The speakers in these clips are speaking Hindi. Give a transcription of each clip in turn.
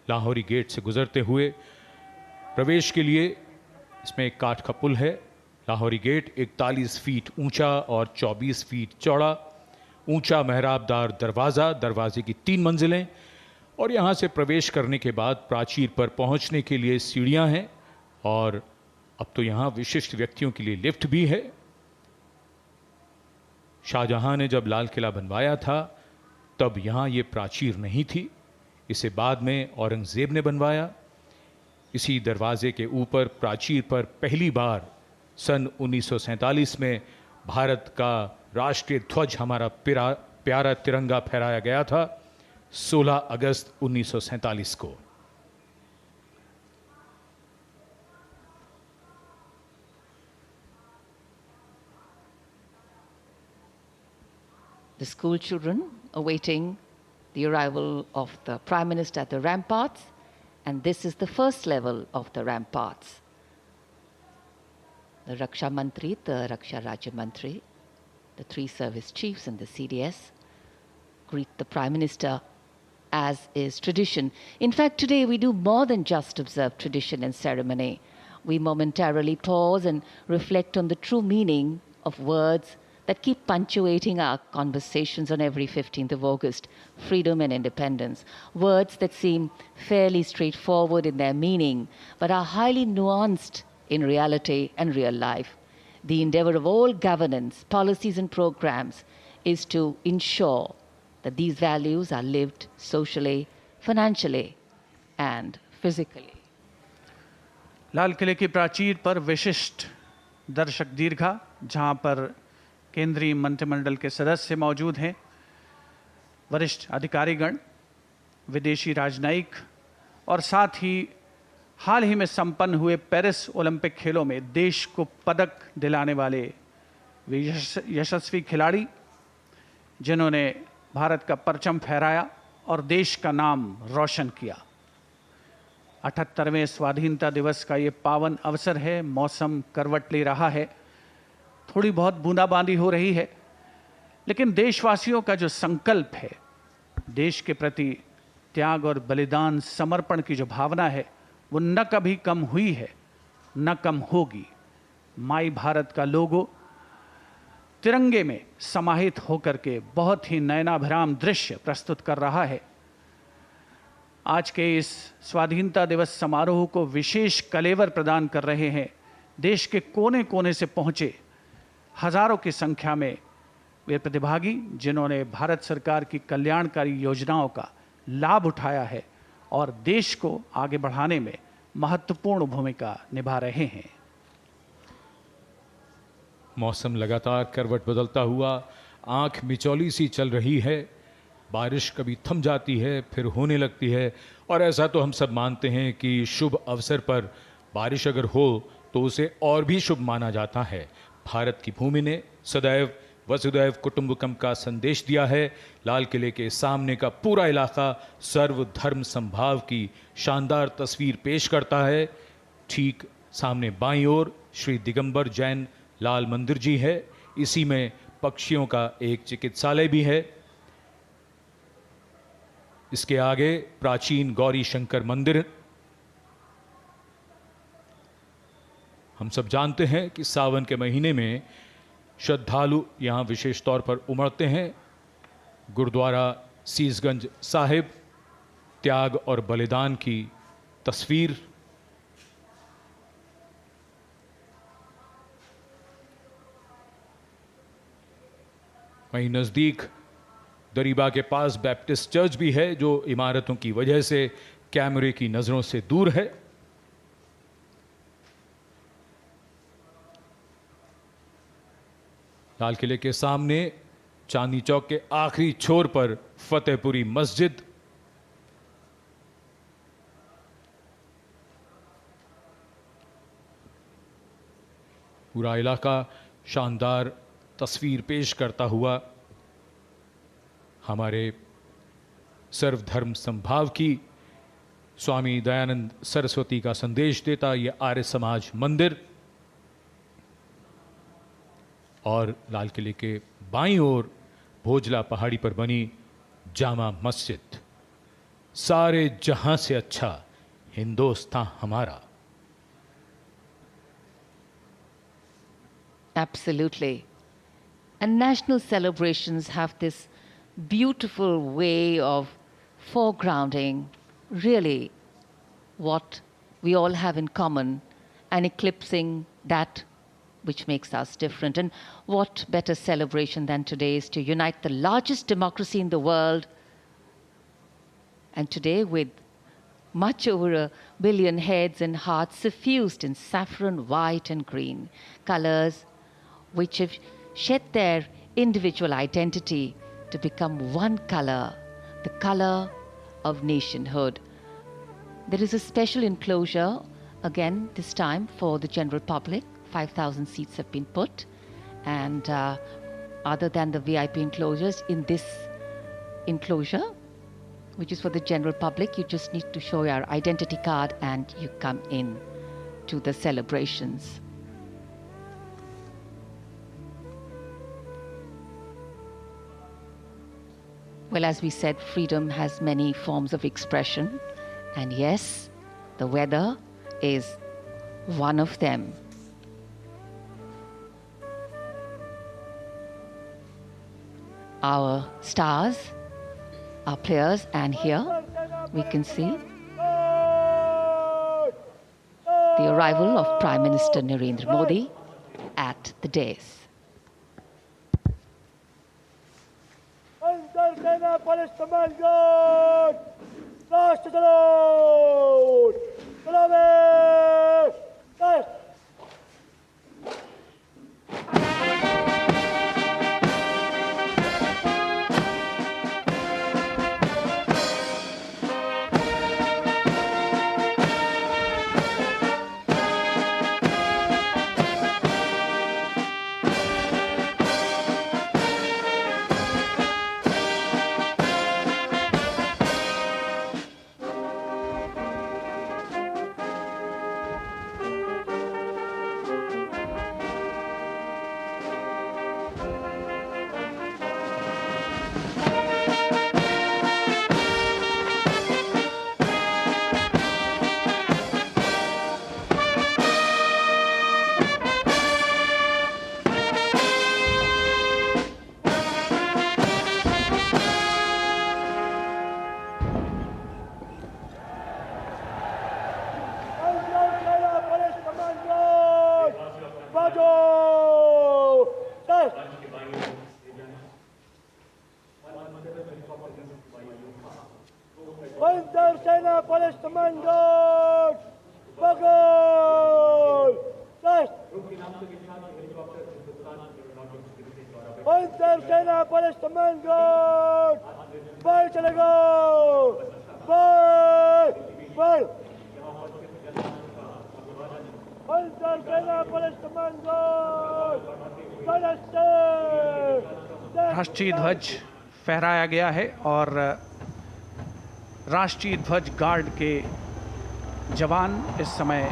लाहौरी गेट से गुजरते हुए प्रवेश के लिए इसमें एक काठ का पुल है। लाहौरी गेट 41 फीट ऊंचा और 24 फीट चौड़ा, ऊंचा मेहराबदार दरवाज़ा, दरवाजे की 3 मंजिलें, और यहाँ से प्रवेश करने के बाद प्राचीर पर पहुँचने के लिए सीढ़ियाँ हैं, और अब तो यहाँ विशिष्ट व्यक्तियों के लिए लिफ्ट भी है। शाहजहां ने जब लाल किला बनवाया था तब यहाँ ये प्राचीर नहीं थी, इसे बाद में औरंगज़ेब ने बनवाया। इसी दरवाजे के ऊपर प्राचीर पर पहली बार सन 1947 में भारत का राष्ट्रीय ध्वज, हमारा प्यारा तिरंगा फहराया गया था 16 अगस्त 1947 को। The school children awaiting the arrival of the Prime Minister at the ramparts, and this is the first level of the ramparts. The Raksha Mantri, the Raksha Rajya Mantri, the 3 service chiefs and the CDS greet the Prime Minister as is tradition. In fact, today we do more than just observe tradition and ceremony. We momentarily pause and reflect on the true meaning of words that keep punctuating our conversations on every 15th of August, freedom and independence. Words that seem fairly straightforward in their meaning, but are highly nuanced in reality and real life. The endeavor of all governance, policies and programs is to ensure that these values are lived socially, financially and physically. लाल किले की प्राचीर पर विशिष्ट दर्शक दीर्घा, जहां पर केंद्रीय मंत्रिमंडल के सदस्य मौजूद हैं, वरिष्ठ अधिकारीगण, विदेशी राजनयिक और साथ ही हाल ही में संपन्न हुए पेरिस ओलंपिक खेलों में देश को पदक दिलाने वाले यशस्वी खिलाड़ी, जिन्होंने भारत का परचम फहराया और देश का नाम रोशन किया। 78वें स्वाधीनता दिवस का ये पावन अवसर है। मौसम करवट ले रहा है, थोड़ी बहुत बूंदाबांदी हो रही है, लेकिन देशवासियों का जो संकल्प है, देश के प्रति त्याग और बलिदान, समर्पण की जो भावना है, वो न कभी कम हुई है, न कम होगी। माई भारत का लोगो तिरंगे में समाहित होकर के बहुत ही नयनाभिराम दृश्य प्रस्तुत कर रहा है। आज के इस स्वाधीनता दिवस समारोह को विशेष कलेवर प्रदान कर रहे हैं देश के कोने कोने से पहुंचे हजारों की संख्या में वे प्रतिभागी, जिन्होंने भारत सरकार की कल्याणकारी योजनाओं का लाभ उठाया है और देश को आगे बढ़ाने में महत्वपूर्ण भूमिका निभा रहे हैं। मौसम लगातार करवट बदलता हुआ आंख मिचौली सी चल रही है। बारिश कभी थम जाती है, फिर होने लगती है, और ऐसा तो हम सब मानते हैं कि शुभ अवसर पर बारिश अगर हो तो उसे और भी शुभ माना जाता है। भारत की भूमि ने सदैव वसुदैव कुटुंबकम का संदेश दिया है। लाल किले के सामने का पूरा इलाका सर्वधर्म समभाव की शानदार तस्वीर पेश करता है। ठीक सामने बाईं ओर श्री दिगंबर जैन लाल मंदिर जी है। इसी में पक्षियों का एक चिकित्सालय भी है। इसके आगे प्राचीन गौरी शंकर मंदिर। हम सब जानते हैं कि सावन के महीने में श्रद्धालु यहाँ विशेष तौर पर उमड़ते हैं। गुरुद्वारा सीसगंज साहिब, त्याग और बलिदान की तस्वीर। वहीं नज़दीक दरीबा के पास बैप्टिस्ट चर्च भी है, जो इमारतों की वजह से कैमरे की नज़रों से दूर है। लाल किले के सामने चांदनी चौक के आखिरी छोर पर फतेहपुरी मस्जिद। पूरा इलाका शानदार तस्वीर पेश करता हुआ हमारे सर्वधर्म समभाव की, स्वामी दयानंद सरस्वती का संदेश देता ये आर्य समाज मंदिर। और लाल किले के बाईं ओर भोजला पहाड़ी पर बनी जामा मस्जिद। सारे जहां से अच्छा हिंदुस्तान हमारा। Absolutely. And national celebrations have this beautiful way of foregrounding really what we all have in common and eclipsing that which makes us different. And what better celebration than today's to unite the largest democracy in the world, and today with much over 1 billion heads and hearts suffused in saffron, white and green, colors which have shed their individual identity to become one color, the color of nationhood. There is a special enclosure, again this time for the general public. 5,000 seats have been put, and other than the VIP enclosures, in this enclosure, which is for the general public, you just need to show your identity card and you come in to the celebrations. Well, as we said, freedom has many forms of expression, and yes, the weather is one of them. Our stars, our players, and here we can see the arrival of Prime Minister Narendra Modi at the dais. राष्ट्रीय ध्वज फहराया गया है और राष्ट्रीय ध्वज गार्ड के जवान इस समय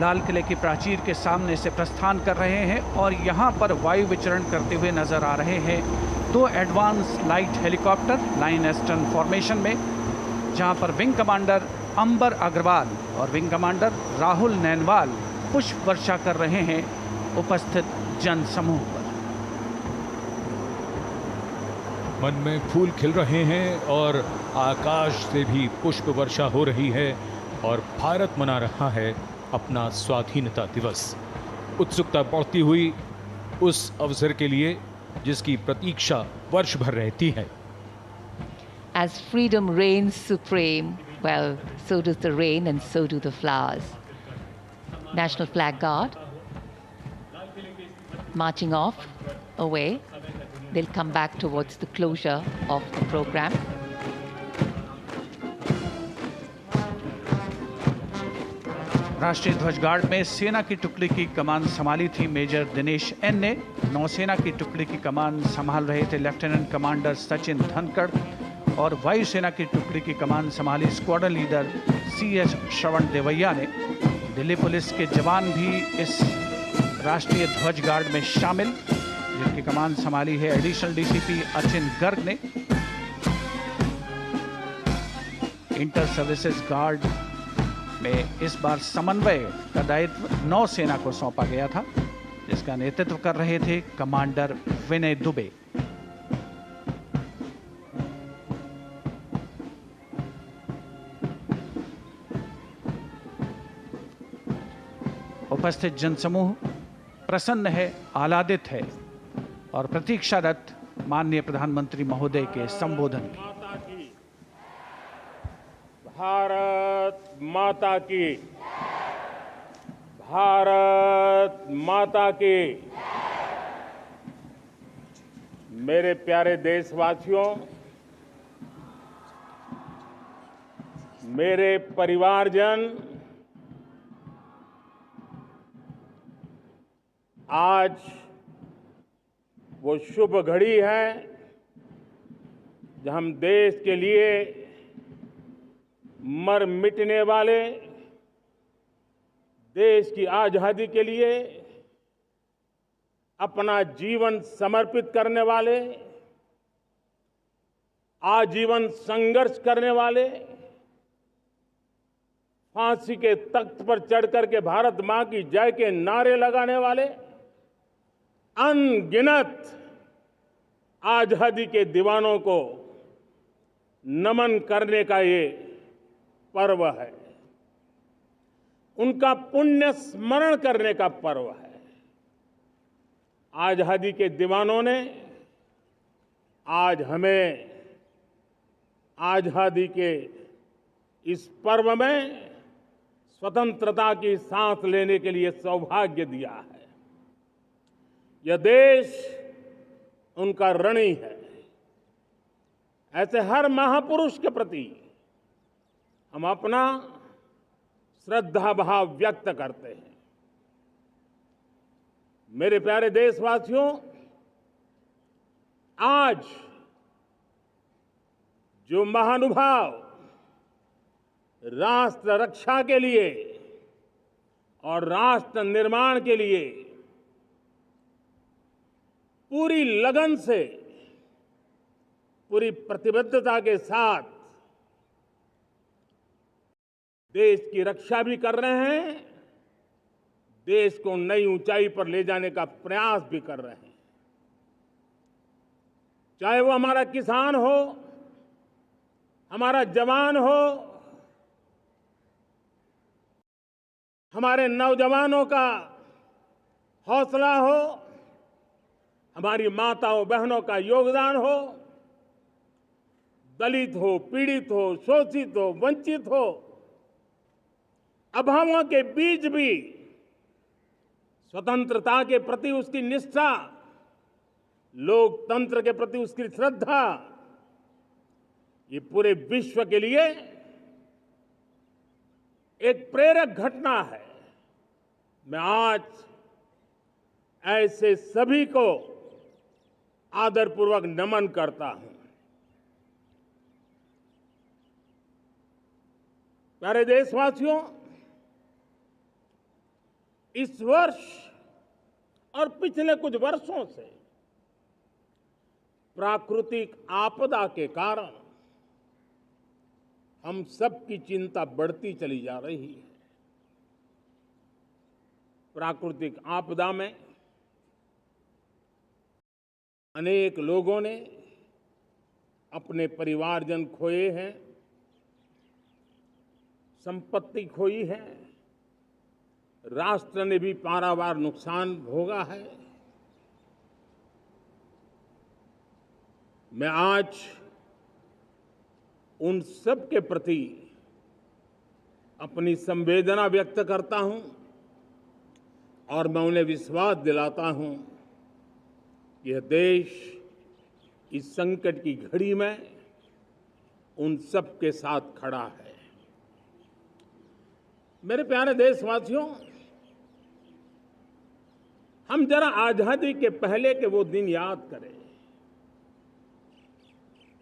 लाल किले की प्राचीर के सामने से प्रस्थान कर रहे हैं और यहाँ पर वायु विचरण करते हुए नजर आ रहे हैं 2 advance light helicopter line astern formation में, जहाँ पर विंग कमांडर अंबर अग्रवाल और विंग कमांडर राहुल नैनवाल पुष्प वर्षा कर रहे हैं उपस्थित जन समूह पर। मन में फूल खिल रहे हैं और आकाश से भी पुष्प वर्षा हो रही है और भारत मना रहा है अपना स्वाधीनता दिवस। उत्सुकता बढ़ती हुई उस अवसर के लिए जिसकी प्रतीक्षा वर्ष भर रहती है। As freedom reigns supreme, well, so does the rain and so do the flowers. National Flag Guard marching off away. They'll come back towards the closure of the program. राष्ट्रीय ध्वज गार्ड में सेना की टुकड़ी की कमान संभाली थी मेजर दिनेश एन ने। नौसेना की टुकड़ी की कमान संभाल रहे थे लेफ्टिनेंट कमांडर सचिन धनखड़ और वायुसेना की टुकड़ी की कमान संभाली स्क्वाड्रन लीडर CS श्रवण देवैया ने। दिल्ली पुलिस के जवान भी इस राष्ट्रीय ध्वज गार्ड में शामिल, जिनकी कमान संभाली है एडिशनल DCP अचिन गर्ग ने। इंटर सर्विसेज गार्ड में इस बार समन्वय का दायित्व नौसेना को सौंपा गया था, जिसका नेतृत्व कर रहे थे कमांडर विनय दुबे। उपस्थित जनसमूह प्रसन्न है, आह्लादित है और प्रतीक्षारत माननीय प्रधानमंत्री महोदय के संबोधन की। भारत माता की, भारत माता की। मेरे प्यारे देशवासियों, मेरे परिवारजन, आज वो शुभ घड़ी है जब हम देश के लिए मर मिटने वाले, देश की आजादी के लिए अपना जीवन समर्पित करने वाले, आजीवन संघर्ष करने वाले, फांसी के तख्त पर चढ़कर के भारत मां की जय के नारे लगाने वाले अनगिनत आजादी के दीवानों को नमन करने का ये पर्व है, उनका पुण्य स्मरण करने का पर्व है। आजादी के दीवानों ने आज हमें आजादी के इस पर्व में स्वतंत्रता की सांस लेने के लिए सौभाग्य दिया है। यह देश उनका ऋणी है। ऐसे हर महापुरुष के प्रति हम अपना श्रद्धा भाव व्यक्त करते हैं। मेरे प्यारे देशवासियों, आज जो महानुभाव राष्ट्र रक्षा के लिए और राष्ट्र निर्माण के लिए पूरी लगन से, पूरी प्रतिबद्धता के साथ देश की रक्षा भी कर रहे हैं, देश को नई ऊंचाई पर ले जाने का प्रयास भी कर रहे हैं। चाहे वो हमारा किसान हो, हमारा जवान हो, हमारे नौजवानों का हौसला हो, हमारी माताओं बहनों का योगदान हो, दलित हो, पीड़ित हो, शोषित हो, वंचित हो, अभावों के बीच भी स्वतंत्रता के प्रति उसकी निष्ठा, लोकतंत्र के प्रति उसकी श्रद्धा, ये पूरे विश्व के लिए एक प्रेरक घटना है। मैं आज ऐसे सभी को आदरपूर्वक नमन करता हूं। प्यारे देशवासियों, इस वर्ष और पिछले कुछ वर्षों से प्राकृतिक आपदा के कारण हम सबकी चिंता बढ़ती चली जा रही है। प्राकृतिक आपदा में अनेक लोगों ने अपने परिवारजन खोए हैं, संपत्ति खोई है, राष्ट्र ने भी पारावार नुकसान भोगा है। मैं आज उन सब के प्रति अपनी संवेदना व्यक्त करता हूं और मैं उन्हें विश्वास दिलाता हूं कि यह देश इस संकट की घड़ी में उन सब के साथ खड़ा है। मेरे प्यारे देशवासियों, हम जरा आजादी के पहले के वो दिन याद करें।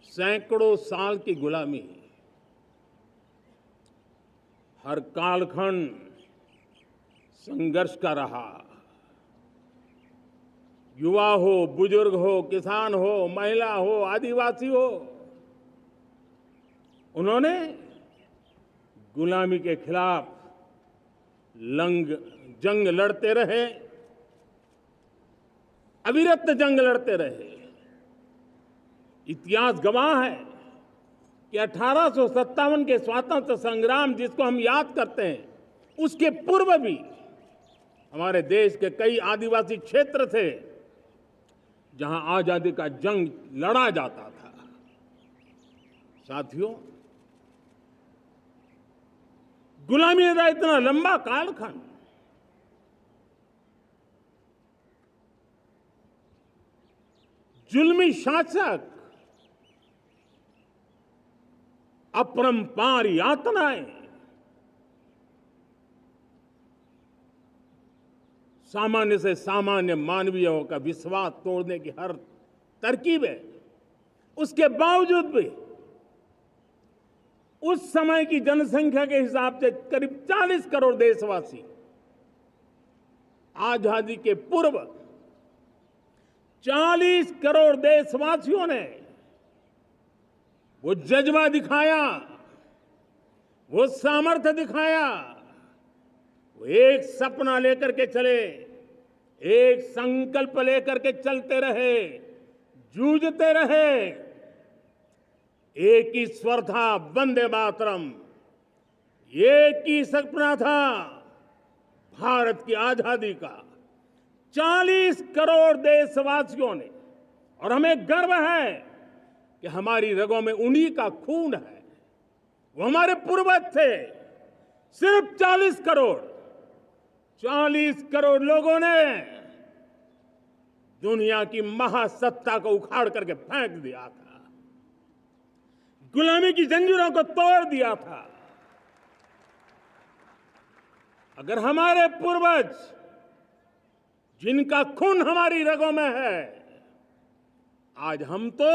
सैकड़ों साल की गुलामी, हर कालखंड संघर्ष का रहा। युवा हो, बुजुर्ग हो, किसान हो, महिला हो, आदिवासी हो, उन्होंने गुलामी के खिलाफ जंग लड़ते रहे, अविरत जंग लड़ते रहे। इतिहास गवाह है कि 1857 के स्वातंत्र संग्राम जिसको हम याद करते हैं, उसके पूर्व भी हमारे देश के कई आदिवासी क्षेत्र थे जहां आजादी का जंग लड़ा जाता था। साथियों, गुलामी का इतना लंबा कालखंड जुल्मी शासक, अपरंपार यातनाएं, सामान्य से सामान्य मानवीयों का विश्वास तोड़ने की हर तरकीब है। उसके बावजूद भी उस समय की जनसंख्या के हिसाब से करीब 40 करोड़ देशवासी आजादी के पूर्व 40 करोड़ देशवासियों ने वो जज्बा दिखाया, वो सामर्थ्य दिखाया, वो एक सपना लेकर के चले, एक संकल्प लेकर के चलते रहे, जूझते रहे। एक ही स्वर था, वंदे मातरम। एक ही सपना था, भारत की आजादी का। 40 करोड़ देशवासियों ने, और हमें गर्व है कि हमारी रगों में उन्हीं का खून है। वो हमारे पूर्वज थे। सिर्फ 40 करोड़ लोगों ने दुनिया की महासत्ता को उखाड़ करके फेंक दिया था, गुलामी की जंजीरों को तोड़ दिया था। अगर हमारे पूर्वज, जिनका खून हमारी रगों में है, आज हम तो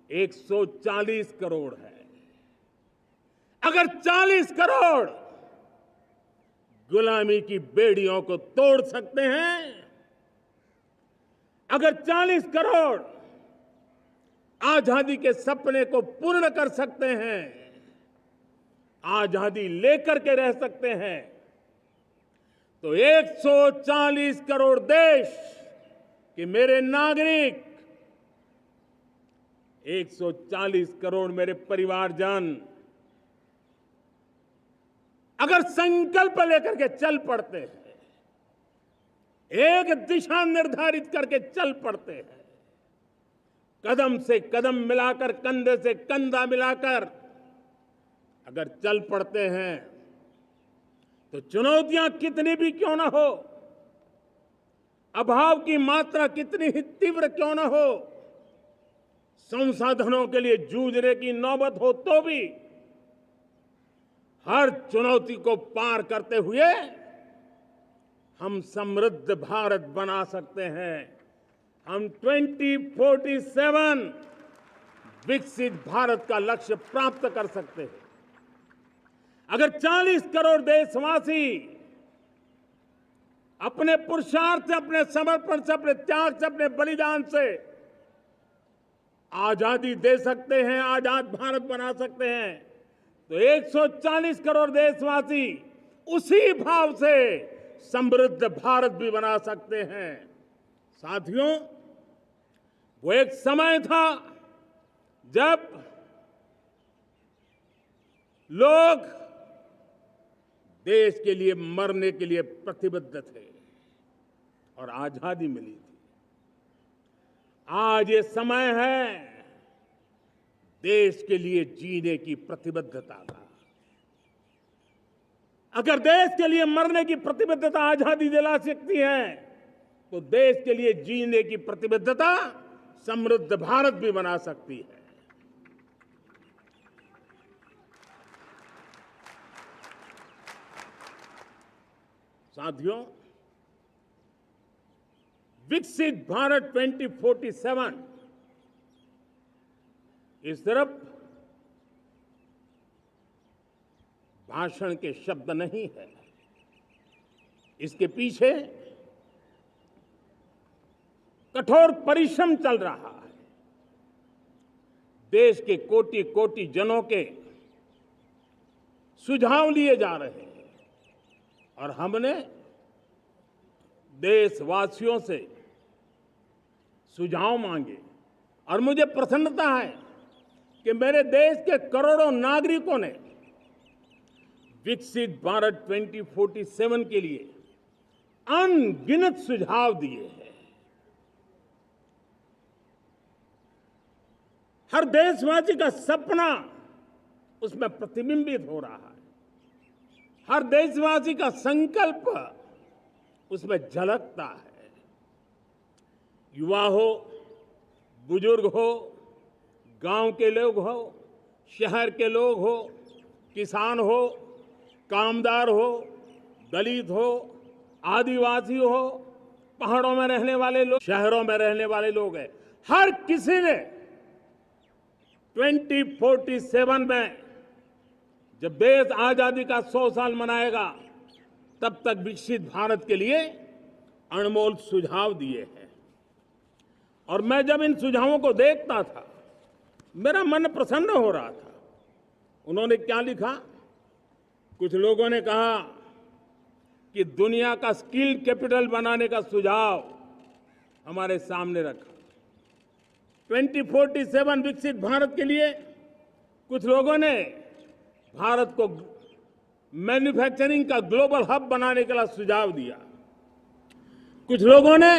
140 करोड़ है। अगर 40 करोड़ गुलामी की बेड़ियों को तोड़ सकते हैं, अगर 40 करोड़ आजादी के सपने को पूर्ण कर सकते हैं, आजादी लेकर के रह सकते हैं, तो 140 करोड़ देश के मेरे नागरिक, 140 करोड़ मेरे परिवारजन अगर संकल्प लेकर के चल पड़ते हैं, एक दिशा निर्धारित करके चल पड़ते हैं, कदम से कदम मिलाकर, कंधे से कंधा मिलाकर अगर चल पड़ते हैं, तो चुनौतियां कितनी भी क्यों ना हो, अभाव की मात्रा कितनी ही तीव्र क्यों ना हो, संसाधनों के लिए जूझने की नौबत हो तो भी हर चुनौती को पार करते हुए हम समृद्ध भारत बना सकते हैं। हम 2047 विकसित भारत का लक्ष्य प्राप्त कर सकते हैं। अगर 40 करोड़ देशवासी अपने पुरुषार्थ से, अपने समर्पण से, अपने त्याग से, अपने बलिदान से आजादी दे सकते हैं, आजाद भारत बना सकते हैं, तो 140 करोड़ देशवासी उसी भाव से समृद्ध भारत भी बना सकते हैं। साथियों, वो एक समय था जब लोग देश के लिए मरने के लिए प्रतिबद्ध थे और आजादी मिली थी। आज ये समय है देश के लिए जीने की प्रतिबद्धता का। अगर देश के लिए मरने की प्रतिबद्धता आजादी दिला सकती है, तो देश के लिए जीने की प्रतिबद्धता समृद्ध भारत भी बना सकती है। साथियों, विकसित भारत 2047 ये सिर्फ भाषण के शब्द नहीं है। इसके पीछे कठोर परिश्रम चल रहा है। देश के कोटि कोटि जनों के सुझाव लिए जा रहे हैं और हमने देशवासियों से सुझाव मांगे और मुझे प्रसन्नता है कि मेरे देश के करोड़ों नागरिकों ने विकसित भारत 2047 के लिए अनगिनत सुझाव दिए हैं। हर देशवासी का सपना उसमें प्रतिबिंबित हो रहा है, हर देशवासी का संकल्प उसमें झलकता है। युवा हो, बुजुर्ग हो, गांव के लोग हो, शहर के लोग हो, किसान हो, कामदार हो, दलित हो, आदिवासी हो, पहाड़ों में रहने वाले लोग, शहरों में रहने वाले लोग हैं, हर किसी ने 2047 में जब देश आजादी का 100 साल मनाएगा तब तक विकसित भारत के लिए अनमोल सुझाव दिए हैं। और मैं जब इन सुझावों को देखता था मेरा मन प्रसन्न हो रहा था। उन्होंने क्या लिखा? कुछ लोगों ने कहा कि दुनिया का स्किल कैपिटल बनाने का सुझाव हमारे सामने रखा। 2047 विकसित भारत के लिए कुछ लोगों ने भारत को मैन्युफैक्चरिंग का ग्लोबल हब बनाने के लिए सुझाव दिया। कुछ लोगों ने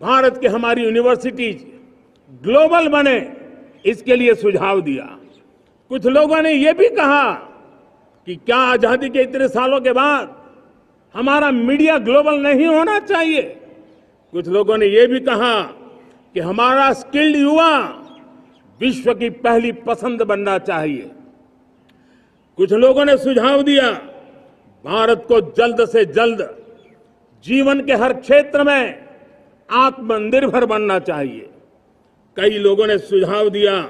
भारत की हमारी यूनिवर्सिटीज ग्लोबल बने इसके लिए सुझाव दिया। कुछ लोगों ने यह भी कहा कि क्या आजादी के इतने सालों के बाद हमारा मीडिया ग्लोबल नहीं होना चाहिए। कुछ लोगों ने यह भी कहा कि हमारा स्किल्ड युवा विश्व की पहली पसंद बनना चाहिए। कुछ लोगों ने सुझाव दिया भारत को जल्द से जल्द जीवन के हर क्षेत्र में आत्मनिर्भर बनना चाहिए। कई लोगों ने सुझाव दिया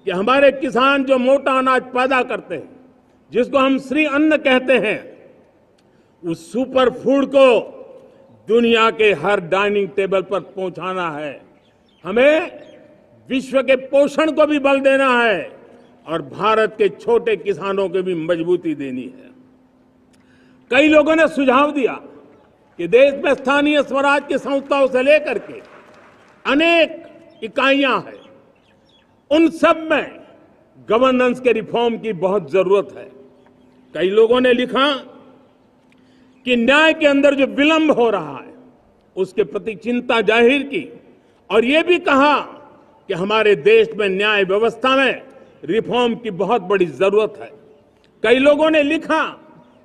कि हमारे किसान जो मोटा अनाज पैदा करते हैं, जिसको हम श्री अन्न कहते हैं, उस सुपर फूड को दुनिया के हर डाइनिंग टेबल पर पहुंचाना है। हमें विश्व के पोषण को भी बल देना है और भारत के छोटे किसानों को भी मजबूती देनी है। कई लोगों ने सुझाव दिया कि देश में स्थानीय स्वराज की संस्थाओं से लेकर के अनेक इकाइयां हैं, उन सब में गवर्नेंस के रिफॉर्म की बहुत जरूरत है। कई लोगों ने लिखा कि न्याय के अंदर जो विलंब हो रहा है उसके प्रति चिंता जाहिर की और ये भी कहा कि हमारे देश में न्याय व्यवस्था में रिफॉर्म की बहुत बड़ी जरूरत है। कई लोगों ने लिखा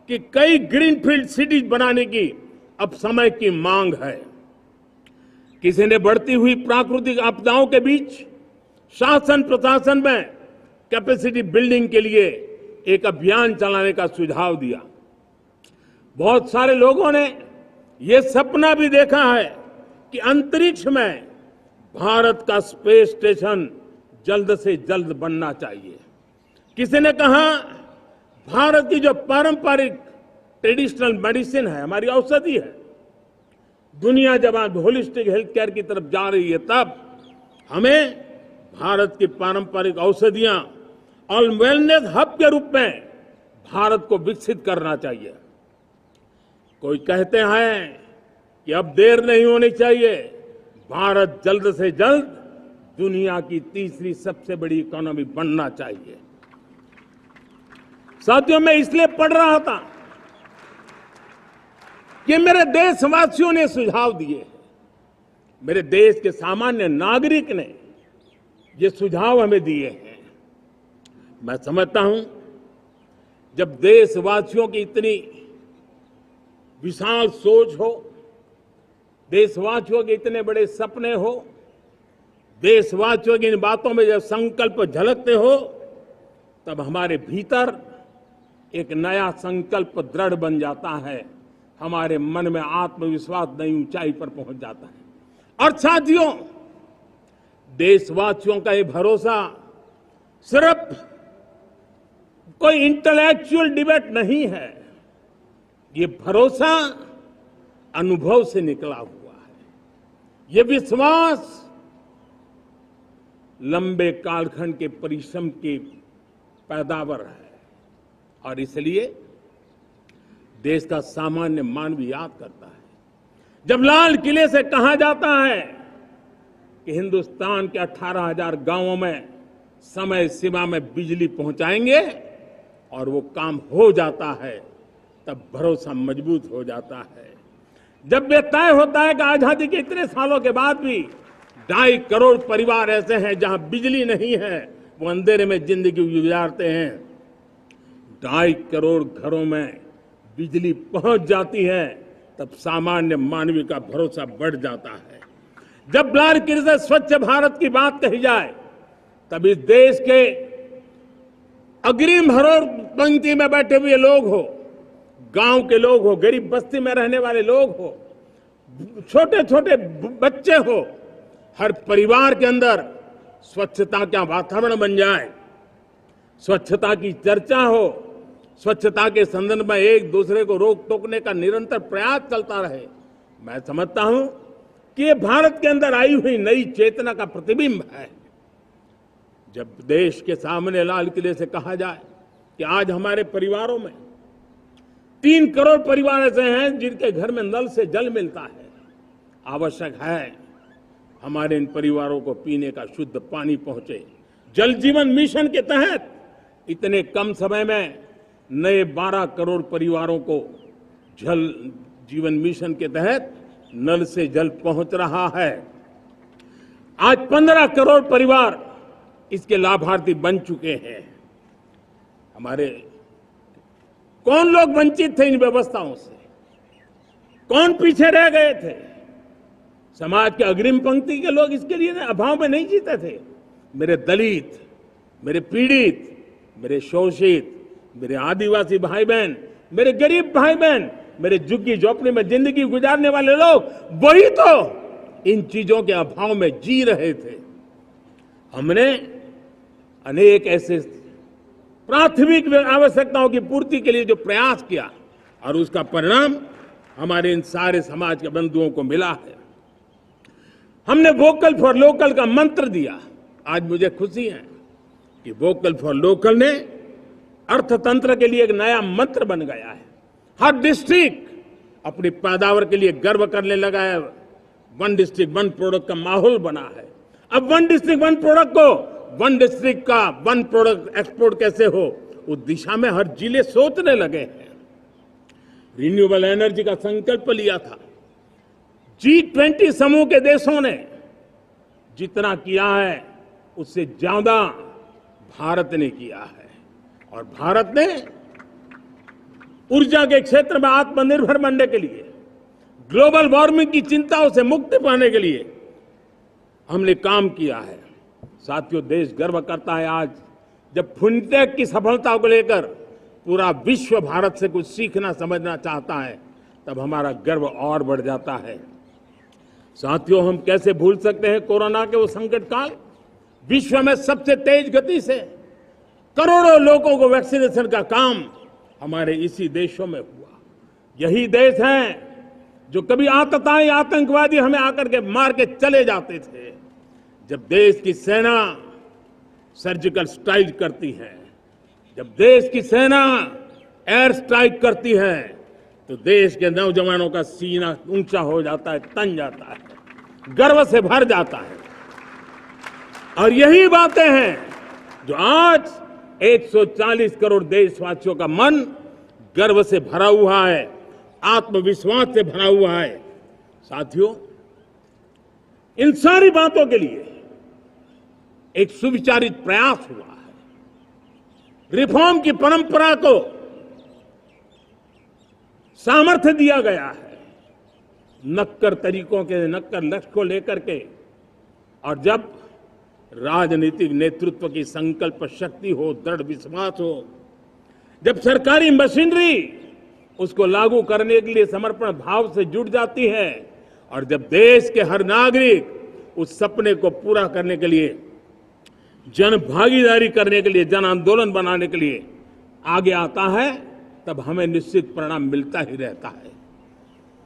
कि कई ग्रीनफील्ड सिटीज बनाने की अब समय की मांग है। किसी ने बढ़ती हुई प्राकृतिक आपदाओं के बीच शासन प्रशासन में कैपेसिटी बिल्डिंग के लिए एक अभियान चलाने का सुझाव दिया। बहुत सारे लोगों ने यह सपना भी देखा है कि अंतरिक्ष में भारत का स्पेस स्टेशन जल्द से जल्द बनना चाहिए। किसी ने कहा भारत की जो पारंपरिक ट्रेडिशनल मेडिसिन है, हमारी औषधि है, दुनिया जब आज होलिस्टिक हेल्थ केयर की तरफ जा रही है तब हमें भारत की पारंपरिक औषधियां और वेलनेस हब के रूप में भारत को विकसित करना चाहिए। कोई कहते हैं कि अब देर नहीं होनी चाहिए, भारत जल्द से जल्द दुनिया की तीसरी सबसे बड़ी इकोनॉमी बनना चाहिए। साथियों, मैं इसलिए पढ़ रहा था कि मेरे देशवासियों ने सुझाव दिए, मेरे देश के सामान्य नागरिक ने ये सुझाव हमें दिए हैं। मैं समझता हूं जब देशवासियों की इतनी विशाल सोच हो, देशवासियों के इतने बड़े सपने हो, देशवासियों की इन बातों में जब संकल्प झलकते हो, तब हमारे भीतर एक नया संकल्प दृढ़ बन जाता है, हमारे मन में आत्मविश्वास नई ऊंचाई पर पहुंच जाता है। और साथियों, देशवासियों का ये भरोसा सिर्फ कोई इंटेलेक्चुअल डिबेट नहीं है, ये भरोसा अनुभव से निकला हुआ है। ये विश्वास लंबे कालखंड के परिश्रम की पैदावार है और इसलिए देश का सामान्य मानव याद करता है जब लाल किले से कहा जाता है कि हिंदुस्तान के 18,000 गांवों में समय सीमा में बिजली पहुंचाएंगे और वो काम हो जाता है, तब भरोसा मजबूत हो जाता है। जब ये तय होता है कि आजादी के इतने सालों के बाद भी 2.5 करोड़ परिवार ऐसे हैं जहां बिजली नहीं है, वो अंधेरे में जिंदगी गुजारते हैं, 2.5 करोड़ घरों में बिजली पहुंच जाती है, तब सामान्य मानवीय का भरोसा बढ़ जाता है। जब लाल किले से स्वच्छ भारत की बात कही जाए, तब इस देश के अग्रिम हरोर पंक्ति में बैठे हुए लोग हो, गांव के लोग हो, गरीब बस्ती में रहने वाले लोग हो, छोटे छोटे बच्चे हो, हर परिवार के अंदर स्वच्छता का वातावरण बन जाए, स्वच्छता की चर्चा हो, स्वच्छता के संदर्भ में एक दूसरे को रोक टोकने का निरंतर प्रयास चलता रहे। मैं समझता हूं कि ये भारत के अंदर आई हुई नई चेतना का प्रतिबिंब है। जब देश के सामने लाल किले से कहा जाए कि आज हमारे परिवारों में 3 करोड़ परिवार ऐसे हैं जिनके घर में नल से जल मिलता है, आवश्यक है हमारे इन परिवारों को पीने का शुद्ध पानी पहुंचे। जल जीवन मिशन के तहत इतने कम समय में नए 12 करोड़ परिवारों को जल जीवन मिशन के तहत नल से जल पहुंच रहा है। आज 15 करोड़ परिवार इसके लाभार्थी बन चुके हैं। हमारे कौन लोग वंचित थे इन व्यवस्थाओं से, कौन पीछे रह गए थे? समाज के अग्रिम पंक्ति के लोग इसके लिए अभाव में नहीं जीते थे। मेरे दलित, मेरे पीड़ित, मेरे शोषित, मेरे आदिवासी भाई बहन, मेरे गरीब भाई बहन, मेरे झुग्गी झोपड़ी में जिंदगी गुजारने वाले लोग, वही तो इन चीजों के अभाव में जी रहे थे। हमने अनेक ऐसे प्राथमिक आवश्यकताओं की पूर्ति के लिए जो प्रयास किया और उसका परिणाम हमारे इन सारे समाज के बंधुओं को मिला है। हमने वोकल फॉर लोकल का मंत्र दिया। आज मुझे खुशी है कि वोकल फॉर लोकल ने अर्थतंत्र के लिए एक नया मंत्र बन गया है। हर डिस्ट्रिक्ट अपनी पैदावार के लिए गर्व करने लगा है। 1 डिस्ट्रिक्ट 1 प्रोडक्ट का माहौल बना है। अब 1 डिस्ट्रिक्ट 1 प्रोडक्ट को 1 डिस्ट्रिक्ट का 1 प्रोडक्ट एक्सपोर्ट कैसे हो, उस दिशा में हर जिले सोचने लगे हैं। रिन्यूएबल एनर्जी का संकल्प लिया था। G20 समूह के देशों ने जितना किया है उससे ज्यादा भारत ने किया है, और भारत ने ऊर्जा के क्षेत्र में आत्मनिर्भर बनने के लिए, ग्लोबल वार्मिंग की चिंताओं से मुक्ति पाने के लिए हमने काम किया है। साथियों, देश गर्व करता है आज जब फिनटेक की सफलता को लेकर पूरा विश्व भारत से कुछ सीखना समझना चाहता है, तब हमारा गर्व और बढ़ जाता है। साथियों, हम कैसे भूल सकते हैं कोरोना के वो संकट काल। विश्व में सबसे तेज गति से करोड़ों लोगों को वैक्सीनेशन का काम हमारे इसी देशों में हुआ। यही देश हैं जो कभी आतताई आतंकवादी हमें आकर के मार के चले जाते थे। जब देश की सेना सर्जिकल स्ट्राइक करती है, जब देश की सेना एयर स्ट्राइक करती है, तो देश के नौजवानों का सीना ऊंचा हो जाता है, तन जाता है, गर्व से भर जाता है। और यही बातें हैं जो आज 140 करोड़ देशवासियों का मन गर्व से भरा हुआ है, आत्मविश्वास से भरा हुआ है। साथियों, इन सारी बातों के लिए एक सुविचारित प्रयास हुआ है। रिफॉर्म की परंपरा को सामर्थ्य दिया गया है, नक्कर तरीकों के, नक्कर लक्ष्य को लेकर के। और जब राजनीतिक नेतृत्व की संकल्प शक्ति हो, दृढ़ विश्वास हो, जब सरकारी मशीनरी उसको लागू करने के लिए समर्पण भाव से जुट जाती है, और जब देश के हर नागरिक उस सपने को पूरा करने के लिए, जन भागीदारी करने के लिए, जन आंदोलन बनाने के लिए आगे आता है, तब हमें निश्चित परिणाम मिलता ही रहता है।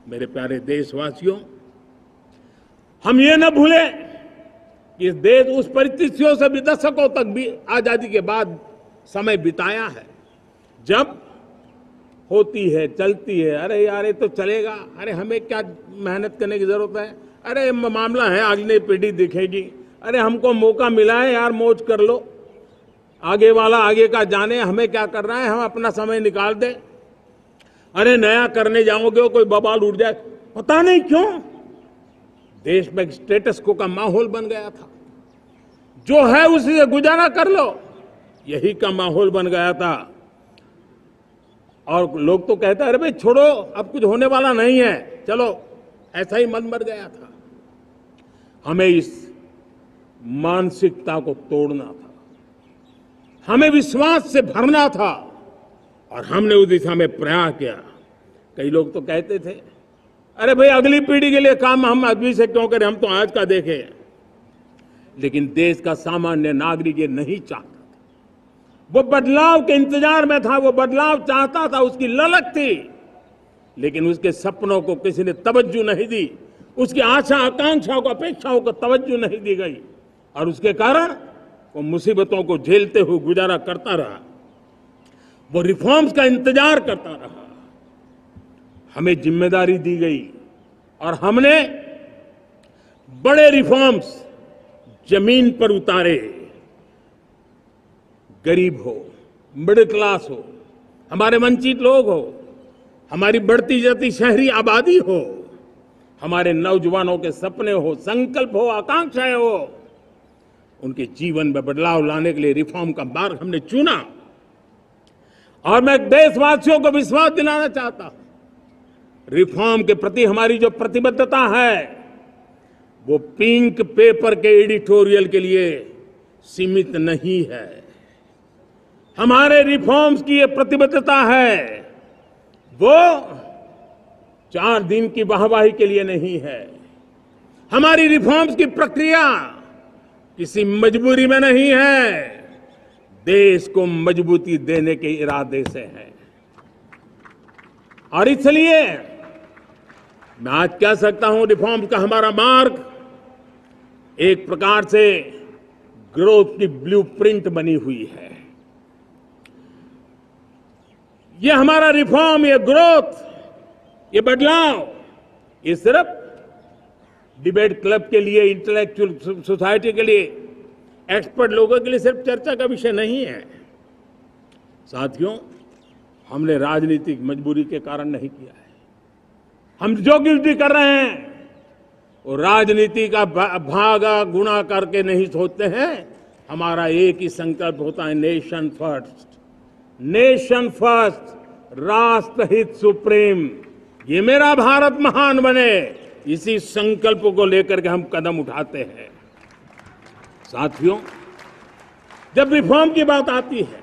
मेरे प्यारे देशवासियों, हम ये न भूलें कि इस देश उस परिस्थितियों से भी दशकों तक भी आजादी के बाद समय बिताया है। जब होती है, चलती है, अरे यार ये तो चलेगा, अरे हमें क्या मेहनत करने की जरूरत है, अरे मामला है अगली पीढ़ी दिखेगी, अरे हमको मौका मिला है यार, मौज कर लो, आगे वाला आगे का जाने, हमें क्या करना है, हम अपना समय निकाल दें। अरे नया करने जाओगे कोई बवाल उठ जाए, पता नहीं क्यों देश में स्टेटस को का माहौल बन गया था, जो है उसी से गुजारा कर लो, यही का माहौल बन गया था। और लोग तो कहते हैं अरे भाई छोड़ो, अब कुछ होने वाला नहीं है, चलो, ऐसा ही मन बन गया था। हमें इस मानसिकता को तोड़ना था, हमें विश्वास से भरना था, और हमने उस दिशा में प्रयास किया। कई लोग तो कहते थे अरे भाई अगली पीढ़ी के लिए काम हम अभी से क्यों करें, हम तो आज का देखें। लेकिन देश का सामान्य नागरिक ये नहीं चाहता, वो बदलाव के इंतजार में था, वो बदलाव चाहता था, उसकी ललक थी, लेकिन उसके सपनों को किसी ने तवज्जो नहीं दी, उसकी आशा आकांक्षाओं को अपेक्षाओं को तवज्जो नहीं दी गई, और उसके कारण वो मुसीबतों को झेलते हुए गुजारा करता रहा, वो रिफॉर्म्स का इंतजार करता रहा। हमें जिम्मेदारी दी गई और हमने बड़े रिफॉर्म्स जमीन पर उतारे। गरीब हो, मिडिल क्लास हो, हमारे वंचित लोग हो, हमारी बढ़ती जाती शहरी आबादी हो, हमारे नौजवानों के सपने हो, संकल्प हो, आकांक्षाएं हो, उनके जीवन में बदलाव लाने के लिए रिफॉर्म का मार्ग हमने चुना। और मैं देशवासियों को विश्वास दिलाना चाहता हूं, रिफॉर्म के प्रति हमारी जो प्रतिबद्धता है वो पिंक पेपर के एडिटोरियल के लिए सीमित नहीं है। हमारे रिफॉर्म्स की ये प्रतिबद्धता है, वो 4 दिन की वाहवाही के लिए नहीं है। हमारी रिफॉर्म्स की प्रक्रिया किसी मजबूरी में नहीं है, देश को मजबूती देने के इरादे से है। और इसलिए मैं आज कह सकता हूं, रिफॉर्म का हमारा मार्ग एक प्रकार से ग्रोथ की ब्लूप्रिंट बनी हुई है। ये हमारा रिफॉर्म, ये ग्रोथ, ये बदलाव, ये सिर्फ डिबेट क्लब के लिए, इंटेलेक्चुअल सोसाइटी के लिए, एक्सपर्ट लोगों के लिए सिर्फ चर्चा का विषय नहीं है। साथियों, हमने राजनीतिक मजबूरी के कारण नहीं किया है। हम जो कुछ भी कर रहे हैं वो राजनीति का भागा गुणा करके नहीं सोचते हैं। हमारा एक ही संकल्प होता है, नेशन फर्स्ट, नेशन फर्स्ट, राष्ट्रहित सुप्रीम, ये मेरा भारत महान बने, इसी संकल्प को लेकर के हम कदम उठाते हैं। साथियों, जब रिफॉर्म की बात आती है,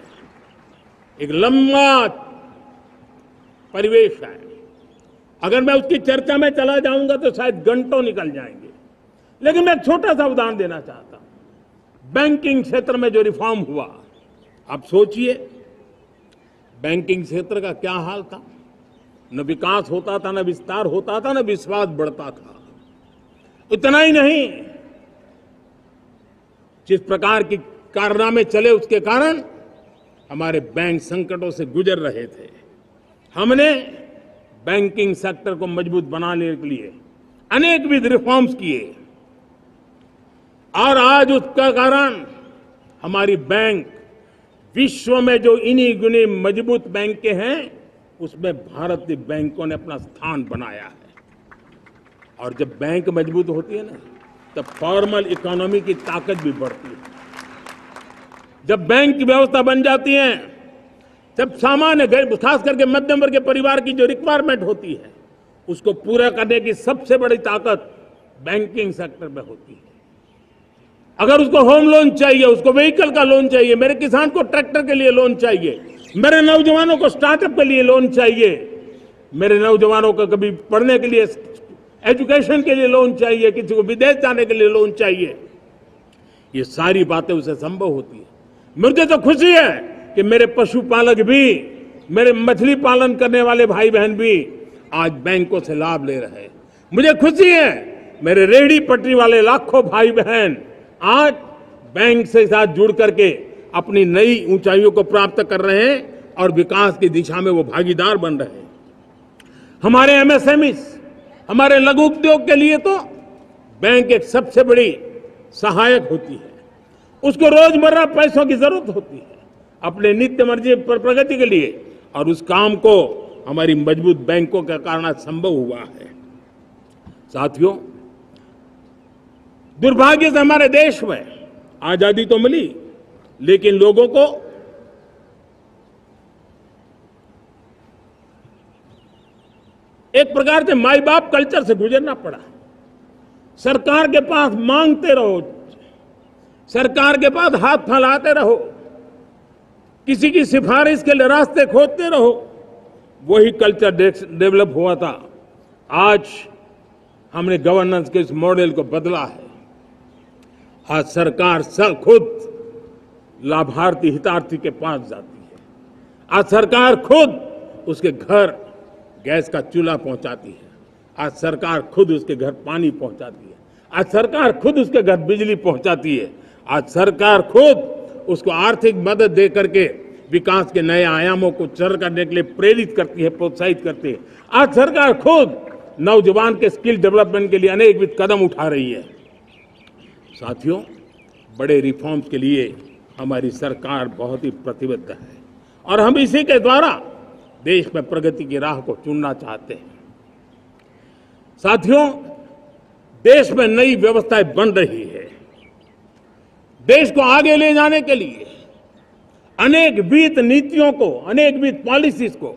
एक लंबा परिवेश है, अगर मैं उसकी चर्चा में चला जाऊंगा तो शायद घंटों निकल जाएंगे, लेकिन मैं एक छोटा सा उदाहरण देना चाहता हूं। बैंकिंग क्षेत्र में जो रिफॉर्म हुआ, आप सोचिए बैंकिंग क्षेत्र का क्या हाल था, न विकास होता था, न विस्तार होता था, न विश्वास बढ़ता था। इतना ही नहीं, जिस प्रकार की कारनामे चले उसके कारण हमारे बैंक संकटों से गुजर रहे थे। हमने बैंकिंग सेक्टर को मजबूत बनाने के लिए अनेकविध रिफॉर्म्स किए, और आज उसका कारण हमारी बैंक विश्व में जो इन्हीं गुनी मजबूत बैंक हैं, उसमें भारतीय बैंकों ने अपना स्थान बनाया है। और जब बैंक मजबूत होती है ना, तब फॉर्मल इकोनॉमी की ताकत भी बढ़ती है। जब बैंक की व्यवस्था बन जाती है, जब सामान्य खास करके मध्यम वर्ग के परिवार की जो रिक्वायरमेंट होती है, उसको पूरा करने की सबसे बड़ी ताकत बैंकिंग सेक्टर में होती है। अगर उसको होम लोन चाहिए, उसको व्हीकल का लोन चाहिए, मेरे किसान को ट्रैक्टर के लिए लोन चाहिए, मेरे नौजवानों को स्टार्टअप के लिए लोन चाहिए, मेरे नौजवानों को कभी पढ़ने के लिए, एजुकेशन के लिए लोन चाहिए, किसी को विदेश जाने के लिए लोन चाहिए, ये सारी बातें उसे संभव होती है। मुझे तो खुशी है कि मेरे पशुपालक भी, मेरे मछली पालन करने वाले भाई बहन भी आज बैंकों से लाभ ले रहे हैं। मुझे खुशी है मेरे रेहड़ी पटरी वाले लाखों भाई बहन आज बैंक से साथ जुड़ करके अपनी नई ऊंचाइयों को प्राप्त कर रहे हैं, और विकास की दिशा में वो भागीदार बन रहे हैं। हमारे एमएसएमईज, हमारे लघु उद्योग के लिए तो बैंक एक सबसे बड़ी सहायक होती है। उसको रोजमर्रा पैसों की जरूरत होती है अपने नित्य मर्जी पर प्रगति के लिए, और उस काम को हमारी मजबूत बैंकों के कारण संभव हुआ है। साथियों, दुर्भाग्य से हमारे देश में आजादी तो मिली, लेकिन लोगों को एक प्रकार से माई बाप कल्चर से गुजरना पड़ा। सरकार के पास मांगते रहो, सरकार के पास हाथ फैलाते रहो, किसी की सिफारिश के लिए रास्ते खोजते रहो, वही कल्चर डेवलप हुआ था। आज हमने गवर्नेंस के इस मॉडल को बदला है। आज सरकार खुद लाभार्थी हितार्थी के पास जाती है। आज सरकार खुद उसके घर गैस का चूल्हा पहुंचाती है। आज सरकार खुद उसके घर पानी पहुंचाती है। आज सरकार खुद उसके घर बिजली पहुंचाती है। आज सरकार खुद उसको आर्थिक मदद दे करके विकास के नए आयामों को सर करने के लिए प्रेरित करती है, प्रोत्साहित करती है। आज सरकार खुद नौजवान के स्किल डेवलपमेंट के लिए अनेकविध कदम उठा रही है। साथियों, बड़े रिफॉर्म्स के लिए हमारी सरकार बहुत ही प्रतिबद्ध है और हम इसी के द्वारा देश में प्रगति की राह को चुनना चाहते हैं। साथियों, देश में नई व्यवस्थाएं बन रही है। देश को आगे ले जाने के लिए अनेक वित्त नीतियों को, अनेक वित्त पॉलिसीज को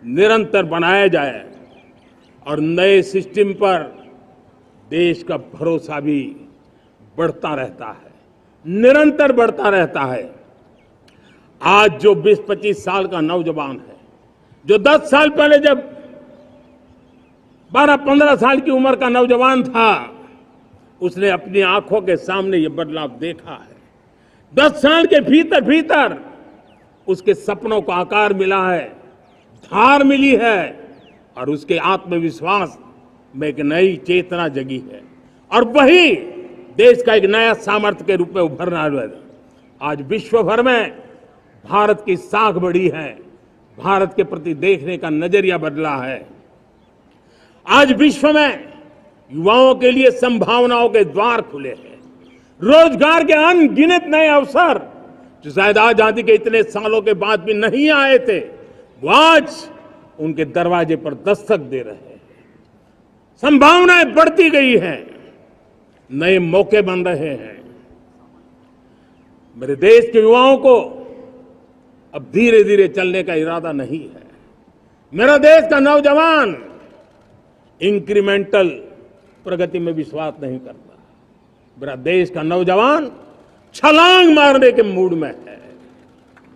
निरंतर बनाया जाए और नए सिस्टम पर देश का भरोसा भी बढ़ता रहता है, निरंतर बढ़ता रहता है। आज जो 20-25 साल का नौजवान है, जो 10 साल पहले जब 12-15 साल की उम्र का नौजवान था, उसने अपनी आंखों के सामने ये बदलाव देखा है। 10 साल के भीतर भीतर उसके सपनों को आकार मिला है, धार मिली है और उसके आत्मविश्वास में एक नई चेतना जगी है और वही देश का एक नया सामर्थ्य के रूप में उभरना है। आज विश्व भर में भारत की साख बढ़ी है, भारत के प्रति देखने का नजरिया बदला है। आज विश्व में युवाओं के लिए संभावनाओं के द्वार खुले हैं। रोजगार के अनगिनत नए अवसर जो शायद आजादी के इतने सालों के बाद भी नहीं आए थे, वो आज उनके दरवाजे पर दस्तक दे रहे हैं। संभावनाएं बढ़ती गई हैं, नए मौके बन रहे हैं। मेरे देश के युवाओं को अब धीरे धीरे चलने का इरादा नहीं है। मेरा देश का नौजवान इंक्रीमेंटल प्रगति में विश्वास नहीं करता। मेरा देश का नौजवान छलांग मारने के मूड में है।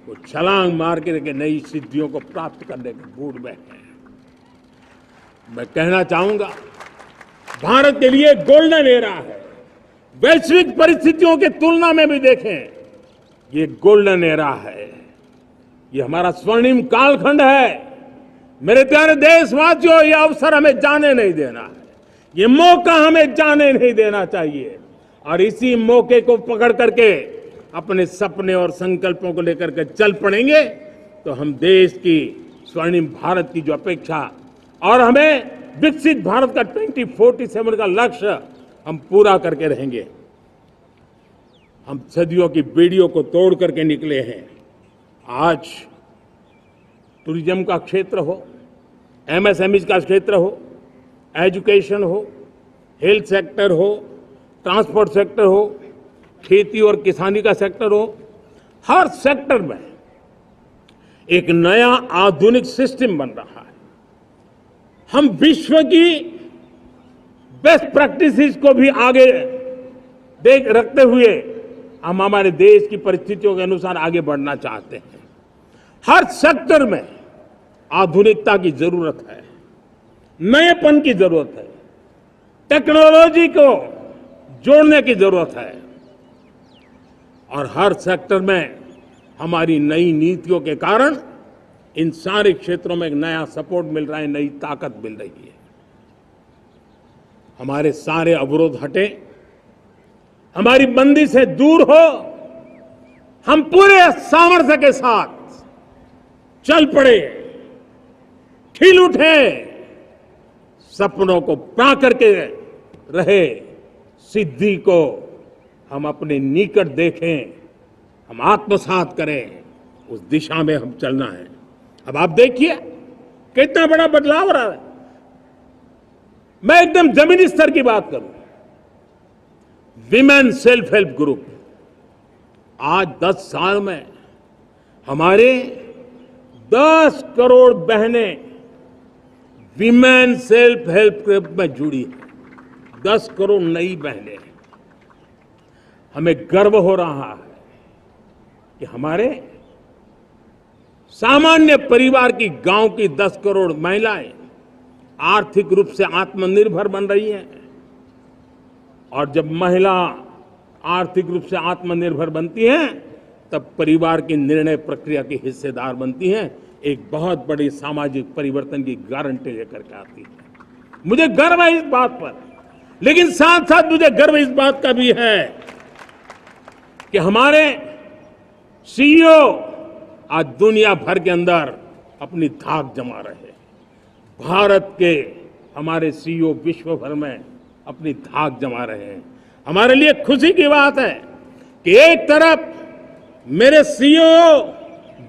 वो छलांग मार के नई सिद्धियों को प्राप्त करने के मूड में है। मैं कहना चाहूंगा, भारत के लिए गोल्डन एरा है। वैश्विक परिस्थितियों की तुलना में भी देखें, ये गोल्डन एरा है। ये हमारा स्वर्णिम कालखंड है। मेरे प्यारे देशवासियों, ये अवसर हमें जाने नहीं देना है। ये मौका हमें जाने नहीं देना चाहिए और इसी मौके को पकड़ करके अपने सपने और संकल्पों को लेकर के चल पड़ेंगे तो हम देश की स्वर्णिम भारत की जो अपेक्षा और हमें विकसित भारत का 2047 का लक्ष्य हम पूरा करके रहेंगे। हम सदियों की बेड़ियों को तोड़ करके निकले हैं। आज टूरिज्म का क्षेत्र हो, एमएसएमई का क्षेत्र हो, एजुकेशन हो, हेल्थ सेक्टर हो, ट्रांसपोर्ट सेक्टर हो, खेती और किसानी का सेक्टर हो, हर सेक्टर में एक नया आधुनिक सिस्टम बन रहा है। हम विश्व की बेस्ट प्रैक्टिसेस को भी आगे देख रखते हुए हम हमारे देश की परिस्थितियों के अनुसार आगे बढ़ना चाहते हैं। हर सेक्टर में आधुनिकता की जरूरत है, नएपन की जरूरत है, टेक्नोलॉजी को जोड़ने की जरूरत है और हर सेक्टर में हमारी नई नीतियों के कारण इन सारे क्षेत्रों में एक नया सपोर्ट मिल रहा है, नई ताकत मिल रही है। हमारे सारे अवरोध हटे, हमारी बंदी से दूर हो, हम पूरे सामर्थ्य के साथ चल पड़े, खिल उठे, सपनों को पा करके रहे, सिद्धि को हम अपने निकट देखें, हम आत्मसात करें, उस दिशा में हम चलना है। अब आप देखिए कितना बड़ा बदलाव रहा है। मैं एकदम जमीनी स्तर की बात करूं, विमेन सेल्फ हेल्प ग्रुप, आज 10 साल में हमारे 10 करोड़ बहनें विमेन सेल्फ हेल्प ग्रुप में जुड़ी हैं। 10 करोड़ नई बहनें। हमें गर्व हो रहा है कि हमारे सामान्य परिवार की, गांव की 10 करोड़ महिलाएं आर्थिक रूप से आत्मनिर्भर बन रही हैं। और जब महिला आर्थिक रूप से आत्मनिर्भर बनती हैं, तब परिवार की निर्णय प्रक्रिया की हिस्सेदार बनती हैं, एक बहुत बड़ी सामाजिक परिवर्तन की गारंटी लेकर के आती है। मुझे गर्व है इस बात पर, लेकिन साथ साथ मुझे गर्व इस बात का भी है कि हमारे सीईओ आज दुनिया भर के अंदर अपनी धाक जमा रहे हैं। भारत के हमारे सीईओ विश्व भर में अपनी धाक जमा रहे हैं। हमारे लिए खुशी की बात है कि एक तरफ मेरे सीईओ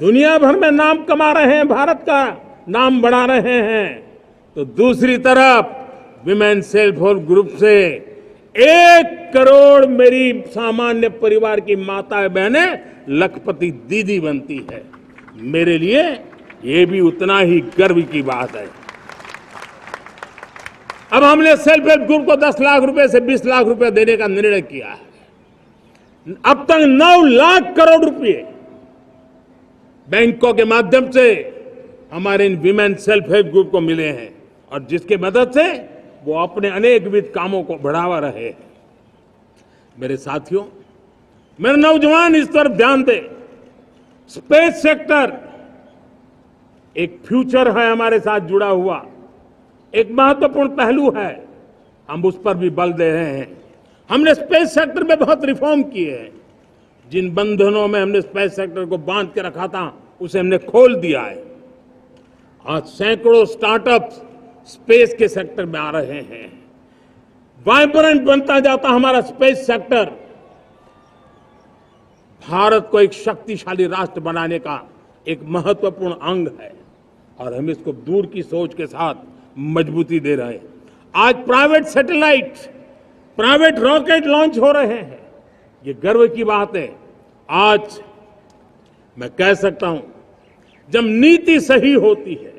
दुनिया भर में नाम कमा रहे हैं, भारत का नाम बढ़ा रहे हैं, तो दूसरी तरफ विमेन सेल्फ हेल्प ग्रुप से 1 करोड़ मेरी सामान्य परिवार की माताएं बहनें लखपति दीदी बनती है। मेरे लिए ये भी उतना ही गर्व की बात है। अब हमने सेल्फ हेल्प ग्रुप को 10 लाख रुपए से 20 लाख रुपए देने का निर्णय किया है। अब तक 9 लाख करोड़ रुपए बैंकों के माध्यम से हमारे इन विमेन सेल्फ हेल्प ग्रुप को मिले हैं, और जिसकी मदद से वो अपने अनेकविध कामों को बढ़ावा रहे हैं। मेरे साथियों, मेरे नौजवान इस तरफ ध्यान दें। स्पेस सेक्टर एक फ्यूचर है हमारे साथ जुड़ा हुआ, एक महत्वपूर्ण पहलू है। हम उस पर भी बल दे रहे हैं। हमने स्पेस सेक्टर में बहुत रिफॉर्म किए हैं। जिन बंधनों में हमने स्पेस सेक्टर को बांध के रखा था, उसे हमने खोल दिया है। आज सैकड़ों स्टार्टअप्स स्पेस के सेक्टर में आ रहे हैं। वाइब्रेंट बनता जाता हमारा स्पेस सेक्टर भारत को एक शक्तिशाली राष्ट्र बनाने का एक महत्वपूर्ण अंग है, और हम इसको दूर की सोच के साथ मजबूती दे रहे हैं। आज private satellite, private rocket launch हो रहे हैं। ये गर्व की बात है। आज मैं कह सकता हूं, जब नीति सही होती है,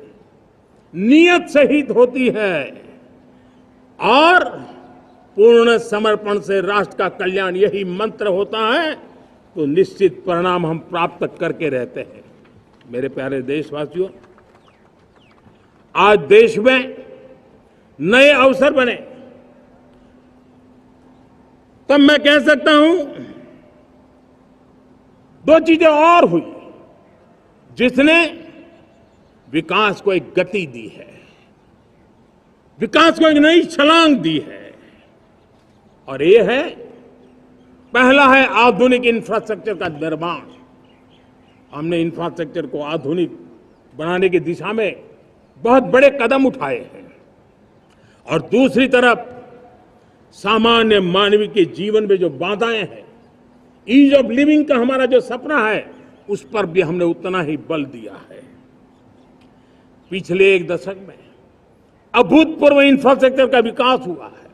नियत सही होती है और पूर्ण समर्पण से राष्ट्र का कल्याण यही मंत्र होता है, तो निश्चित परिणाम हम प्राप्त करके रहते हैं। मेरे प्यारे देशवासियों, आज देश में नए अवसर बने, तब मैं कह सकता हूं 2 चीजें और हुई जिसने विकास को एक गति दी है, विकास को एक नई छलांग दी है। और ये है, पहला है आधुनिक इंफ्रास्ट्रक्चर का निर्माण। हमने इंफ्रास्ट्रक्चर को आधुनिक बनाने की दिशा में बहुत बड़े कदम उठाए हैं। और दूसरी तरफ सामान्य मानवीय के जीवन में जो बाधाएं हैं, ईज ऑफ लिविंग का हमारा जो सपना है, उस पर भी हमने उतना ही बल दिया है। पिछले 1 दशक में अभूतपूर्व इंफ्रास्ट्रक्चर का विकास हुआ है।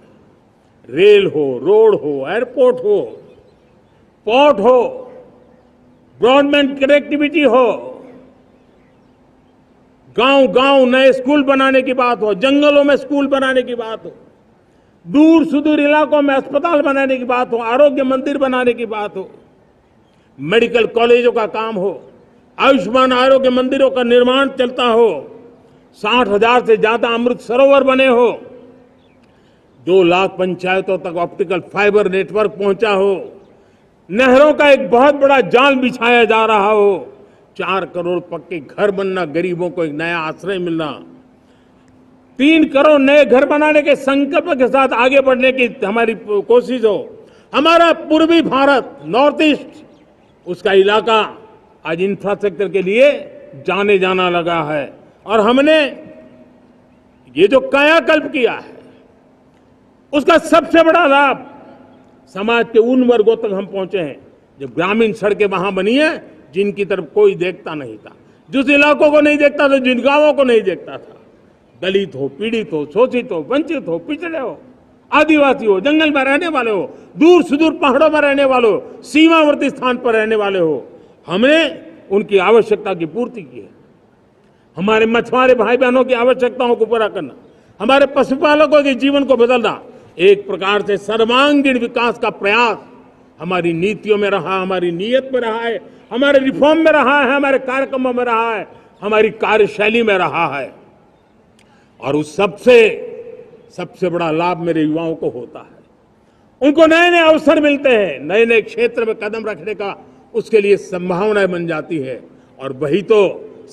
रेल हो, रोड हो, एयरपोर्ट हो, पोर्ट हो, ब्रॉडबैंड कनेक्टिविटी हो, गांव-गांव नए स्कूल बनाने की बात हो, जंगलों में स्कूल बनाने की बात हो, दूर सुदूर इलाकों में अस्पताल बनाने की बात हो, आरोग्य मंदिर बनाने की बात हो, मेडिकल कॉलेजों का काम हो, आयुष्मान आरोग्य मंदिरों का निर्माण चलता हो, 60,000 से ज्यादा अमृत सरोवर बने हो, 2 लाख पंचायतों तक ऑप्टिकल फाइबर नेटवर्क पहुंचा हो, नहरों का एक बहुत बड़ा जाल बिछाया जा रहा हो, 4 करोड़ पक्के घर बनना, गरीबों को एक नया आश्रय मिलना, 3 करोड़ नए घर बनाने के संकल्प के साथ आगे बढ़ने की हमारी कोशिश हो। हमारा पूर्वी भारत, नॉर्थ ईस्ट, उसका इलाका आज इंफ्रास्ट्रक्चर के लिए जाने जाना लगा है। और हमने ये जो कायाकल्प किया है उसका सबसे बड़ा लाभ समाज के उन वर्गों तक हम पहुंचे हैं जब ग्रामीण सड़कें वहां बनी है जिनकी तरफ कोई देखता नहीं था, जिस इलाकों को नहीं देखता था, जिन गांवों को नहीं देखता था। दलित हो, पीड़ित हो, शोषित हो, वंचित हो, पिछड़े हो, आदिवासी हो, जंगल में रहने वाले हो, दूर सुदूर पहाड़ों में रहने वाले हो, सीमावर्ती स्थान पर रहने वाले हो, हमने उनकी आवश्यकता की पूर्ति की है। हमारे मछुआरे भाई बहनों की आवश्यकताओं को पूरा करना, हमारे पशुपालकों के जीवन को बदलना, एक प्रकार से सर्वांगीण विकास का प्रयास हमारी नीतियों में रहा, हमारी नीयत में रहा है, हमारे रिफॉर्म में रहा है, हमारे कार्यक्रमों में रहा है, हमारी कार्यशैली में रहा है। और उस सबसे बड़ा लाभ मेरे युवाओं को होता है। उनको नए नए अवसर मिलते हैं, नए नए क्षेत्र में कदम रखने का उसके लिए संभावनाएं बन जाती है। और वही तो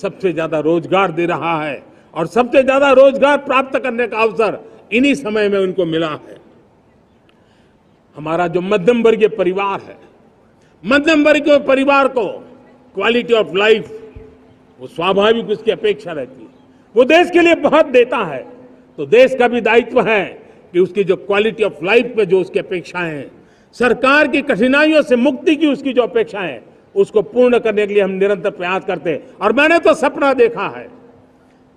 सबसे ज्यादा रोजगार दे रहा है। और सबसे ज्यादा रोजगार प्राप्त करने का अवसर इन्हीं समय में उनको मिला है। हमारा जो मध्यम वर्गीय परिवार है, मध्यम वर्गीय परिवार को क्वालिटी ऑफ लाइफ वो स्वाभाविक उसकी अपेक्षा रहती है। वो देश के लिए बहुत देता है, तो देश का भी दायित्व है कि उसकी जो क्वालिटी ऑफ लाइफ पे जो उसकी अपेक्षाएं हैं, सरकार की कठिनाइयों से मुक्ति की उसकी जो अपेक्षाएं हैं, उसको पूर्ण करने के लिए हम निरंतर प्रयास करते हैं। और मैंने तो सपना देखा है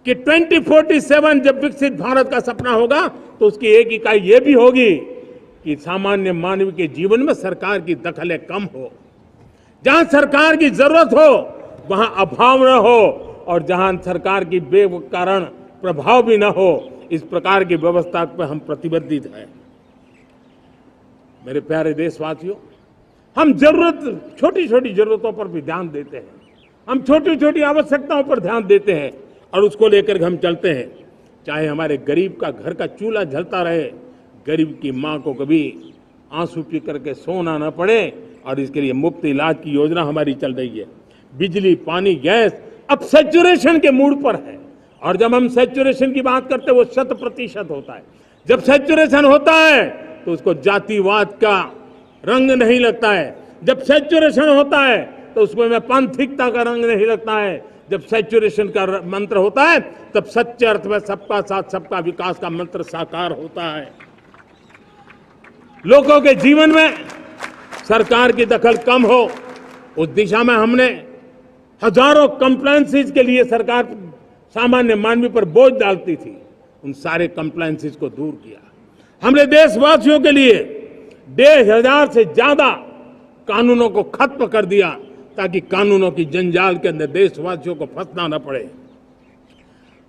कि 2047 जब विकसित भारत का सपना होगा तो उसकी एक इकाई ये भी होगी कि सामान्य मानव के जीवन में सरकार की दखलें कम हो, जहां सरकार की जरूरत हो वहां अभाव न हो, और जहां सरकार की बेकारण प्रभाव भी न हो, इस प्रकार की व्यवस्था पर हम प्रतिबद्ध हैं। मेरे प्यारे देशवासियों, हम छोटी छोटी जरूरतों पर भी ध्यान देते हैं, हम छोटी छोटी आवश्यकताओं पर ध्यान देते हैं और उसको लेकर हम चलते हैं। चाहे हमारे गरीब का घर का चूल्हा जलता रहे, गरीब की मां को कभी आंसू पी करके सोना न पड़े, और इसके लिए मुफ्त इलाज की योजना हमारी चल रही है। बिजली, पानी, गैस अब सैचुरेशन के मूड पर है। और जब हम सैचुरेशन की बात करते हैं वो 100% होता है। जब सैचुरेशन होता है तो उसको जातिवाद का रंग नहीं लगता है। जब सैचुरेशन होता है तो उसमें पांथिकता का रंग नहीं लगता है। जब सैचुरेशन का मंत्र होता है तब सच्चे अर्थ में सबका साथ सबका विकास का मंत्र साकार होता है। लोगों के जीवन में सरकार की दखल कम हो, उस दिशा में हमने हजारों कंप्लायंसेस के लिए सरकार सामान्य मानवी पर बोझ डालती थी, उन सारे कंप्लायंसेस को दूर किया। हमने देशवासियों के लिए 1,500 से ज्यादा कानूनों को खत्म कर दिया ताकि कानूनों की जंजाल के अंदर देशवासियों को फंसना न पड़े।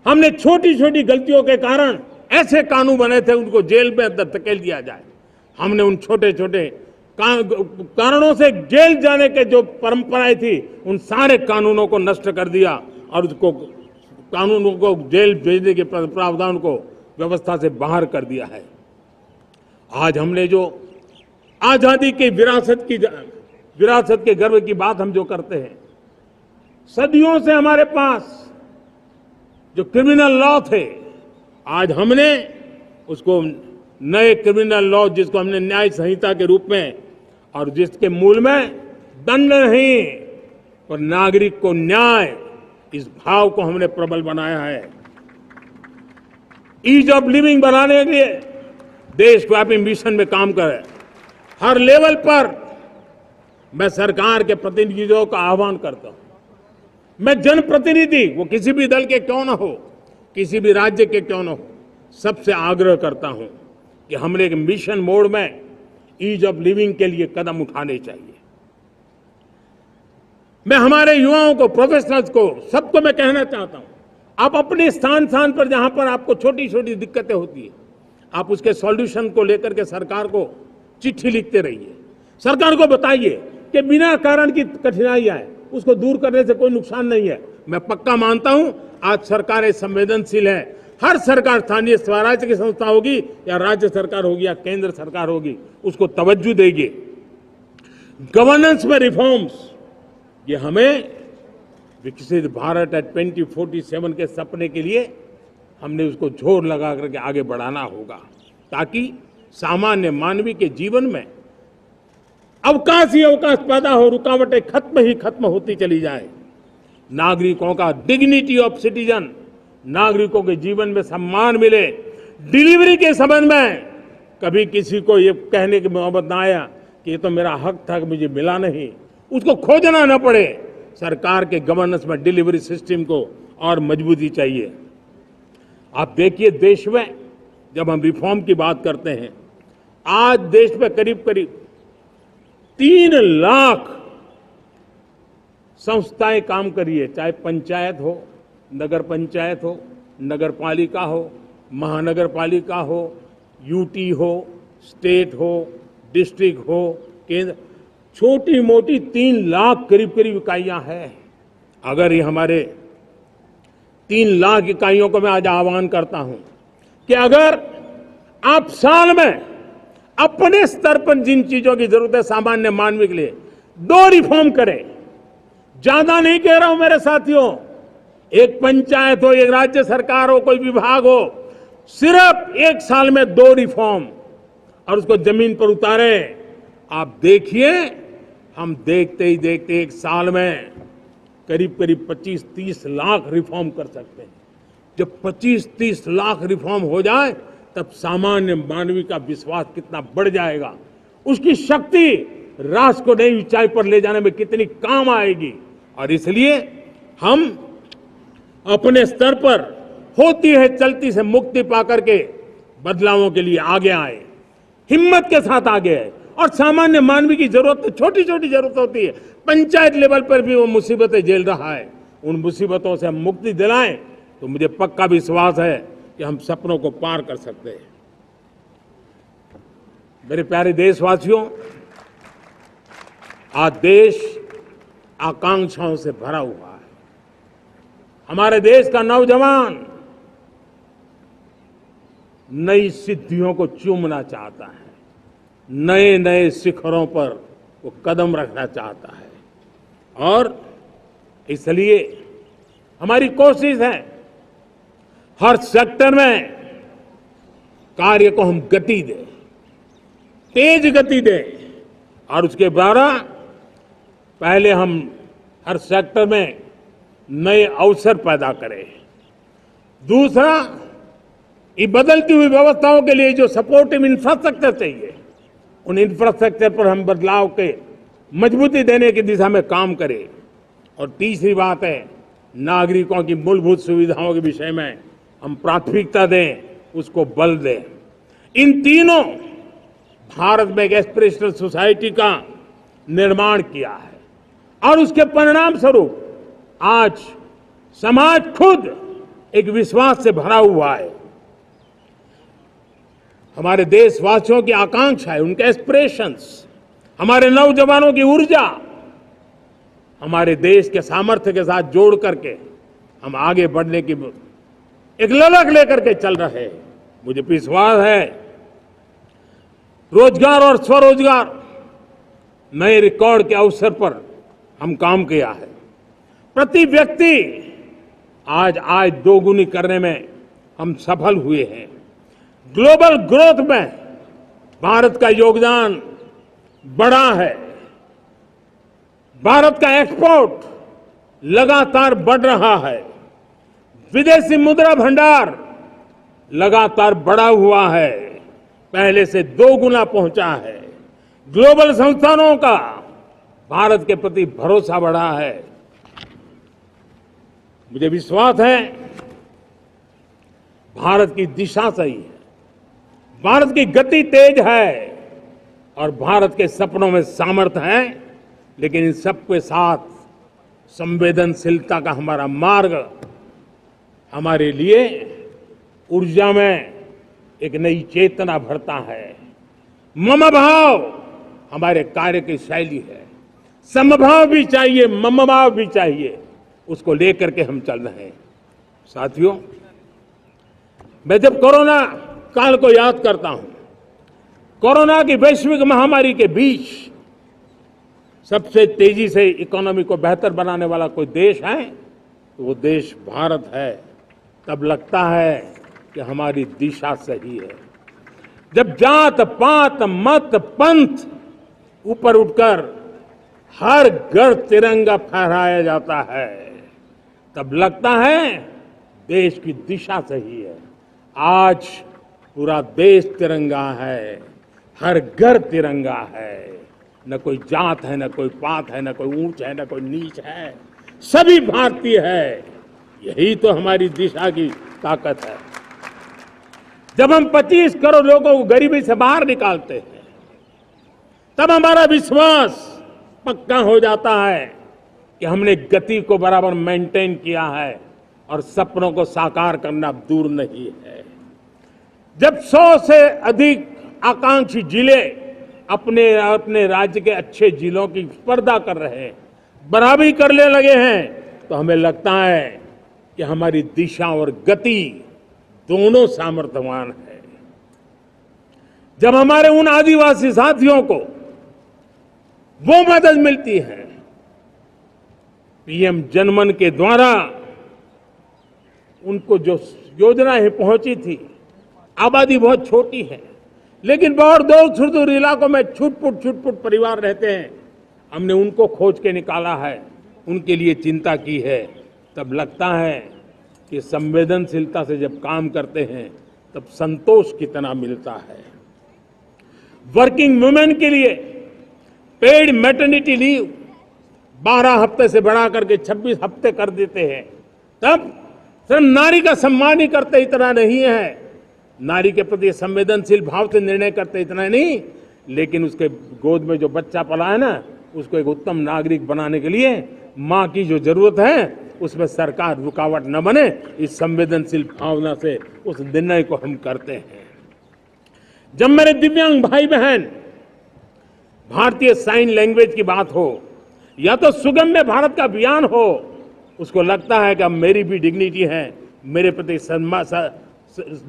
हमने छोटी छोटी गलतियों के कारण ऐसे कानून बने थे उनको जेल में अंदर धकेल दिया जाए। हमने उन छोटे छोटे कारणों से जेल जाने के जो परंपराएं थी उन सारे कानूनों को नष्ट कर दिया और उसको कानूनों को जेल भेजने के प्रावधान को व्यवस्था से बाहर कर दिया है। आज हमने जो आजादी की विरासत के गर्व की बात हम जो करते हैं, सदियों से हमारे पास जो क्रिमिनल लॉ थे, आज हमने उसको नए क्रिमिनल लॉ जिसको हमने न्याय संहिता के रूप में, और जिसके मूल में दंड नहीं पर नागरिक को न्याय, इस भाव को हमने प्रबल बनाया है। ईज ऑफ लिविंग बनाने के लिए देशव्यापी मिशन में काम कर हर लेवल पर मैं सरकार के प्रतिनिधियों का आह्वान करता हूं। मैं जनप्रतिनिधि, वो किसी भी दल के क्यों न हो, किसी भी राज्य के क्यों न हो, सबसे आग्रह करता हूं कि हमने एक मिशन मोड में ईज ऑफ लिविंग के लिए कदम उठाने चाहिए। मैं हमारे युवाओं को, प्रोफेशनल्स को, सबको मैं कहना चाहता हूं, आप अपने स्थान पर जहां पर आपको छोटी छोटी दिक्कतें होती है, आप उसके सॉल्यूशन को लेकर के सरकार को चिट्ठी लिखते रहिए। सरकार को बताइए कि बिना कारण की कठिनाई आए उसको दूर करने से कोई नुकसान नहीं है। मैं पक्का मानता हूं आज सरकारें संवेदनशील है। हर सरकार, स्थानीय स्वराज्य की संस्था होगी या राज्य सरकार होगी या केंद्र सरकार होगी, उसको तवज्जो देगी। गवर्नेंस में रिफॉर्म्स, ये हमें विकसित भारत 2047 के सपने के लिए हमने उसको जोर लगा करके आगे बढ़ाना होगा, ताकि सामान्य मानवी के जीवन में अवकाश ही अवकाश पैदा हो, रुकावटें खत्म ही खत्म होती चली जाए। नागरिकों का डिग्निटी ऑफ सिटीजन, नागरिकों के जीवन में सम्मान मिले। डिलीवरी के संबंध में कभी किसी को ये कहने की नौबत ना आया कि ये तो मेरा हक था कि मुझे मिला नहीं, उसको खोजना न पड़े। सरकार के गवर्नेंस में डिलीवरी सिस्टम को और मजबूती चाहिए। आप देखिए, देश में जब हम रिफॉर्म की बात करते हैं, आज देश में करीब करीब 3 लाख संस्थाएं काम कर रही है, चाहे पंचायत हो, नगर पंचायत हो, नगर पालिका हो, महानगर पालिका हो, यूटी हो, स्टेट हो, डिस्ट्रिक्ट हो, केंद्र, छोटी मोटी 3 लाख करीब करीब इकाइयां हैं। अगर ये हमारे 3 लाख इकाइयों को मैं आज आह्वान करता हूं कि अगर आप साल में अपने स्तर पर जिन चीजों की जरूरत है सामान्य मानव के लिए 2 रिफॉर्म करें। ज्यादा नहीं कह रहा हूं मेरे साथियों, एक पंचायत हो, एक राज्य सरकार हो, कोई विभाग हो, सिर्फ 1 साल में 2 रिफॉर्म और उसको जमीन पर उतारें। आप देखिए, हम देखते ही देखते 1 साल में करीब करीब 25-30 लाख रिफॉर्म कर सकते हैं। जब 25-30 लाख रिफॉर्म हो जाए तब सामान्य मानवीय का विश्वास कितना बढ़ जाएगा, उसकी शक्ति राष्ट्र को नई ऊंचाई पर ले जाने में कितनी काम आएगी। और इसलिए हम अपने स्तर पर होती है चलती से मुक्ति पाकर के बदलावों के लिए आगे आए, हिम्मत के साथ आगे आए। और सामान्य मानवीय की जरूरत, छोटी छोटी जरूरत होती है, पंचायत लेवल पर भी वो मुसीबतें झेल रहा है, उन मुसीबतों से हम मुक्ति दिलाएं तो मुझे पक्का विश्वास है कि हम सपनों को पार कर सकते हैं। मेरे प्यारे देशवासियों, आज देश आकांक्षाओं से भरा हुआ है। हमारे देश का नौजवान नई सिद्धियों को चूमना चाहता है, नए नए शिखरों पर वो कदम रखना चाहता है। और इसलिए हमारी कोशिश है हर सेक्टर में कार्य को हम गति दें, तेज गति दें। और उसके द्वारा पहले हम हर सेक्टर में नए अवसर पैदा करें। दूसरा, ये बदलती हुई व्यवस्थाओं के लिए जो सपोर्टिव इंफ्रास्ट्रक्चर चाहिए, उन इंफ्रास्ट्रक्चर पर हम बदलाव के मजबूती देने की दिशा में काम करें। और तीसरी बात है, नागरिकों की मूलभूत सुविधाओं के विषय में हम प्राथमिकता दें, उसको बल दें। इन तीनों भारत में एक एस्पिरेशनल सोसाइटी का निर्माण किया है और उसके परिणाम स्वरूप आज समाज खुद एक विश्वास से भरा हुआ है। हमारे देशवासियों की आकांक्षा है, उनके एस्पिरेशंस, हमारे नौजवानों की ऊर्जा, हमारे देश के सामर्थ्य के साथ जोड़ करके हम आगे बढ़ने की एक ललक लेकर के चल रहे हैं। मुझे विश्वास है रोजगार और स्वरोजगार नए रिकॉर्ड के अवसर पर हम काम किया है। प्रति व्यक्ति आज आय दोगुनी करने में हम सफल हुए हैं। ग्लोबल ग्रोथ में भारत का योगदान बड़ा है। भारत का एक्सपोर्ट लगातार बढ़ रहा है। विदेशी मुद्रा भंडार लगातार बढ़ा हुआ है, पहले से 2 गुना पहुंचा है। ग्लोबल संस्थानों का भारत के प्रति भरोसा बढ़ा है। मुझे विश्वास है भारत की दिशा सही है, भारत की गति तेज है और भारत के सपनों में सामर्थ्य है। लेकिन इन सबके साथ संवेदनशीलता का हमारा मार्ग हमारे लिए ऊर्जा में एक नई चेतना भरता है। मम भाव हमारे कार्य की शैली है। समभाव भी चाहिए, मम भाव भी चाहिए, उसको लेकर के हम चल रहे हैं। साथियों, मैं जब कोरोना काल को याद करता हूं, कोरोना की वैश्विक महामारी के बीच सबसे तेजी से इकोनॉमी को बेहतर बनाने वाला कोई देश है तो वो देश भारत है। तब लगता है कि हमारी दिशा सही है। जब जात पात मत पंथ ऊपर उठकर हर घर तिरंगा फहराया जाता है, तब लगता है देश की दिशा सही है। आज पूरा देश तिरंगा है, हर घर तिरंगा है, न कोई जात है, न कोई पात है, न कोई ऊंच है, न कोई नीच है, सभी भारतीय है। यही तो हमारी दिशा की ताकत है। जब हम 25 करोड़ लोगों को गरीबी से बाहर निकालते हैं, तब हमारा विश्वास पक्का हो जाता है कि हमने गति को बराबर मेंटेन किया है और सपनों को साकार करना दूर नहीं है। जब 100 से अधिक आकांक्षी जिले अपने अपने राज्य के अच्छे जिलों की स्पर्धा कर रहे हैं, बराबरी करने लगे हैं, तो हमें लगता है कि हमारी दिशा और गति दोनों सामर्थ्यवान है। जब हमारे उन आदिवासी साथियों को वो मदद मिलती है, पीएम जनमन के द्वारा उनको जो योजनाएं पहुंची थी, आबादी बहुत छोटी है, लेकिन बहुत दूर दूर इलाकों में छुटपुट परिवार रहते हैं, हमने उनको खोज के निकाला है, उनके लिए चिंता की है। तब लगता है कि संवेदनशीलता से जब काम करते हैं तब संतोष कितना मिलता है। वर्किंग वुमेन के लिए पेड मैटरनिटी लीव 12 हफ्ते से बढ़ा करके 26 हफ्ते कर देते हैं। तब सिर्फ नारी का सम्मान ही करते इतना नहीं है, नारी के प्रति संवेदनशील भाव से निर्णय करते इतना नहीं, लेकिन उसके गोद में जो बच्चा पला है ना, उसको एक उत्तम नागरिक बनाने के लिए माँ की जो जरूरत है उसमें सरकार रुकावट न बने, इस संवेदनशील भावना से उस निर्णय को हम करते हैं। जब मेरे दिव्यांग भाई बहन भारतीय साइन लैंग्वेज की बात हो या तो सुगम्य भारत का अभियान हो, उसको लगता है कि अब मेरी भी डिग्निटी है, मेरे प्रति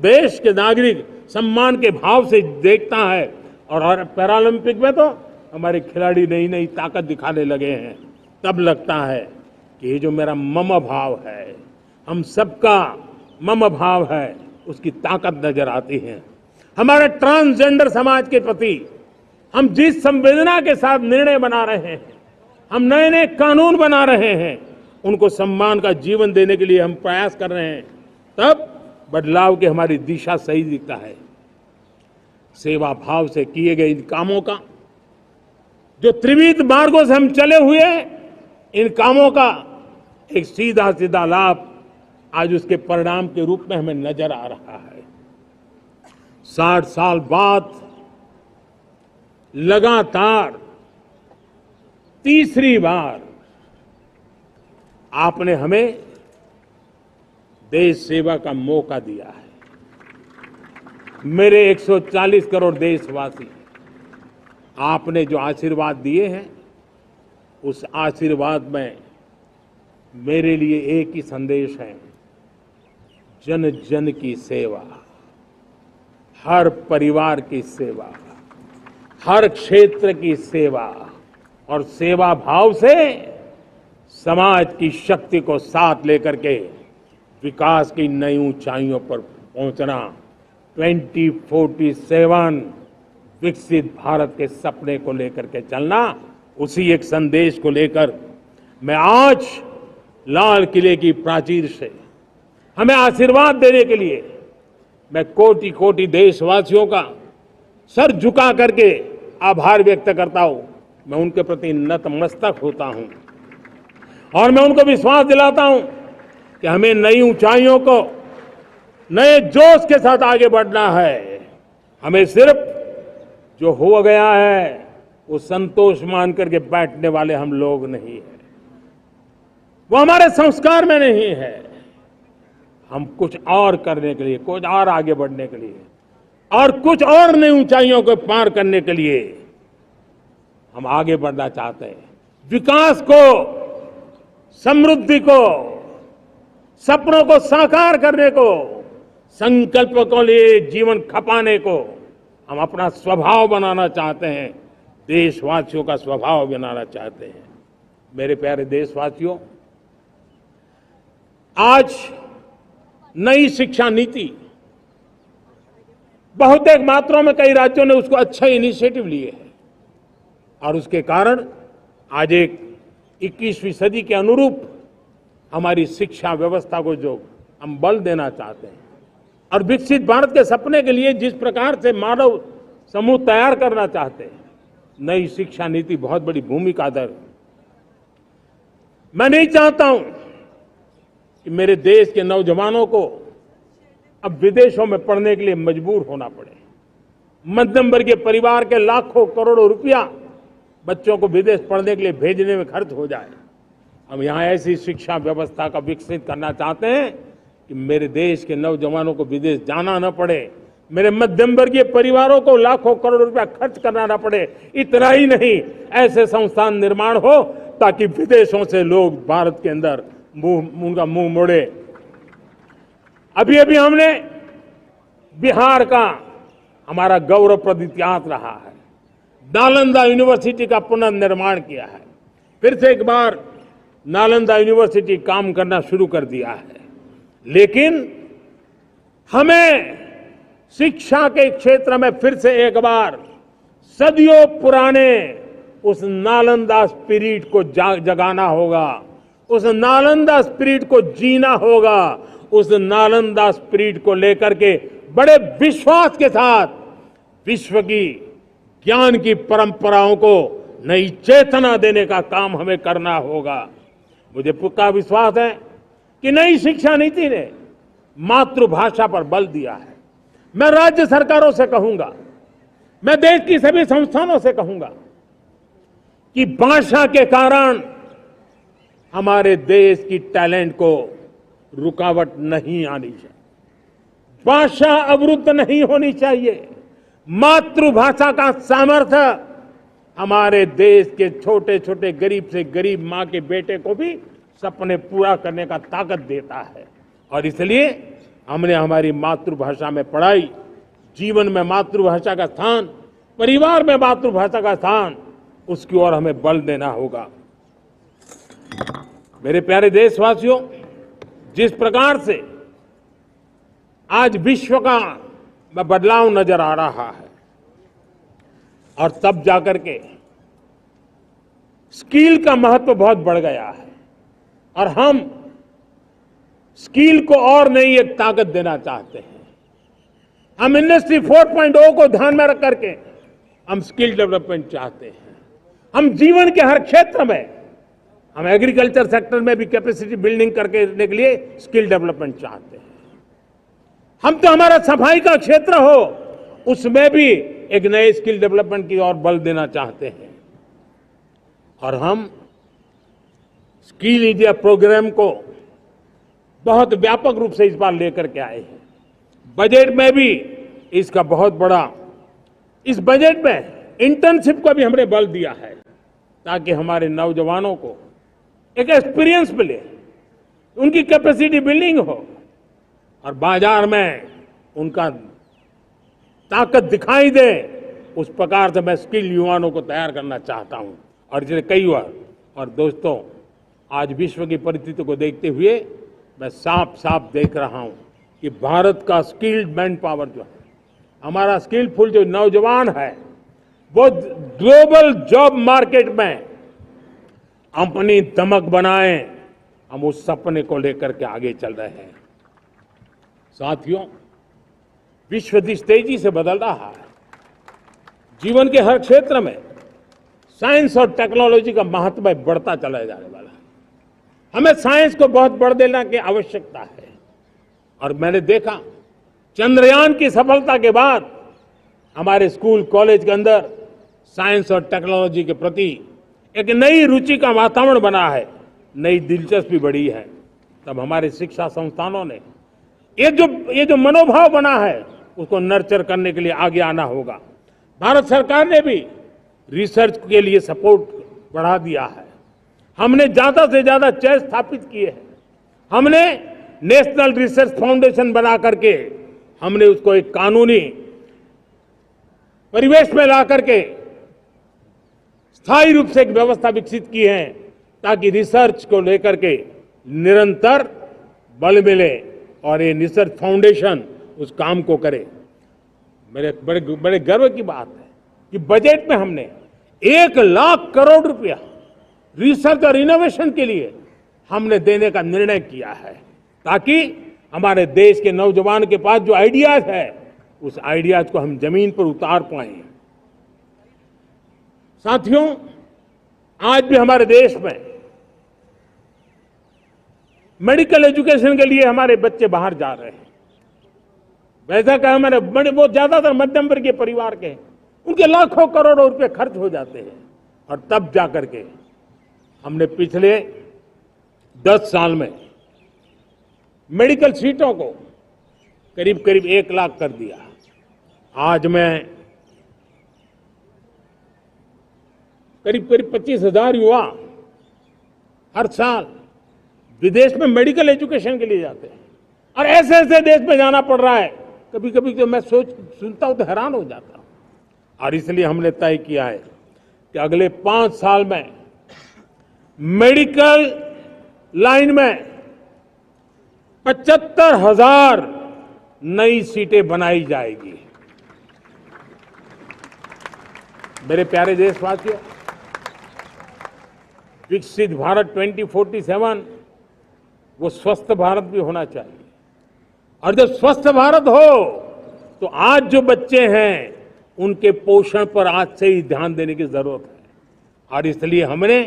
देश के नागरिक सम्मान के भाव से देखता है। और पैरालंपिक में तो हमारे खिलाड़ी नई नई ताकत दिखाने लगे हैं। तब लगता है कि ये जो मेरा मम भाव है, हम सबका मम भाव है, उसकी ताकत नजर आती है। हमारे ट्रांसजेंडर समाज के प्रति हम जिस संवेदना के साथ निर्णय बना रहे हैं, हम नए नए कानून बना रहे हैं, उनको सम्मान का जीवन देने के लिए हम प्रयास कर रहे हैं, तब बदलाव की हमारी दिशा सही दिखता है। सेवा भाव से किए गए इन कामों का, जो त्रिविध मार्गों से हम चले हुए, इन कामों का एक सीधा सीधा लाभ आज उसके परिणाम के रूप में हमें नजर आ रहा है। 60 साल बाद लगातार तीसरी बार आपने हमें देश सेवा का मौका दिया है। मेरे 140 करोड़ देशवासी, आपने जो आशीर्वाद दिए हैं, उस आशीर्वाद में मेरे लिए एक ही संदेश है, जन जन की सेवा, हर परिवार की सेवा, हर क्षेत्र की सेवा, और सेवा भाव से समाज की शक्ति को साथ लेकर के विकास की नई ऊंचाइयों पर पहुंचना। 2047 विकसित भारत के सपने को लेकर के चलना, उसी एक संदेश को लेकर मैं आज लाल किले की प्राचीर से हमें आशीर्वाद देने के लिए मैं कोटि कोटि देशवासियों का सर झुका करके आभार व्यक्त करता हूं। मैं उनके प्रति नतमस्तक होता हूं और मैं उनको विश्वास दिलाता हूं कि हमें नई ऊंचाइयों को नए जोश के साथ आगे बढ़ना है। हमें सिर्फ जो हो गया है वो संतोष मान करके बैठने वाले हम लोग नहीं हैं, वो हमारे संस्कार में नहीं है। हम कुछ और करने के लिए, कुछ और आगे बढ़ने के लिए और कुछ और नई ऊंचाइयों को पार करने के लिए हम आगे बढ़ना चाहते हैं। विकास को, समृद्धि को, सपनों को साकार करने को, संकल्प को लिए जीवन खपाने को हम अपना स्वभाव बनाना चाहते हैं, देशवासियों का स्वभाव बनाना चाहते हैं। मेरे प्यारे देशवासियों, आज नई शिक्षा नीति बहुतेक मात्रा में कई राज्यों ने उसको अच्छा इनिशिएटिव लिए हैं और उसके कारण आज एक 21वीं सदी के अनुरूप हमारी शिक्षा व्यवस्था को जो हम बल देना चाहते हैं और विकसित भारत के सपने के लिए जिस प्रकार से मानव समूह तैयार करना चाहते हैं, नई शिक्षा नीति बहुत बड़ी भूमिका अदा। मैं नहीं चाहता हूं कि मेरे देश के नौजवानों को अब विदेशों में पढ़ने के लिए मजबूर होना पड़े। मध्यम वर्गीय परिवार के लाखों करोड़ों रुपया बच्चों को विदेश पढ़ने के लिए भेजने में खर्च हो जाए। हम यहां ऐसी शिक्षा व्यवस्था का विकसित करना चाहते हैं कि मेरे देश के नौजवानों को विदेश जाना न पड़े, मेरे मध्यम वर्गीय परिवारों को लाखों करोड़ रुपया खर्च करना न पड़े। इतना ही नहीं, ऐसे संस्थान निर्माण हो ताकि विदेशों से लोग भारत के अंदर उनका मुंह मोड़े। अभी अभी हमने बिहार का हमारा गौरवप्रद इतिहास रहा है, नालंदा यूनिवर्सिटी का पुनर्निर्माण किया है। फिर से एक बार नालंदा यूनिवर्सिटी काम करना शुरू कर दिया है। लेकिन हमें शिक्षा के क्षेत्र में फिर से एक बार सदियों पुराने उस नालंदा स्पिरिट को जगाना होगा, उस नालंदा स्पिरिट को जीना होगा, उस नालंदा स्पिरिट को लेकर के बड़े विश्वास के साथ विश्व की ज्ञान की परंपराओं को नई चेतना देने का काम हमें करना होगा। मुझे पक्का विश्वास है कि नई शिक्षा नीति ने मातृभाषा पर बल दिया है। मैं राज्य सरकारों से कहूंगा, मैं देश की सभी संस्थानों से कहूंगा कि भाषा के कारण हमारे देश की टैलेंट को रुकावट नहीं आनी चाहिए, भाषा अवरुद्ध नहीं होनी चाहिए। मातृभाषा का सामर्थ्य हमारे देश के छोटे छोटे गरीब से गरीब मां के बेटे को भी सपने पूरा करने का ताकत देता है। और इसलिए हमने हमारी मातृभाषा में पढ़ाई, जीवन में मातृभाषा का स्थान, परिवार में मातृभाषा का स्थान, उसकी ओर हमें बल देना होगा। मेरे प्यारे देशवासियों, जिस प्रकार से आज विश्व का बदलाव नजर आ रहा है और तब जाकर के स्किल का महत्व बहुत बढ़ गया है और हम स्किल को और नई एक ताकत देना चाहते हैं। हम इंडस्ट्री 4.0 को ध्यान में रख करके हम स्किल डेवलपमेंट चाहते हैं। हम जीवन के हर क्षेत्र में, हम एग्रीकल्चर सेक्टर में भी कैपेसिटी बिल्डिंग करके देने के लिए स्किल डेवलपमेंट चाहते हैं। हम तो हमारा सफाई का क्षेत्र हो, उसमें भी एक नए स्किल डेवलपमेंट की ओर बल देना चाहते हैं। और हम स्किल इंडिया प्रोग्राम को बहुत व्यापक रूप से इस बार लेकर के आए हैं। बजट में भी इसका बहुत बड़ा, इस बजट में इंटर्नशिप को भी हमने बल दिया है ताकि हमारे नौजवानों को एक एक्सपीरियंस मिले, उनकी कैपेसिटी बिल्डिंग हो और बाजार में उनका ताकत दिखाई दे। उस प्रकार से मैं स्किल युवाओं को तैयार करना चाहता हूं। और इसलिए कई बार, और दोस्तों, आज विश्व की परिस्थिति को देखते हुए मैं साफ साफ देख रहा हूं कि भारत का स्किल्ड मैन पावर जो है, हमारा स्किलफुल जो नौजवान है, वो ग्लोबल जॉब मार्केट में अपनी दमक बनाए। हम उस सपने को लेकर के आगे चल रहे हैं। साथियों, विश्व जिस तेजी से बदल रहा है, जीवन के हर क्षेत्र में साइंस और टेक्नोलॉजी का महत्व बढ़ता चला जाने वाला है। हमें साइंस को बहुत बढ़ देने की आवश्यकता है। और मैंने देखा चंद्रयान की सफलता के बाद हमारे स्कूल कॉलेज के अंदर साइंस और टेक्नोलॉजी के प्रति एक नई रुचि का वातावरण बना है, नई दिलचस्पी बढ़ी है। तब हमारे शिक्षा संस्थानों ने ये जो मनोभाव बना है, उसको नर्चर करने के लिए आगे आना होगा। भारत सरकार ने भी रिसर्च के लिए सपोर्ट बढ़ा दिया है। हमने ज्यादा से ज्यादा चेयर स्थापित किए हैं। हमने नेशनल रिसर्च फाउंडेशन बना करके हमने उसको एक कानूनी परिवेश में ला करके स्थायी रूप से एक व्यवस्था विकसित की है ताकि रिसर्च को लेकर के निरंतर बल मिले और ये रिसर्च फाउंडेशन उस काम को करे। मेरे बड़े गर्व की बात है कि बजट में हमने 1 लाख करोड़ रुपया रिसर्च और इनोवेशन के लिए हमने देने का निर्णय किया है, ताकि हमारे देश के नौजवान के पास जो आइडियाज है उस आइडियाज को हम जमीन पर उतार पाए। साथियों, आज भी हमारे देश में मेडिकल एजुकेशन के लिए हमारे बच्चे बाहर जा रहे हैं। वैसा कहा मैंने, बड़े बहुत ज्यादातर मध्यम वर्गीय परिवार के, उनके लाखों करोड़ों रुपए खर्च हो जाते हैं, और तब जाकर के हमने पिछले 10 साल में मेडिकल सीटों को करीब करीब 1 लाख कर दिया। आज मैं करीब करीब 25,000 युवा हर साल विदेश में मेडिकल एजुकेशन के लिए जाते हैं, और ऐसे ऐसे देश में जाना पड़ रहा है, कभी कभी तो मैं सुनता हूं तो हैरान हो जाता हूं। और इसलिए हमने तय किया है कि अगले 5 साल में मेडिकल लाइन में 75,000 नई सीटें बनाई जाएगी। मेरे प्यारे देशवासियों, विकसित भारत 2047 वो स्वस्थ भारत भी होना चाहिए, और जब स्वस्थ भारत हो तो आज जो बच्चे हैं उनके पोषण पर आज से ही ध्यान देने की जरूरत है। और इसलिए हमने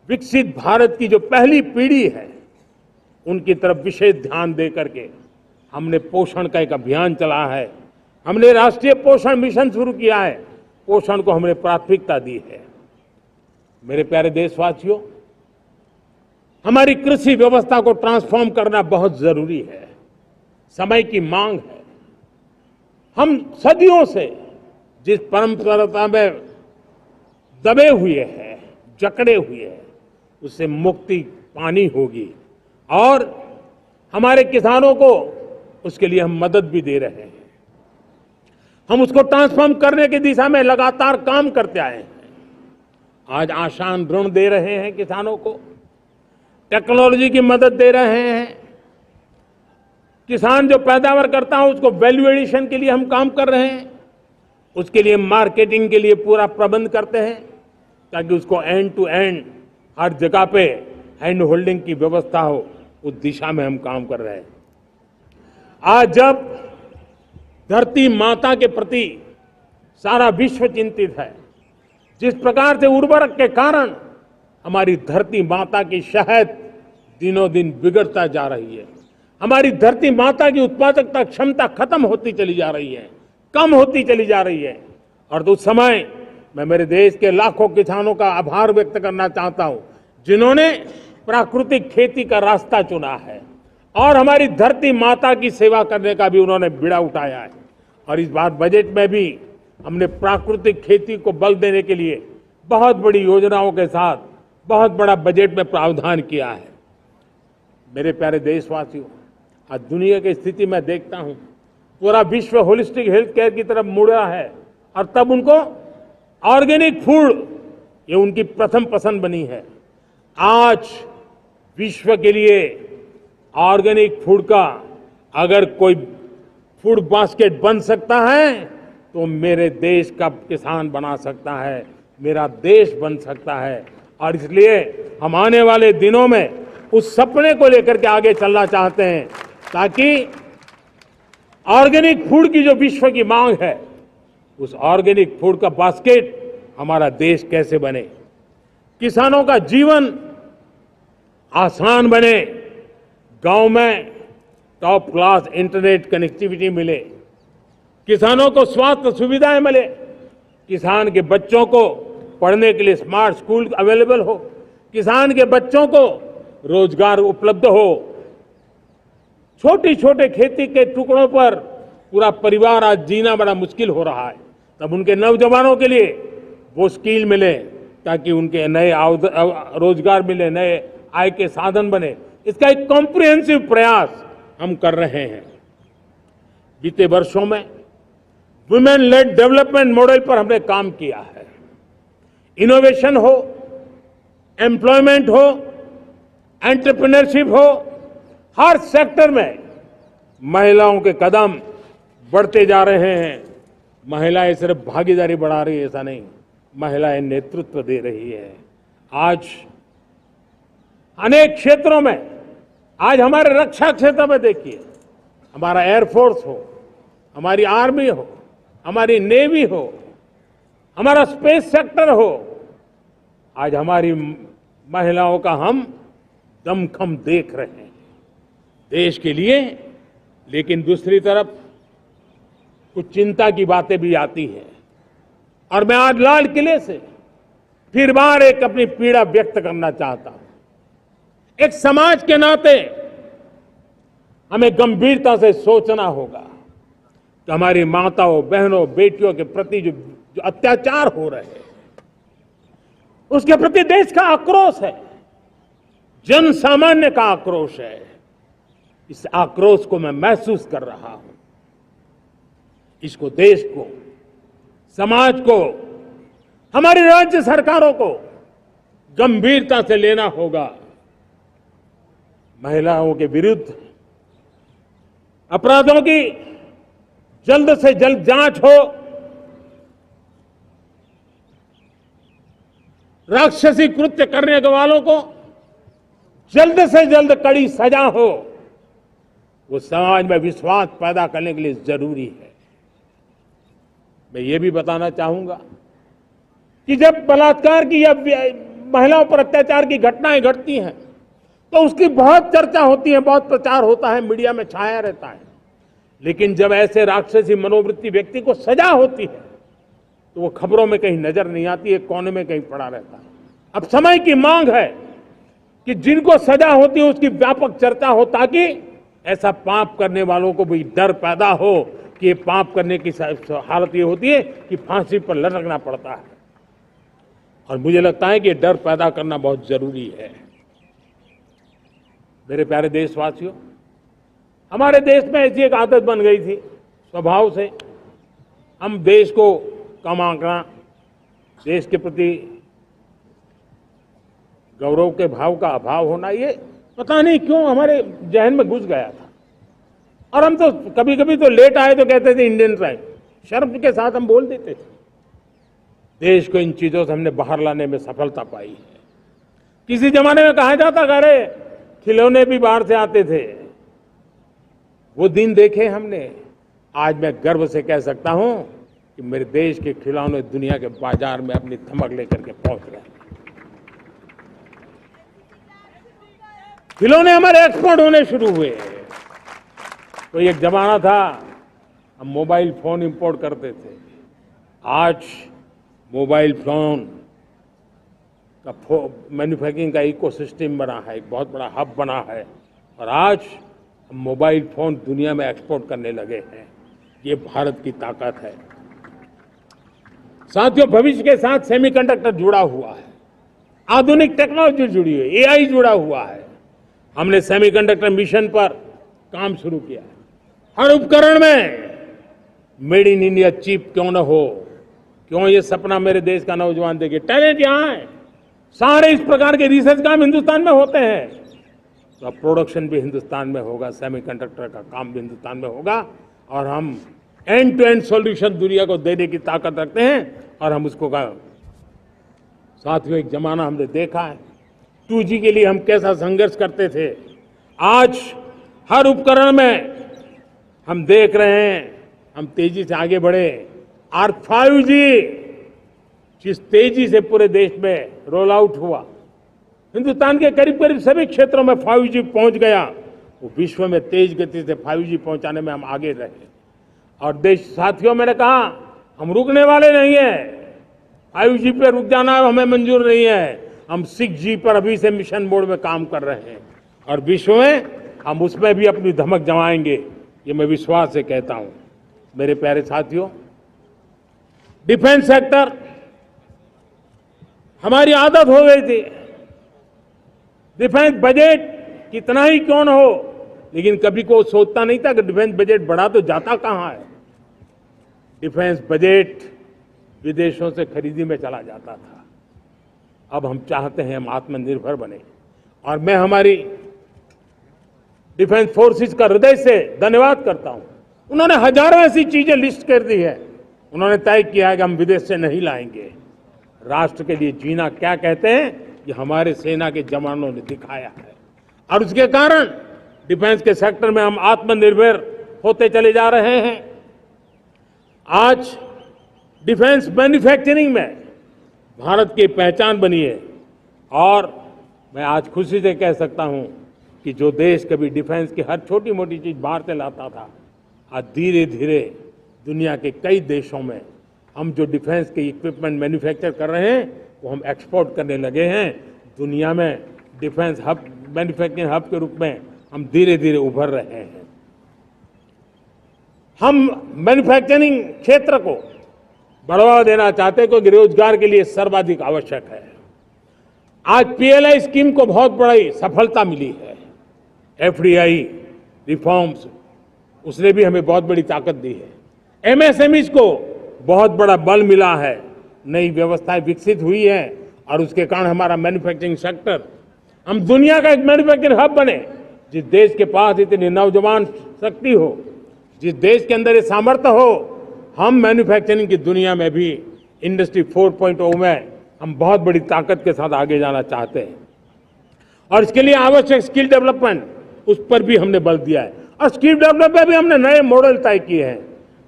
विकसित भारत की जो पहली पीढ़ी है उनकी तरफ विशेष ध्यान दे करके हमने पोषण का एक अभियान चला है। हमने राष्ट्रीय पोषण मिशन शुरू किया है, पोषण को हमने प्राथमिकता दी है। मेरे प्यारे देशवासियों, हमारी कृषि व्यवस्था को ट्रांसफॉर्म करना बहुत जरूरी है, समय की मांग है। हम सदियों से जिस परंपरा में दबे हुए हैं, जकड़े हुए हैं, उससे मुक्ति पानी होगी, और हमारे किसानों को उसके लिए हम मदद भी दे रहे हैं। हम उसको ट्रांसफॉर्म करने की दिशा में लगातार काम करते आए हैं। आज आसान ऋण दे रहे हैं किसानों को, टेक्नोलॉजी की मदद दे रहे हैं। किसान जो पैदावार करता है उसको वैल्यू एडिशन के लिए हम काम कर रहे हैं, उसके लिए मार्केटिंग के लिए पूरा प्रबंध करते हैं, ताकि उसको एंड टू एंड हर जगह पे हैंड होल्डिंग की व्यवस्था हो, उस दिशा में हम काम कर रहे हैं। आज जब धरती माता के प्रति सारा विश्व चिंतित है, जिस प्रकार से उर्वरक के कारण हमारी धरती माता की शहद दिनों दिन बिगड़ता जा रही है, हमारी धरती माता की उत्पादकता क्षमता खत्म होती चली जा रही है, कम होती चली जा रही है, और उस समय मैं मेरे देश के लाखों किसानों का आभार व्यक्त करना चाहता हूं, जिन्होंने प्राकृतिक खेती का रास्ता चुना है और हमारी धरती माता की सेवा करने का भी उन्होंने बीड़ा उठाया है। और इस बार बजट में भी हमने प्राकृतिक खेती को बल देने के लिए बहुत बड़ी योजनाओं के साथ बहुत बड़ा बजट में प्रावधान किया है। मेरे प्यारे देशवासियों, आज दुनिया की स्थिति में देखता हूं, पूरा विश्व होलिस्टिक हेल्थ केयर की तरफ मुड़ रहा है, और तब उनको ऑर्गेनिक फूड ये उनकी प्रथम पसंद बनी है। आज विश्व के लिए ऑर्गेनिक फूड का अगर कोई फूड बास्केट बन सकता है तो मेरे देश का किसान बना सकता है, मेरा देश बन सकता है। और इसलिए हम आने वाले दिनों में उस सपने को लेकर के आगे चलना चाहते हैं, ताकि ऑर्गेनिक फूड की जो विश्व की मांग है, उस ऑर्गेनिक फूड का बास्केट हमारा देश कैसे बने, किसानों का जीवन आसान बने, गांव में टॉप क्लास इंटरनेट कनेक्टिविटी मिले, किसानों को स्वास्थ्य सुविधाएं मिले, किसान के बच्चों को पढ़ने के लिए स्मार्ट स्कूल अवेलेबल हो, किसान के बच्चों को रोजगार उपलब्ध हो। छोटे छोटे खेती के टुकड़ों पर पूरा परिवार आज जीना बड़ा मुश्किल हो रहा है, तब उनके नौजवानों के लिए वो स्किल मिले, ताकि उनके नए रोजगार मिले, नए आय के साधन बने। इसका एक कॉम्प्रिहेंसिव प्रयास हम कर रहे हैं। बीते वर्षों में वुमेन लेड डेवलपमेंट मॉडल पर हमने काम किया है। इनोवेशन हो, एम्प्लॉयमेंट हो, एंटरप्रेन्योरशिप हो, हर सेक्टर में महिलाओं के कदम बढ़ते जा रहे हैं। महिलाएं सिर्फ भागीदारी बढ़ा रही है ऐसा नहीं, महिलाएं नेतृत्व दे रही है। आज अनेक क्षेत्रों में आज हमारे रक्षा क्षेत्र में देखिए, हमारा एयरफोर्स हो, हमारी आर्मी हो, हमारी नेवी हो, हमारा स्पेस सेक्टर हो, आज हमारी महिलाओं का हम दमखम देख रहे हैं देश के लिए। लेकिन दूसरी तरफ कुछ चिंता की बातें भी आती हैं और मैं आज लाल किले से फिर बार एक अपनी पीड़ा व्यक्त करना चाहता हूं। एक समाज के नाते हमें गंभीरता से सोचना होगा कि हमारी माताओं, बहनों, बेटियों के प्रति जो अत्याचार हो रहे हैं, उसके प्रति देश का आक्रोश है, जन सामान्य का आक्रोश है। इस आक्रोश को मैं महसूस कर रहा हूं। इसको देश को, समाज को, हमारी राज्य सरकारों को गंभीरता से लेना होगा। महिलाओं के विरुद्ध अपराधों की जल्द से जल्द जांच हो, राक्षसी कृत्य करने वालों को जल्द से जल्द कड़ी सजा हो, वो समाज में विश्वास पैदा करने के लिए जरूरी है। मैं ये भी बताना चाहूंगा कि जब बलात्कार की या महिलाओं पर अत्याचार की घटनाएं घटती हैं तो उसकी बहुत चर्चा होती है, बहुत प्रचार होता है, मीडिया में छाया रहता है। लेकिन जब ऐसे राक्षसी मनोवृत्ति व्यक्ति को सजा होती है तो वो खबरों में कहीं नजर नहीं आती है, कोने में कहीं पड़ा रहता है। अब समय की मांग है कि जिनको सजा होती है उसकी व्यापक चर्चा हो, ताकि ऐसा पाप करने वालों को भी डर पैदा हो कि ये पाप करने की हालत ये होती है कि फांसी पर लटकना पड़ता है। और मुझे लगता है कि ये डर पैदा करना बहुत जरूरी है। मेरे प्यारे देशवासियों, हमारे देश में ऐसी एक आदत बन गई थी स्वभाव से, हम देश को कम आंकना, देश के प्रति गौरव के भाव का अभाव होना, ये पता नहीं क्यों हमारे जहन में घुस गया था। और हम तो कभी कभी तो लेट आए तो कहते थे इंडियन टाइम, शर्म के साथ हम बोल देते थे। देश को इन चीजों से हमने बाहर लाने में सफलता पाई है। किसी जमाने में कहा जाता, अरे खिलौने भी बाहर से आते थे, वो दिन देखे हमने। आज मैं गर्व से कह सकता हूं कि मेरे देश के खिलौने दुनिया के बाजार में अपनी धमक लेकर के पहुंच रहे हैं। खिलौने हमारे एक्सपोर्ट होने शुरू हुए। तो एक जमाना था हम मोबाइल फोन इंपोर्ट करते थे, आज मोबाइल फोन का मैन्युफैक्चरिंग का इकोसिस्टम बना है, एक बहुत बड़ा हब बना है, और आज हम मोबाइल फोन दुनिया में एक्सपोर्ट करने लगे हैं। ये भारत की ताकत है। साथियों, भविष्य के साथ सेमीकंडक्टर जुड़ा हुआ है, आधुनिक टेक्नोलॉजी जुड़ी है, एआई जुड़ा हुआ है। हमने सेमीकंडक्टर मिशन पर काम शुरू किया है। हर उपकरण में मेड इन इंडिया चिप क्यों न हो, क्यों ये सपना मेरे देश का नौजवान देखे। टैलेंट यहाँ है, सारे इस प्रकार के रिसर्च काम हिंदुस्तान में होते हैं, तो अब प्रोडक्शन भी हिंदुस्तान में होगा, सेमीकंडक्टर का काम भी हिंदुस्तान में होगा, और हम एंड टू एंड सॉल्यूशन दुनिया को देने की ताकत रखते हैं, और हम उसको साथियों, एक जमाना हमने देखा है 2G के लिए हम कैसा संघर्ष करते थे। आज हर उपकरण में हम देख रहे हैं, हम तेजी से आगे बढ़े। और 5G जिस तेजी से पूरे देश में रोल आउट हुआ, हिंदुस्तान के करीब करीब सभी क्षेत्रों में 5G पहुंच गया। वो विश्व में तेज गति से 5G पहुंचाने में हम आगे रहे। और देश साथियों, मैंने कहा हम रुकने वाले नहीं हैं। 5G पे रुक जाना हमें मंजूर नहीं है। हम 6G पर अभी से मिशन मोड में काम कर रहे हैं, और विश्व में हम उसमें भी अपनी धमक जमाएंगे, ये मैं विश्वास से कहता हूं। मेरे प्यारे साथियों, डिफेंस सेक्टर हमारी आदत हो गई थी। डिफेंस बजट कितना ही क्यों न हो, लेकिन कभी कोई सोचता नहीं था कि डिफेंस बजट बढ़ा तो जाता कहां है। डिफेंस बजट विदेशों से खरीदी में चला जाता था। अब हम चाहते हैं हम आत्मनिर्भर बने, और मैं हमारी डिफेंस फोर्सेस का हृदय से धन्यवाद करता हूं। उन्होंने हजारों ऐसी चीजें लिस्ट कर दी है। उन्होंने तय किया है कि हम विदेश से नहीं लाएंगे। राष्ट्र के लिए जीना क्या कहते हैं ये हमारे सेना के जवानों ने दिखाया है और उसके कारण डिफेंस के सेक्टर में हम आत्मनिर्भर होते चले जा रहे हैं। आज डिफेंस मैन्युफैक्चरिंग में भारत की पहचान बनी है और मैं आज खुशी से कह सकता हूं कि जो देश कभी डिफेंस की हर छोटी मोटी चीज बाहर से लाता था, आज धीरे धीरे दुनिया के कई देशों में हम जो डिफेंस के इक्विपमेंट मैन्युफैक्चर कर रहे हैं वो हम एक्सपोर्ट करने लगे हैं। दुनिया में डिफेंस हब, मैन्युफैक्चरिंग हब के रूप में हम धीरे धीरे उभर रहे हैं। हम मैन्युफैक्चरिंग क्षेत्र को बढ़ावा देना चाहते हैं क्योंकि रोजगार के लिए सर्वाधिक आवश्यक है। आज पीएलआई स्कीम को बहुत बड़ी सफलता मिली है। एफडीआई रिफॉर्म्स, उसने भी हमें बहुत बड़ी ताकत दी है। एमएसएमईज को बहुत बड़ा बल मिला है, नई व्यवस्थाएं विकसित हुई है और उसके कारण हमारा मैन्युफैक्चरिंग सेक्टर, हम दुनिया का एक मैन्युफैक्चरिंग हब बने। जिस देश के पास इतनी नौजवान शक्ति हो, जिस देश के अंदर ये सामर्थ्य हो, हम मैन्युफैक्चरिंग की दुनिया में भी इंडस्ट्री 4.0 में हम बहुत बड़ी ताकत के साथ आगे जाना चाहते हैं और इसके लिए आवश्यक स्किल डेवलपमेंट, उस पर भी हमने बल दिया है और स्किल डेवलपमेंट में भी हमने नए मॉडल तय किए हैं।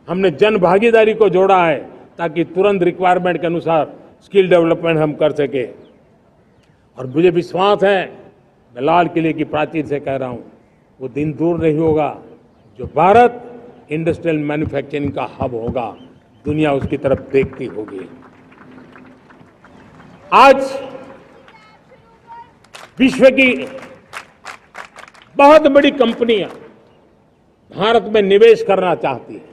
हमने जन भागीदारी को जोड़ा है ताकि तुरंत रिक्वायरमेंट के अनुसार स्किल डेवलपमेंट हम कर सके। और मुझे विश्वास है, मैं लाल किले की प्राचीर से कह रहा हूं, वो दिन दूर नहीं होगा जो भारत इंडस्ट्रियल मैन्युफैक्चरिंग का हब होगा, दुनिया उसकी तरफ देखती होगी। आज विश्व की बहुत बड़ी कंपनियां भारत में निवेश करना चाहती हैं।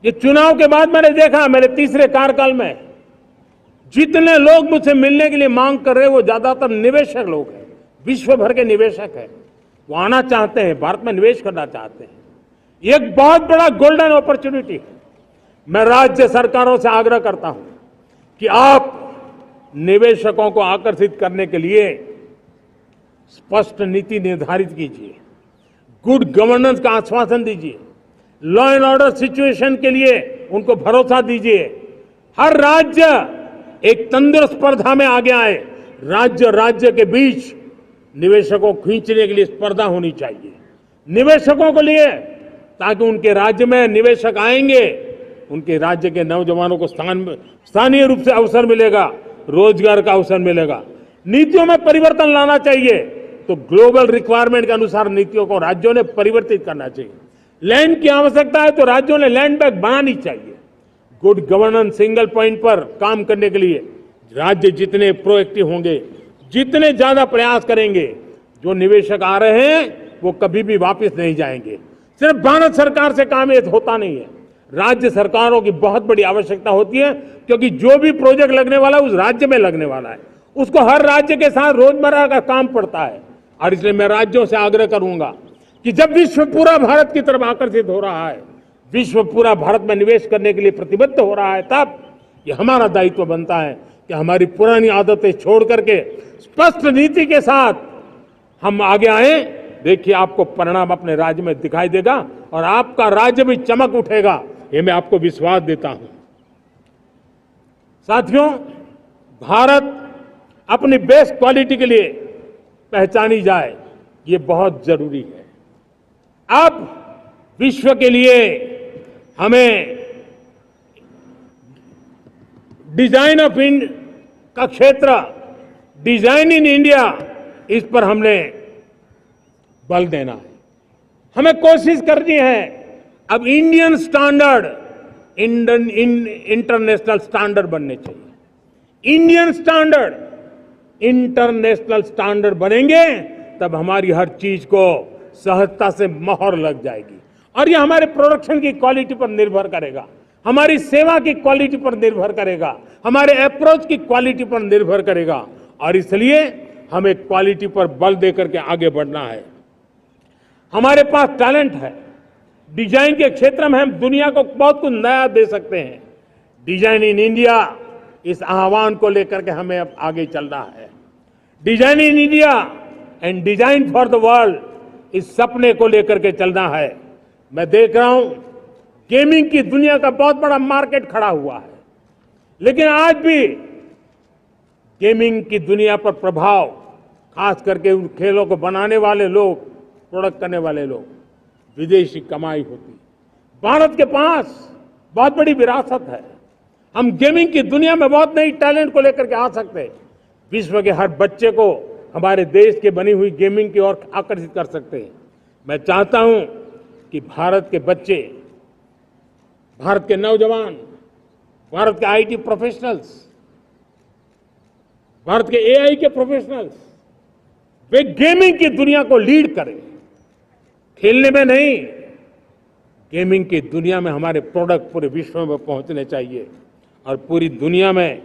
ये चुनाव के बाद मैंने देखा, मेरे तीसरे कार्यकाल में जितने लोग मुझसे मिलने के लिए मांग कर रहे हैं वो ज्यादातर निवेशक लोग हैं, विश्व भर के निवेशक हैं। वो आना चाहते हैं, भारत में निवेश करना चाहते हैं। ये एक बहुत बड़ा गोल्डन अपॉर्चुनिटी है। मैं राज्य सरकारों से आग्रह करता हूं कि आप निवेशकों को आकर्षित करने के लिए स्पष्ट नीति निर्धारित कीजिए, गुड गवर्नेंस का आश्वासन दीजिए, लॉ एंड ऑर्डर सिचुएशन के लिए उनको भरोसा दीजिए। हर राज्य एक तंदुरुस्त स्पर्धा में आगे आए। राज्य के बीच निवेशकों को खींचने के लिए स्पर्धा होनी चाहिए निवेशकों को लिए, ताकि उनके राज्य में निवेशक आएंगे, उनके राज्य के नौजवानों को स्थानीय रूप से अवसर मिलेगा, रोजगार का अवसर मिलेगा। नीतियों में परिवर्तन लाना चाहिए तो ग्लोबल रिक्वायरमेंट के अनुसार नीतियों को राज्यों ने परिवर्तित करना चाहिए। लैंड की आवश्यकता है तो राज्यों ने लैंड बैंक बनानी चाहिए। गुड गवर्नेंस सिंगल पॉइंट पर काम करने के लिए राज्य जितने प्रोएक्टिव होंगे, जितने ज्यादा प्रयास करेंगे, जो निवेशक आ रहे हैं वो कभी भी वापस नहीं जाएंगे। सिर्फ भारत सरकार से काम ये होता नहीं है, राज्य सरकारों की बहुत बड़ी आवश्यकता होती है, क्योंकि जो भी प्रोजेक्ट लगने वाला है उस राज्य में लगने वाला है, उसको हर राज्य के साथ रोजमर्रा का काम पड़ता है। और इसलिए मैं राज्यों से आग्रह करूंगा कि जब विश्व पूरा भारत की तरफ आकर्षित हो रहा है, विश्व पूरा भारत में निवेश करने के लिए प्रतिबद्ध हो रहा है, तब ये हमारा दायित्व बनता है कि हमारी पुरानी आदतें छोड़ करके स्पष्ट नीति के साथ हम आगे आए। देखिए, आपको परिणाम अपने राज्य में दिखाई देगा और आपका राज्य भी चमक उठेगा, ये मैं आपको विश्वास देता हूं। साथियों, भारत अपनी बेस्ट क्वालिटी के लिए पहचानी जाए, ये बहुत जरूरी है। अब विश्व के लिए हमें डिजाइन ऑफ इंडिया का क्षेत्र, डिजाइन इन इंडिया, इस पर हमने बल देना है। हमें कोशिश करनी है अब इंडियन स्टैंडर्ड इंटरनेशनल स्टैंडर्ड बनने चाहिए। इंडियन स्टैंडर्ड इंटरनेशनल स्टैंडर्ड बनेंगे तब हमारी हर चीज को सहजता से मोहर लग जाएगी और ये हमारे प्रोडक्शन की क्वालिटी पर निर्भर करेगा, हमारी सेवा की क्वालिटी पर निर्भर करेगा, हमारे अप्रोच की क्वालिटी पर निर्भर करेगा। और इसलिए हमें क्वालिटी पर बल देकर के आगे बढ़ना है। हमारे पास टैलेंट है, डिजाइन के क्षेत्र में हम दुनिया को बहुत कुछ नया दे सकते हैं। डिजाइन इन इंडिया, इस आह्वान को लेकर के हमें अब आगे चलना है। Design in India and design for the world, इस सपने को लेकर के चलना है। मैं देख रहा हूं गेमिंग की दुनिया का बहुत बड़ा मार्केट खड़ा हुआ है, लेकिन आज भी गेमिंग की दुनिया पर प्रभाव, खास करके उन खेलों को बनाने वाले लोग, प्रोडक्ट करने वाले लोग, विदेशी कमाई होती। भारत के पास बहुत बड़ी विरासत है। हम गेमिंग की दुनिया में बहुत नई टैलेंट को लेकर के आ सकते हैं। विश्व के हर बच्चे को हमारे देश के बनी हुई गेमिंग की ओर आकर्षित कर सकते हैं। मैं चाहता हूं कि भारत के बच्चे, भारत के नौजवान, भारत के आईटी प्रोफेशनल्स, भारत के एआई के प्रोफेशनल्स, वे गेमिंग की दुनिया को लीड करें। खेलने में नहीं, गेमिंग की दुनिया में हमारे प्रोडक्ट पूरे विश्व में पहुंचने चाहिए और पूरी दुनिया में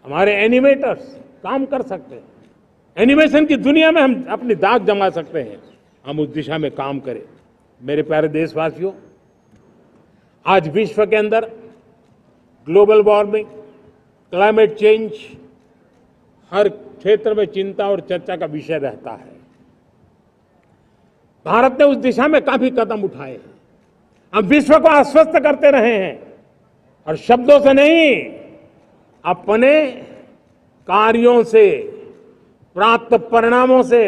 हमारे एनिमेटर्स काम कर सकते हैं। एनिमेशन की दुनिया में हम अपनी दाग जमा सकते हैं। हम उस दिशा में काम करें। मेरे प्यारे देशवासियों, आज विश्व के अंदर ग्लोबल वार्मिंग, क्लाइमेट चेंज हर क्षेत्र में चिंता और चर्चा का विषय रहता है। भारत ने उस दिशा में काफी कदम उठाए हैं। हम विश्व को आश्वस्त करते रहे हैं और शब्दों से नहीं, अपने कार्यों से, प्राप्त परिणामों से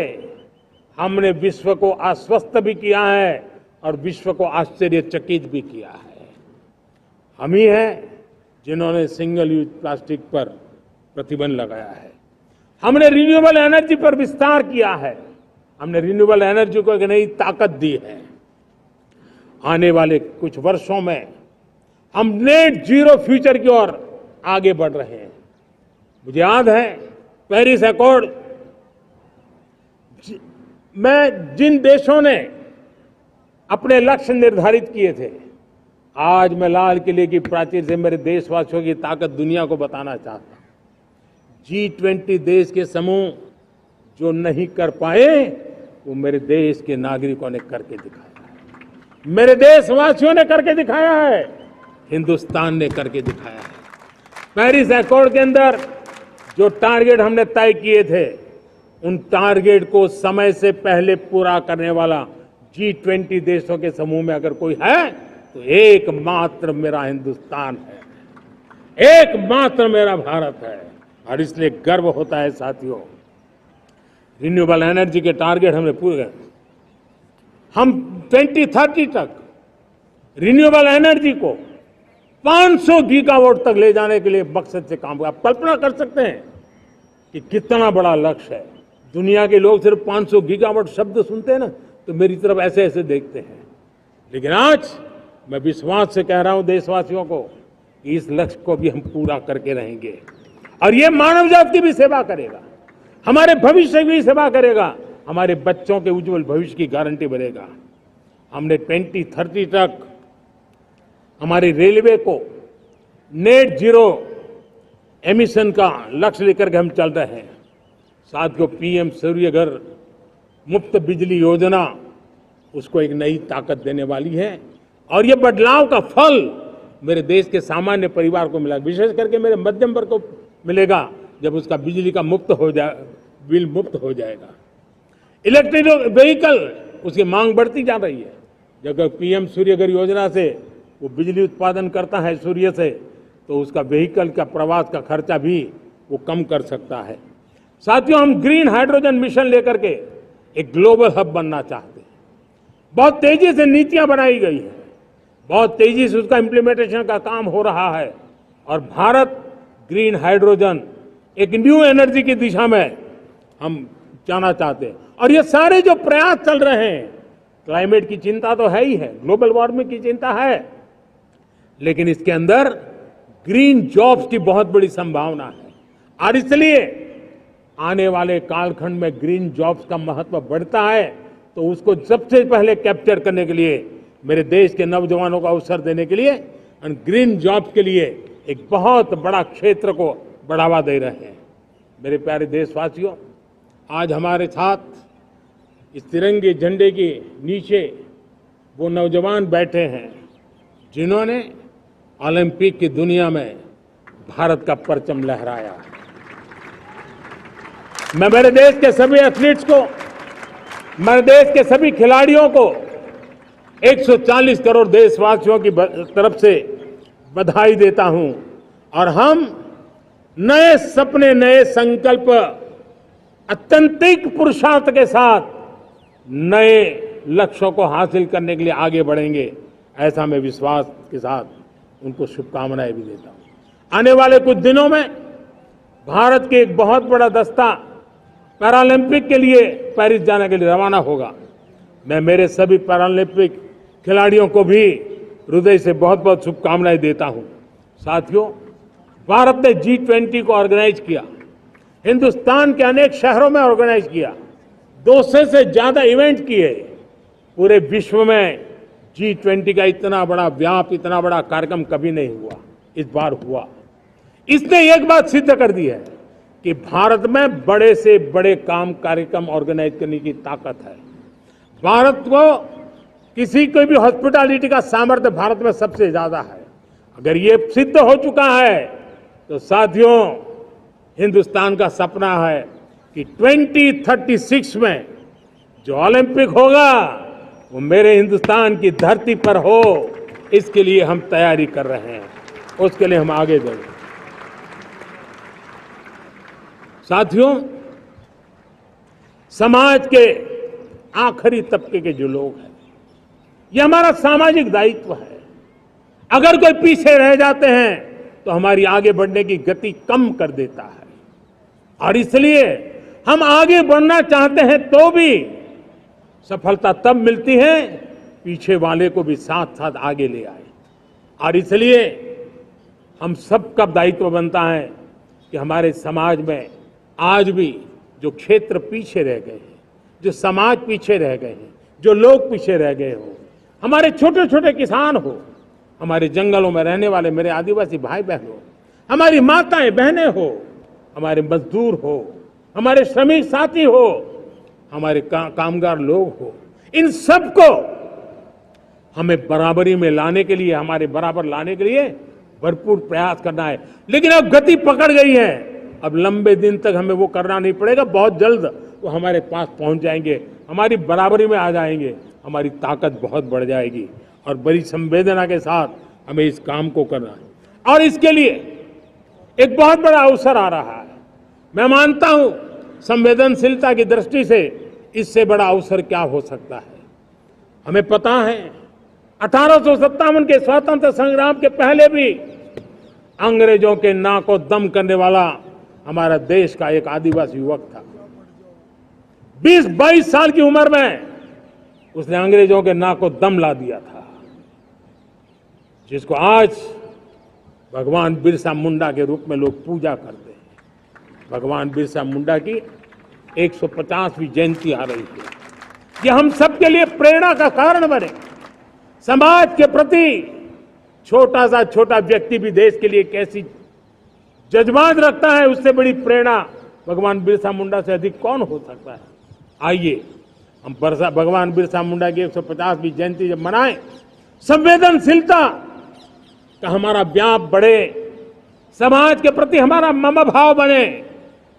हमने विश्व को आश्वस्त भी किया है और विश्व को आश्चर्यचकित भी किया है। हम ही हैं जिन्होंने सिंगल यूज प्लास्टिक पर प्रतिबंध लगाया है। हमने रिन्यूएबल एनर्जी पर विस्तार किया है। हमने रिन्यूएबल एनर्जी को एक नई ताकत दी है। आने वाले कुछ वर्षों में हम नेट जीरो फ्यूचर की ओर आगे बढ़ रहे हैं। मुझे याद है पेरिस अकॉर्ड में जिन देशों ने अपने लक्ष्य निर्धारित किए थे, आज मैं लाल किले की प्राचीर से मेरे देशवासियों की ताकत दुनिया को बताना चाहता हूं। G20 देश के समूह जो नहीं कर पाए, वो मेरे देश के नागरिकों ने करके दिखाया है। मेरे देशवासियों ने करके दिखाया है। हिंदुस्तान ने करके दिखाया है। पेरिस अकॉर्ड के अंदर जो टारगेट हमने तय किए थे, उन टारगेट को समय से पहले पूरा करने वाला G20 देशों के समूह में अगर कोई है तो एकमात्र मेरा हिंदुस्तान है, एकमात्र मेरा भारत है। और इसलिए गर्व होता है साथियों। रिन्यूएबल एनर्जी के टारगेट हमने पूरे, हम 2030 तक रिन्यूएबल एनर्जी को 500 गीगावाट तक ले जाने के लिए मकसद से काम कर। आप कल्पना कर सकते हैं कि कितना बड़ा लक्ष्य है। दुनिया के लोग सिर्फ 500 गीगावाट शब्द सुनते हैं ना, तो मेरी तरफ ऐसे ऐसे देखते हैं। लेकिन आज मैं विश्वास से कह रहा हूं देशवासियों को कि इस लक्ष्य को भी हम पूरा करके रहेंगे और ये मानव जाति की भी सेवा करेगा, हमारे भविष्य की भी सेवा करेगा, हमारे बच्चों के उज्जवल भविष्य की गारंटी बनेगा। हमने 2030 तक हमारी रेलवे को नेट जीरो एमिशन का लक्ष्य लेकर के हम चल रहे हैं। साथियों, पीएम सूर्य घर मुफ्त बिजली योजना उसको एक नई ताकत देने वाली है और ये बदलाव का फल मेरे देश के सामान्य परिवार को मिला, विशेष करके मेरे मध्यम वर्ग को मिलेगा जब उसका बिजली का बिल मुक्त हो जाएगा। इलेक्ट्रिक व्हीकल, उसकी मांग बढ़ती जा रही है। जब पीएम सूर्य घर योजना से वो बिजली उत्पादन करता है सूर्य से, तो उसका व्हीकल का प्रवास का खर्चा भी वो कम कर सकता है। साथियों, हम ग्रीन हाइड्रोजन मिशन लेकर के एक ग्लोबल हब बनना चाहते हैं। बहुत तेजी से नीतियां बनाई गई है, बहुत तेजी से उसका इम्प्लीमेंटेशन का काम हो रहा है और भारत ग्रीन हाइड्रोजन एक न्यू एनर्जी की दिशा में हम जाना चाहते हैं। और ये सारे जो प्रयास चल रहे हैं, क्लाइमेट की चिंता तो है ही है, ग्लोबल वार्मिंग की चिंता है, लेकिन इसके अंदर ग्रीन जॉब्स की बहुत बड़ी संभावना है और इसलिए आने वाले कालखंड में ग्रीन जॉब्स का महत्व बढ़ता है। तो उसको सबसे पहले कैप्चर करने के लिए, मेरे देश के नौजवानों को अवसर देने के लिए और ग्रीन जॉब्स के लिए एक बहुत बड़ा क्षेत्र को बढ़ावा दे रहे हैं। मेरे प्यारे देशवासियों, आज हमारे साथ इस तिरंगे झंडे के नीचे वो नौजवान बैठे हैं जिन्होंने ओलंपिक की दुनिया में भारत का परचम लहराया। मैं मेरे देश के सभी एथलीट्स को, मेरे देश के सभी खिलाड़ियों को 140 करोड़ देशवासियों की तरफ से बधाई देता हूं और हम नए सपने, नए संकल्प, अत्यंतिक पुरुषार्थ के साथ नए लक्ष्यों को हासिल करने के लिए आगे बढ़ेंगे, ऐसा मैं विश्वास के साथ उनको शुभकामनाएं भी देता हूं। आने वाले कुछ दिनों में भारत के एक बहुत बड़ा दस्ता पैरालंपिक के लिए पेरिस जाने के लिए रवाना होगा। मैं मेरे सभी पैरालंपिक खिलाड़ियों को भी हृदय से बहुत बहुत शुभकामनाएं देता हूं। साथियों, भारत ने G20 को ऑर्गेनाइज किया, हिंदुस्तान के अनेक शहरों में ऑर्गेनाइज किया, 200 से ज्यादा इवेंट किए। पूरे विश्व में G20 का इतना बड़ा व्याप, इतना बड़ा कार्यक्रम कभी नहीं हुआ, इस बार हुआ। इसने एक बात सिद्ध कर दी है कि भारत में बड़े से बड़े काम, कार्यक्रम ऑर्गेनाइज करने की ताकत है। भारत को किसी को भी हॉस्पिटैलिटी का सामर्थ्य भारत में सबसे ज्यादा है। अगर ये सिद्ध हो चुका है तो साथियों, हिंदुस्तान का सपना है कि 2036 में जो ओलंपिक होगा वो मेरे हिंदुस्तान की धरती पर हो। इसके लिए हम तैयारी कर रहे हैं, उसके लिए हम आगे बढ़ेंगे। साथियों, समाज के आखिरी तबके के जो लोग हैं, ये हमारा सामाजिक दायित्व है। अगर कोई पीछे रह जाते हैं तो हमारी आगे बढ़ने की गति कम कर देता है, और इसलिए हम आगे बढ़ना चाहते हैं तो भी सफलता तब मिलती है पीछे वाले को भी साथ साथ आगे ले आए। और इसलिए हम सबका दायित्व बनता है कि हमारे समाज में आज भी जो क्षेत्र पीछे रह गए हैं, जो समाज पीछे रह गए हैं, जो लोग पीछे रह गए हो, हमारे छोटे छोटे किसान हो, हमारे जंगलों में रहने वाले मेरे आदिवासी भाई बहन हो, हमारी माताएं बहनें हो, हमारे मजदूर हो, हमारे श्रमिक साथी हो, हमारे कामगार लोग हो, इन सबको हमें बराबरी में लाने के लिए, हमारे बराबर लाने के लिए भरपूर प्रयास करना है। लेकिन अब गति पकड़ गई है, अब लंबे दिन तक हमें वो करना नहीं पड़ेगा। बहुत जल्द वो हमारे पास पहुंच जाएंगे, हमारी बराबरी में आ जाएंगे, हमारी ताकत बहुत बढ़ जाएगी, और बड़ी संवेदना के साथ हमें इस काम को करना है। और इसके लिए एक बहुत बड़ा अवसर आ रहा है। मैं मानता हूं संवेदनशीलता की दृष्टि से इससे बड़ा अवसर क्या हो सकता है। हमें पता है 1857 के स्वतंत्र संग्राम के पहले भी अंग्रेजों के नाक को दम करने वाला हमारा देश का एक आदिवासी युवक था। 20-22 साल की उम्र में उसने अंग्रेजों के नाक को दम ला दिया था, जिसको आज भगवान बिरसा मुंडा के रूप में लोग पूजा करते हैं। भगवान बिरसा मुंडा की 150वीं जयंती आ रही है। ये हम सबके लिए प्रेरणा का कारण बने। समाज के प्रति छोटा सा छोटा व्यक्ति भी देश के लिए कैसी जज्बात रखता है, उससे बड़ी प्रेरणा भगवान बिरसा मुंडा से अधिक कौन हो सकता है। आइए हम भगवान बिरसा मुंडा की 150वीं जयंती जब मनाएं, संवेदनशीलता का हमारा व्याप बढ़े, समाज के प्रति हमारा ममभाव बने।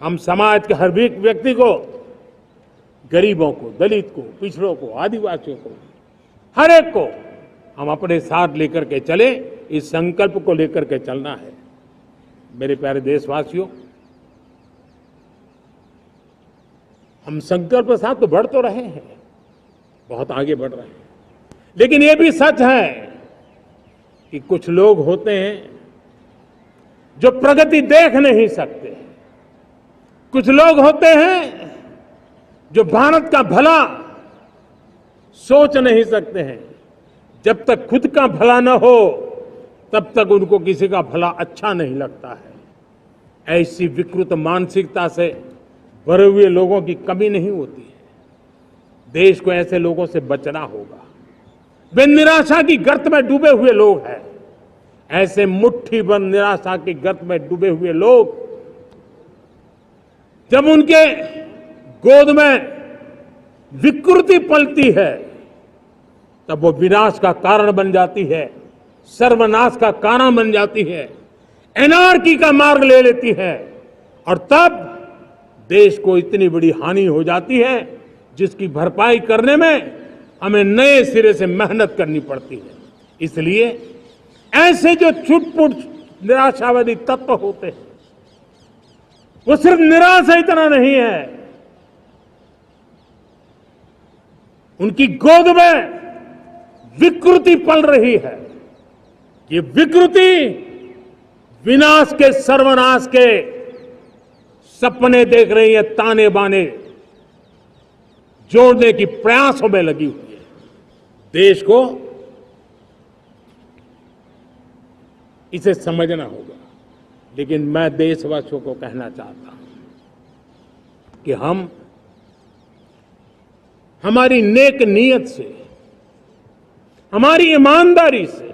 हम समाज के हर व्यक्ति को, गरीबों को, दलित को, पिछड़ों को, आदिवासियों को, हर एक को हम अपने साथ लेकर के चले। इस संकल्प को लेकर के चलना है। मेरे प्यारे देशवासियों, हम संकल्प के साथ तो बढ़ तो रहे हैं, बहुत आगे बढ़ रहे हैं, लेकिन ये भी सच है कि कुछ लोग होते हैं जो प्रगति देख नहीं सकते। कुछ लोग होते हैं जो भारत का भला सोच नहीं सकते हैं। जब तक खुद का भला न हो तब तक उनको किसी का भला अच्छा नहीं लगता है। ऐसी विकृत मानसिकता से भरे हुए लोगों की कमी नहीं होती है। देश को ऐसे लोगों से बचना होगा। वे निराशा की गर्त में डूबे हुए लोग हैं। ऐसे मुट्ठी भर निराशा की गर्त में डूबे हुए लोग, जब उनके गोद में विकृति पलती है तब वो विनाश का कारण बन जाती है, सर्वनाश का कारण बन जाती है, एनार्की का मार्ग ले लेती है, और तब देश को इतनी बड़ी हानि हो जाती है जिसकी भरपाई करने में हमें नए सिरे से मेहनत करनी पड़ती है। इसलिए ऐसे जो छुटपुट निराशावादी तत्व होते हैं, वो सिर्फ निराशा इतना नहीं है, उनकी गोद में विकृति पल रही है। ये विकृति विनाश के, सर्वनाश के सपने देख रही है, ताने बाने जोड़ने की प्रयासों में लगी हुई है। देश को इसे समझना होगा। लेकिन मैं देशवासियों को कहना चाहता हूं कि हम हमारी नेक नीयत से, हमारी ईमानदारी से,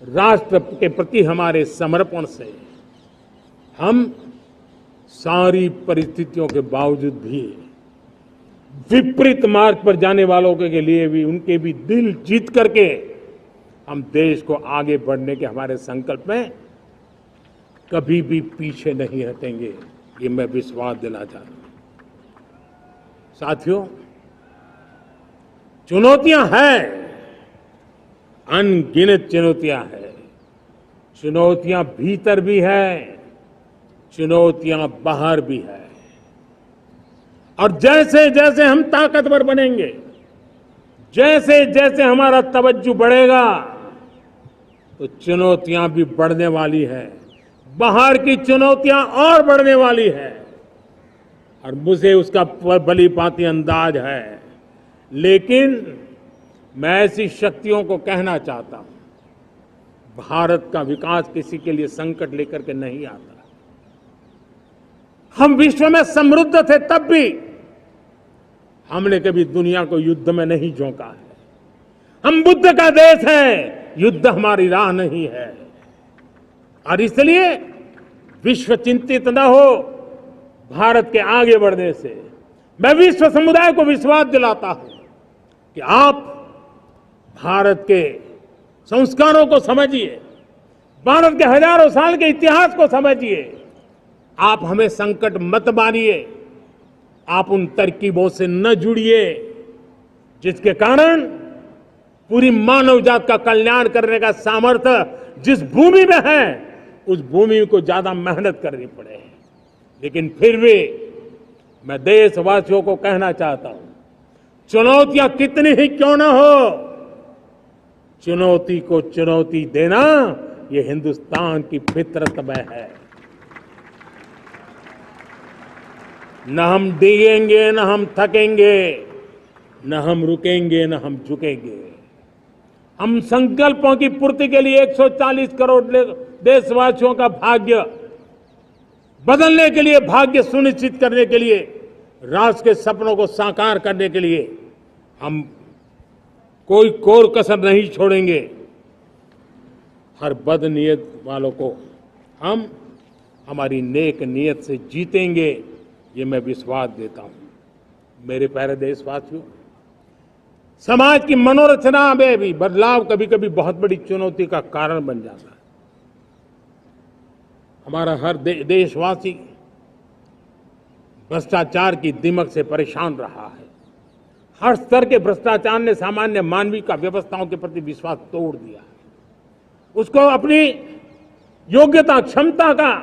राष्ट्र के प्रति हमारे समर्पण से हम सारी परिस्थितियों के बावजूद भी विपरीत मार्ग पर जाने वालों के लिए भी, उनके भी दिल जीत करके हम देश को आगे बढ़ने के हमारे संकल्प में कभी भी पीछे नहीं हटेंगे, ये मैं विश्वास दिला चाहता हूं। साथियों, चुनौतियां हैं, अनगिनत चुनौतियां हैं। चुनौतियां भीतर भी है, चुनौतियां बाहर भी है। और जैसे जैसे हम ताकतवर बनेंगे, जैसे जैसे हमारा तवज्जो बढ़ेगा, तो चुनौतियां भी बढ़ने वाली है, बाहर की चुनौतियां और बढ़ने वाली है। और मुझे उसका भली भांति अंदाज है। लेकिन मैं ऐसी शक्तियों को कहना चाहता हूं, भारत का विकास किसी के लिए संकट लेकर के नहीं आता। हम विश्व में समृद्ध थे, तब भी हमने कभी दुनिया को युद्ध में नहीं झोंका है। हम बुद्ध का देश है, युद्ध हमारी राह नहीं है। और इसलिए विश्व चिंतित न हो भारत के आगे बढ़ने से। मैं विश्व समुदाय को विश्वास दिलाता हूं कि आप भारत के संस्कारों को समझिए, भारत के हजारों साल के इतिहास को समझिए। आप हमें संकट मत मानिए, आप उन तरकीबों से न जुड़िए जिसके कारण पूरी मानव जात का कल्याण करने का सामर्थ्य जिस भूमि में है, उस भूमि को ज्यादा मेहनत करनी पड़े। लेकिन फिर भी मैं देशवासियों को कहना चाहता हूं, चुनौतियां कितनी ही क्यों ना हो, चुनौती को चुनौती देना ये हिंदुस्तान की फितरत में है। न हम डिगेंगे, न हम थकेंगे, न हम रुकेंगे, न हम झुकेंगे। हम संकल्पों की पूर्ति के लिए 140 करोड़ देशवासियों का भाग्य बदलने के लिए, भाग्य सुनिश्चित करने के लिए, राष्ट्र के सपनों को साकार करने के लिए हम कोई कोर कसर नहीं छोड़ेंगे। हर बदनीयत वालों को हम हमारी नेक नीयत से जीतेंगे, ये मैं विश्वास देता हूं। मेरे प्यारे देशवासियों, समाज की मनोरचना में भी बदलाव कभी कभी बहुत बड़ी चुनौती का कारण बन जाता है। हमारा हर देशवासी भ्रष्टाचार की दिमक से परेशान रहा है। हर स्तर के भ्रष्टाचार ने सामान्य मानवीय का व्यवस्थाओं के प्रति विश्वास तोड़ दिया है। उसको अपनी योग्यता, क्षमता का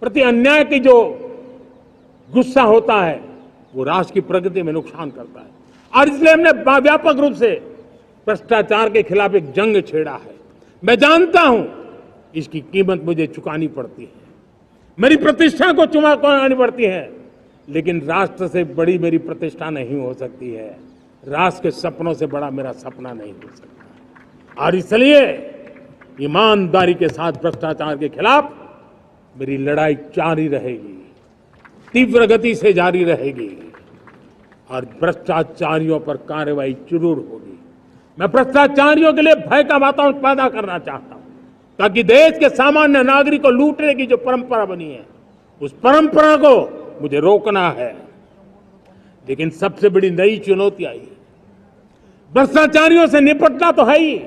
प्रति अन्याय की जो गुस्सा होता है, वो राष्ट्र की प्रगति में नुकसान करता है। और इसलिए हमने व्यापक रूप से भ्रष्टाचार के खिलाफ एक जंग छेड़ा है। मैं जानता हूं इसकी कीमत मुझे चुकानी पड़ती है, मेरी प्रतिष्ठा को चुकानी पड़ती है, लेकिन राष्ट्र से बड़ी मेरी प्रतिष्ठा नहीं हो सकती है, राष्ट्र के सपनों से बड़ा मेरा सपना नहीं हो सकता। और इसलिए ईमानदारी के साथ भ्रष्टाचार के खिलाफ मेरी लड़ाई जारी रहेगी, तीव्र गति से जारी रहेगी और भ्रष्टाचारियों पर कार्रवाई जरूर होगी। मैं भ्रष्टाचारियों के लिए भय का वातावरण पैदा करना चाहता हूं, ताकि देश के सामान्य नागरिक को लूटने की जो परंपरा बनी है, उस परंपरा को मुझे रोकना है। लेकिन सबसे बड़ी नई चुनौती आई है। भ्रष्टाचारियों से निपटना तो है ही,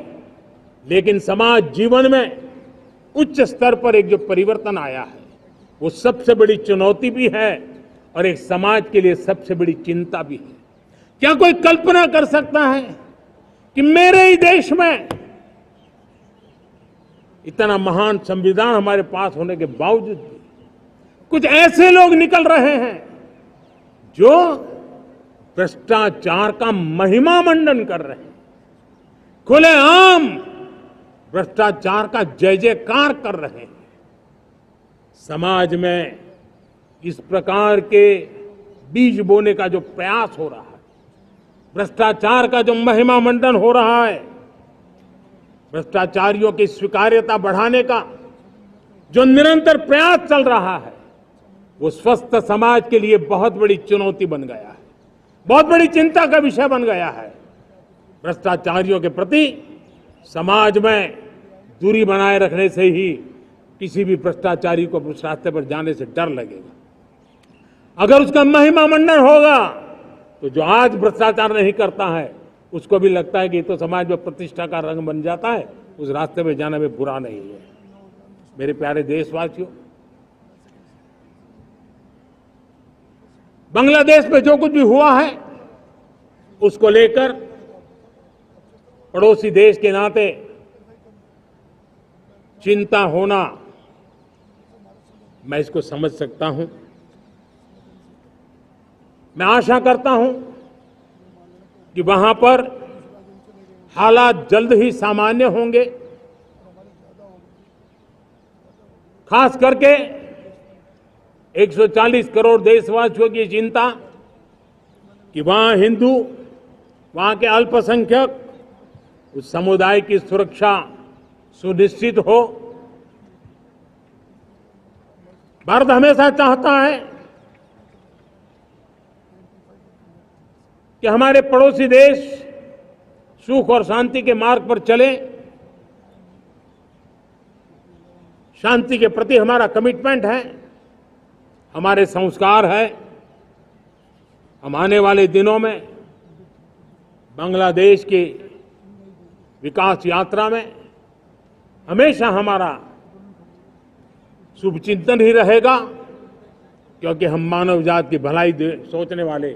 लेकिन समाज जीवन में उच्च स्तर पर एक जो परिवर्तन आया है, वो सबसे बड़ी चुनौती भी है और एक समाज के लिए सबसे बड़ी चिंता भी है। क्या कोई कल्पना कर सकता है कि मेरे ही देश में इतना महान संविधान हमारे पास होने के बावजूद भी कुछ ऐसे लोग निकल रहे हैं जो भ्रष्टाचार का महिमा मंडन कर रहे हैं, खुलेआम भ्रष्टाचार का जय जयकार कर रहे हैं। समाज में इस प्रकार के बीज बोने का जो प्रयास हो रहा है, भ्रष्टाचार का जो महिमा मंडन हो रहा है, भ्रष्टाचारियों की स्वीकार्यता बढ़ाने का जो निरंतर प्रयास चल रहा है, वो स्वस्थ समाज के लिए बहुत बड़ी चुनौती बन गया है, बहुत बड़ी चिंता का विषय बन गया है। भ्रष्टाचारियों के प्रति समाज में दूरी बनाए रखने से ही किसी भी भ्रष्टाचारी को उस रास्ते पर जाने से डर लगेगा। अगर उसका महिमा मंडन होगा तो जो आज भ्रष्टाचार नहीं करता है उसको भी लगता है कि ये तो समाज में प्रतिष्ठा का रंग बन जाता है, उस रास्ते में जाने में बुरा नहीं है। मेरे प्यारे देशवासियों, बांग्लादेश में जो कुछ भी हुआ है उसको लेकर पड़ोसी देश के नाते चिंता होना, मैं इसको समझ सकता हूं। मैं आशा करता हूं कि वहां पर हालात जल्द ही सामान्य होंगे। खास करके 140 करोड़ देशवासियों की चिंता कि वहां हिंदू, वहां के अल्पसंख्यक, उस समुदाय की सुरक्षा सुनिश्चित हो। भारत हमेशा चाहता है कि हमारे पड़ोसी देश सुख और शांति के मार्ग पर चले। शांति के प्रति हमारा कमिटमेंट है, हमारे संस्कार है। हम आने वाले दिनों में बांग्लादेश की विकास यात्रा में हमेशा हमारा शुभचिंतन ही रहेगा, क्योंकि हम मानव जात की भलाई सोचने वाले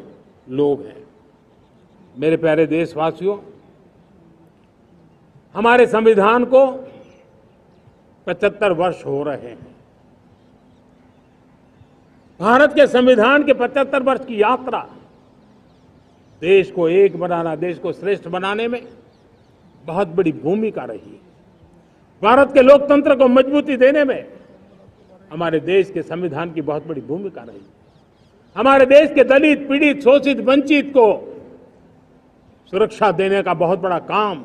लोग हैं। मेरे प्यारे देशवासियों, हमारे संविधान को 75 वर्ष हो रहे हैं। भारत के संविधान के 75 वर्ष की यात्रा देश को एक बनाना, देश को श्रेष्ठ बनाने में बहुत बड़ी भूमिका रही। भारत के लोकतंत्र को मजबूती देने में हमारे देश के संविधान की बहुत बड़ी भूमिका रही। हमारे देश के दलित, पीड़ित, शोषित, वंचित को सुरक्षा देने का बहुत बड़ा काम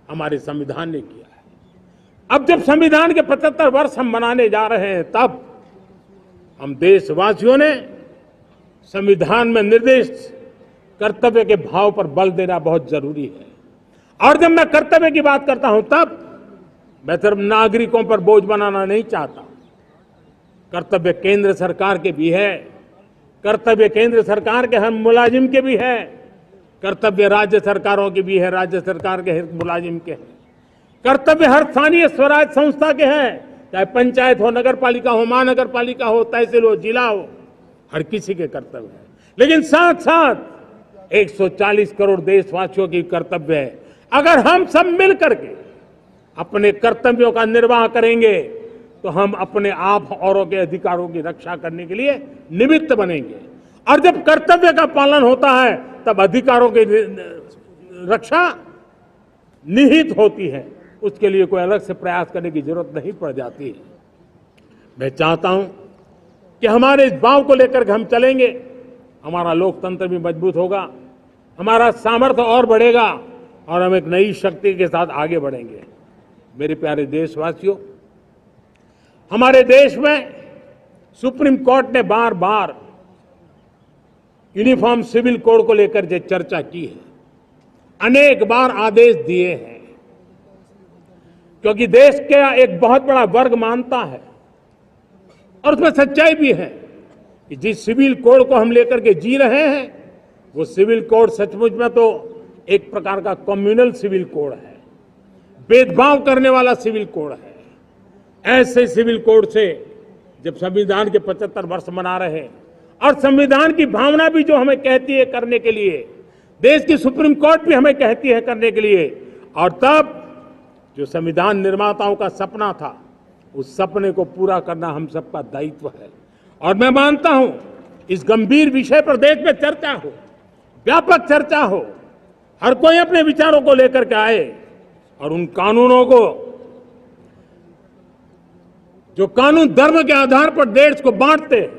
हमारे संविधान ने किया है। अब जब संविधान के 75 वर्ष हम मनाने जा रहे हैं, तब हम देशवासियों ने संविधान में निर्दिष्ट कर्तव्य के भाव पर बल देना बहुत जरूरी है। और जब मैं कर्तव्य की बात करता हूं, तब मैं सिर्फ नागरिकों पर बोझ बनाना नहीं चाहता। कर्तव्य केंद्र सरकार के भी है, कर्तव्य केंद्र सरकार के हर मुलाजिम के भी है, कर्तव्य राज्य सरकारों के भी है, राज्य सरकार के हर मुलाजिम के हैं, कर्तव्य हर स्थानीय स्वराज संस्था के हैं, चाहे पंचायत हो, नगर पालिका हो, महानगर पालिका हो, तहसील हो, जिला हो, हर किसी के कर्तव्य है। लेकिन साथ साथ 140 करोड़ देशवासियों की कर्तव्य है। अगर हम सब मिल करके अपने कर्तव्यों का निर्वाह करेंगे तो हम अपने आप औरों के अधिकारों की रक्षा करने के लिए निमित्त बनेंगे। और जब कर्तव्य का पालन होता है तब अधिकारों की रक्षा निहित होती है, उसके लिए कोई अलग से प्रयास करने की जरूरत नहीं पड़ जाती है। मैं चाहता हूं कि हमारे इस भाव को लेकर के हम चलेंगे, हमारा लोकतंत्र भी मजबूत होगा, हमारा सामर्थ्य और बढ़ेगा और हम एक नई शक्ति के साथ आगे बढ़ेंगे। मेरे प्यारे देशवासियों, हमारे देश में सुप्रीम कोर्ट ने बार बार यूनिफॉर्म सिविल कोड को लेकर जो चर्चा की है, अनेक बार आदेश दिए हैं, क्योंकि देश का एक बहुत बड़ा वर्ग मानता है और उसमें सच्चाई भी है कि जिस सिविल कोड को हम लेकर के जी रहे हैं, वो सिविल कोड सचमुच में तो एक प्रकार का कम्युनल सिविल कोड है, भेदभाव करने वाला सिविल कोड है। ऐसे सिविल कोड से जब संविधान के 75 वर्ष मना रहे हैं और संविधान की भावना भी जो हमें कहती है करने के लिए, देश की सुप्रीम कोर्ट भी हमें कहती है करने के लिए, और तब जो संविधान निर्माताओं का सपना था, उस सपने को पूरा करना हम सबका दायित्व है। और मैं मानता हूं इस गंभीर विषय पर देश में चर्चा हो, व्यापक चर्चा हो, हर कोई अपने विचारों को लेकर के आए और उन कानूनों को, जो कानून धर्म के आधार पर देश को बांटते हैं,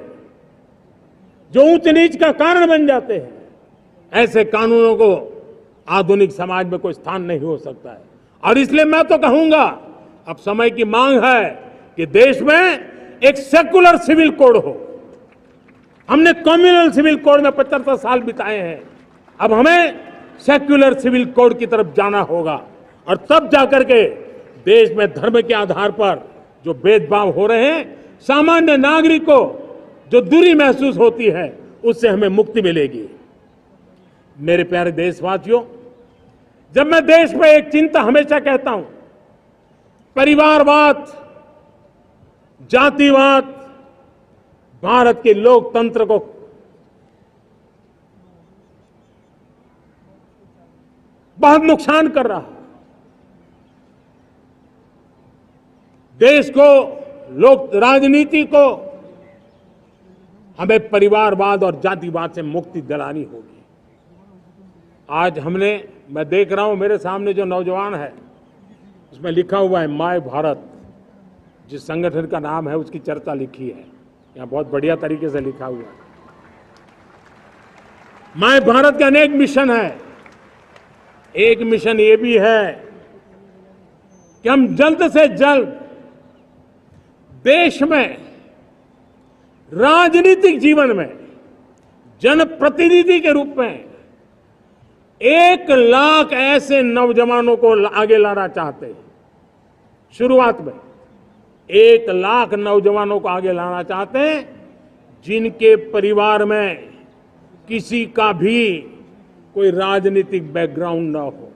जो ऊंच नीच का कारण बन जाते हैं, ऐसे कानूनों को आधुनिक समाज में कोई स्थान नहीं हो सकता है। और इसलिए मैं तो कहूंगा अब समय की मांग है कि देश में एक सेकुलर सिविल कोड हो। हमने कम्युनल सिविल कोड में 75 साल बिताए हैं, अब हमें सेक्युलर सिविल कोड की तरफ जाना होगा और तब जाकर के देश में धर्म के आधार पर जो भेदभाव हो रहे हैं, सामान्य नागरिक को जो दूरी महसूस होती है, उससे हमें मुक्ति मिलेगी। मेरे प्यारे देशवासियों, जब मैं देश में एक चिंता हमेशा कहता हूं, परिवारवाद, जातिवाद भारत के लोकतंत्र को बहुत नुकसान कर रहा है। देश को, लोक राजनीति को हमें परिवारवाद और जातिवाद से मुक्ति दिलानी होगी। आज मैं देख रहा हूं मेरे सामने जो नौजवान है, उसमें लिखा हुआ है माय भारत, जिस संगठन का नाम है उसकी चर्चा लिखी है, यहां बहुत बढ़िया तरीके से लिखा हुआ है। माय भारत के अनेक मिशन है। एक मिशन ये भी है कि हम जल्द से जल्द देश में राजनीतिक जीवन में जनप्रतिनिधि के रूप में 1 लाख ऐसे नौजवानों को आगे लाना चाहते हैं। शुरुआत में 1 लाख नौजवानों को आगे लाना चाहते हैं, जिनके परिवार में किसी का भी कोई राजनीतिक बैकग्राउंड न हो,